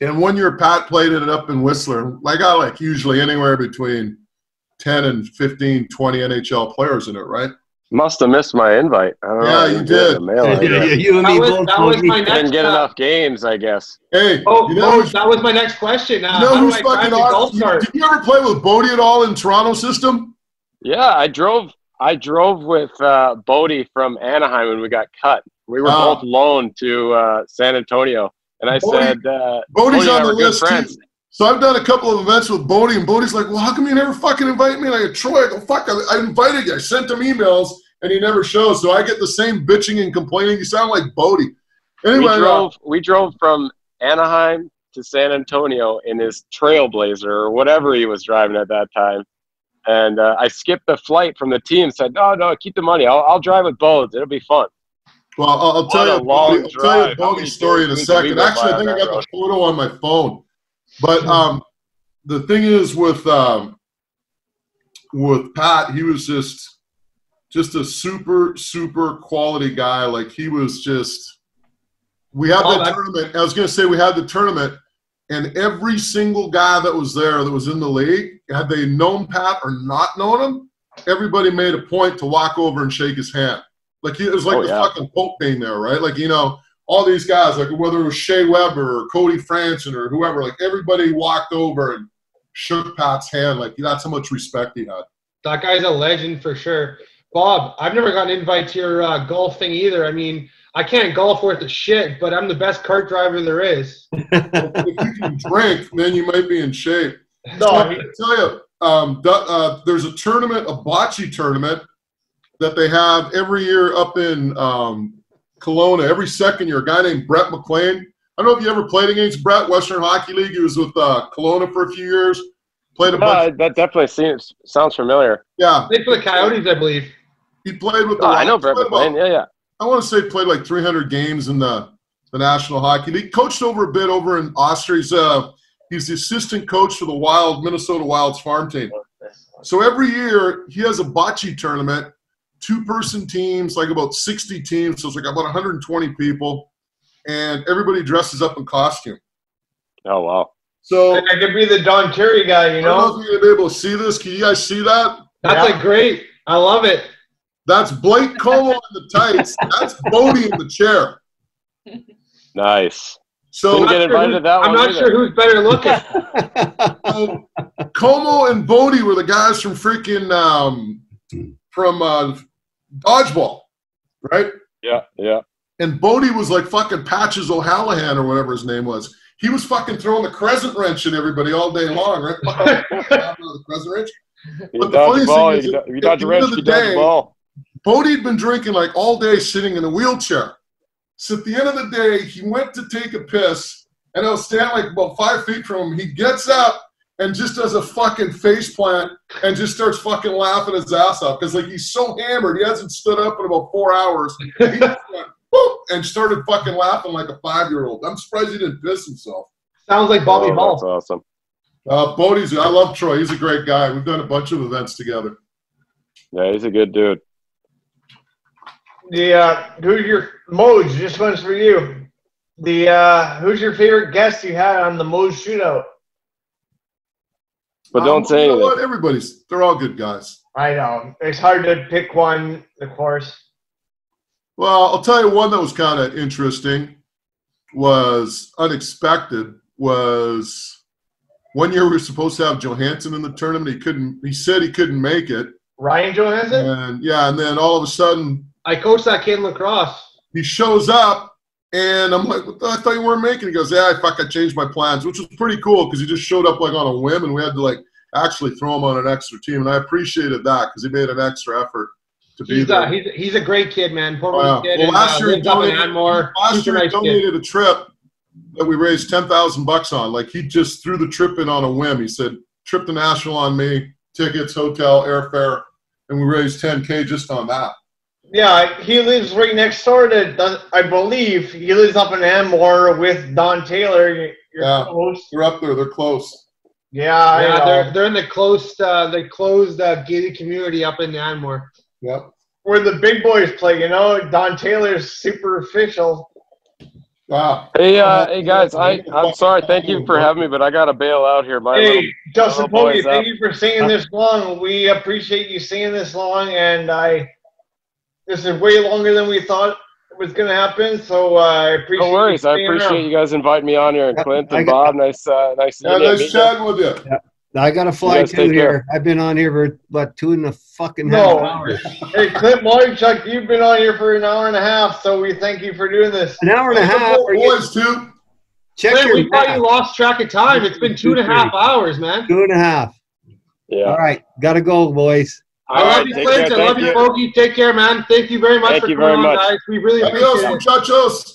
and one year Pat played it up in Whistler. I got usually anywhere between 10 and 15, 20 NHL players in it, right? Must have missed my invite. I don't know. You did. You and me both. That was my next. Didn't get enough games, I guess. Hey, that was my next question. Who's fucking awesome? Did you ever play with Bodie at all in Toronto system? Yeah, I drove with Bodie from Anaheim when we got cut. We were both loaned to San Antonio, and I said, Bodie's on the list too. So I've done a couple of events with Bodie, and Bodie's like, well, how come you never fucking invite me? And I go, Troy, I go, fuck, I invited you. I sent him emails, and he never shows. So I get the same bitching and complaining. You sound like Bodie. Anyway, we drove from Anaheim to San Antonio in his Trailblazer or whatever he was driving at that time. And I skipped the flight from the team, said, no, keep the money. I'll drive with Bodes. It'll be fun. Well, I'll tell you Bodie's story in a second. Actually, I think I got the photo on my phone. But the thing is with Pat, he was just a super quality guy. Like he was just. We had the tournament. I was going to say we had the tournament, and every single guy that was there that was in the league, had they known Pat or not known him, everybody made a point to walk over and shake his hand. Like it was like fucking Pope being there, right? Like all these guys, like whether it was Shea Weber or Cody Franson or whoever, like everybody walked over and shook Pat's hand. Like that's how much respect he had. That guy's a legend for sure. Bob, I've never gotten an invite to your golf thing either. I mean, I can't golf worth a shit, but I'm the best cart driver there is. If you can drink, then you might be in shape. No, I tell you, there's a tournament, a bocce tournament, that they have every year up in Kelowna. Every second year, a guy named Brett McLean. I don't know if you ever played against Brett, Western Hockey League. He was with Kelowna for a few years. Played a bunch. That definitely sounds familiar. Yeah. Played for the Coyotes, I believe. He played with the I know Brett McLean, yeah. I want to say played like 300 games in the National Hockey League. Coached over a bit over in Austria. He's the assistant coach for the Minnesota Wild's farm team. So every year he has a bocce tournament, 2-person teams, like about 60 teams. So it's like about 120 people, and everybody dresses up in costume. Oh, wow. So I could be the Don Terry guy, I don't know if you're going to be able to see this. Can you guys see that? That's like great. I love it. That's Blake Como in the tights. That's Bodie in the chair. Nice. So didn't get invited to that one. I'm not sure who's better looking. Como and Bodie were the guys from freaking Dodgeball, right? Yeah. And Bodie was like fucking Patches O'Hallahan or whatever his name was. He was fucking throwing the crescent wrench at everybody all day long, right? The crescent wrench. But the funny thing is, you dodge a wrench, you dodge a ball. Bodie had been drinking like all day sitting in a wheelchair. So at the end of the day, he went to take a piss, and I was standing like about 5 feet from him. He gets up and just does a fucking face plant and just starts fucking laughing his ass off because like he's so hammered. He hasn't stood up in about 4 hours. He just went, whoop, and started fucking laughing like a 5-year-old. I'm surprised he didn't piss himself. Sounds like Bobby Hall. That's awesome. Bodie's, I love Troy. He's a great guy. We've done a bunch of events together. Yeah, he's a good dude. Who's your Moj? This one's for you. Who's your favorite guest you had on the Moj shootout? But don't say anything. What? They're all good guys. I know. It's hard to pick one, of course. Well, I'll tell you one that was kind of interesting, was unexpected, was one year we were supposed to have Johansson in the tournament. He said he couldn't make it. Ryan Johansson? And then all of a sudden, I coached that kid in lacrosse. He shows up, and I'm like, I thought you weren't making it. He goes, yeah, I changed my plans, which was pretty cool because he just showed up like on a whim, and we had to like actually throw him on an extra team, and I appreciated that because he made an extra effort to be there. He's a great kid, man. Kid, well, last year he donated a trip that we raised $10,000 on. Like he just threw the trip in on a whim. He said, trip to National on me, tickets, hotel, airfare, and we raised $10K just on that. Yeah, he lives right next door to, I believe, he lives up in Anmore with Don Taylor. You're close. They're up there. They're close. Yeah, they're in the closed gated community up in Anmore. Yep. Where the big boys play, Don Taylor's super official. Wow. Hey guys, I'm sorry. Thank you for having me, but I got to bail out here. Justin Pogge, thank you for singing this long. We appreciate you singing this long, and this is way longer than we thought it was going to happen, so I appreciate. No worries. I appreciate you guys inviting me on here, and Clint and Bob. Nice chatting with you. Yeah. I got to fly too here. I've been on here for about 2.5 hours. Hey, Clint Malarchuk, you've been on here for an hour and a half, so we thank you for doing this. An hour and a half. Boys, too. Check we thought you lost track of time. It's been 2.5 hours, man. 2.5. Yeah. All right. Got to go, boys. I love you, Clint. I love you, Pogge. Take care, man. Thank you very much for coming on, guys. We really appreciate it. Muchachos.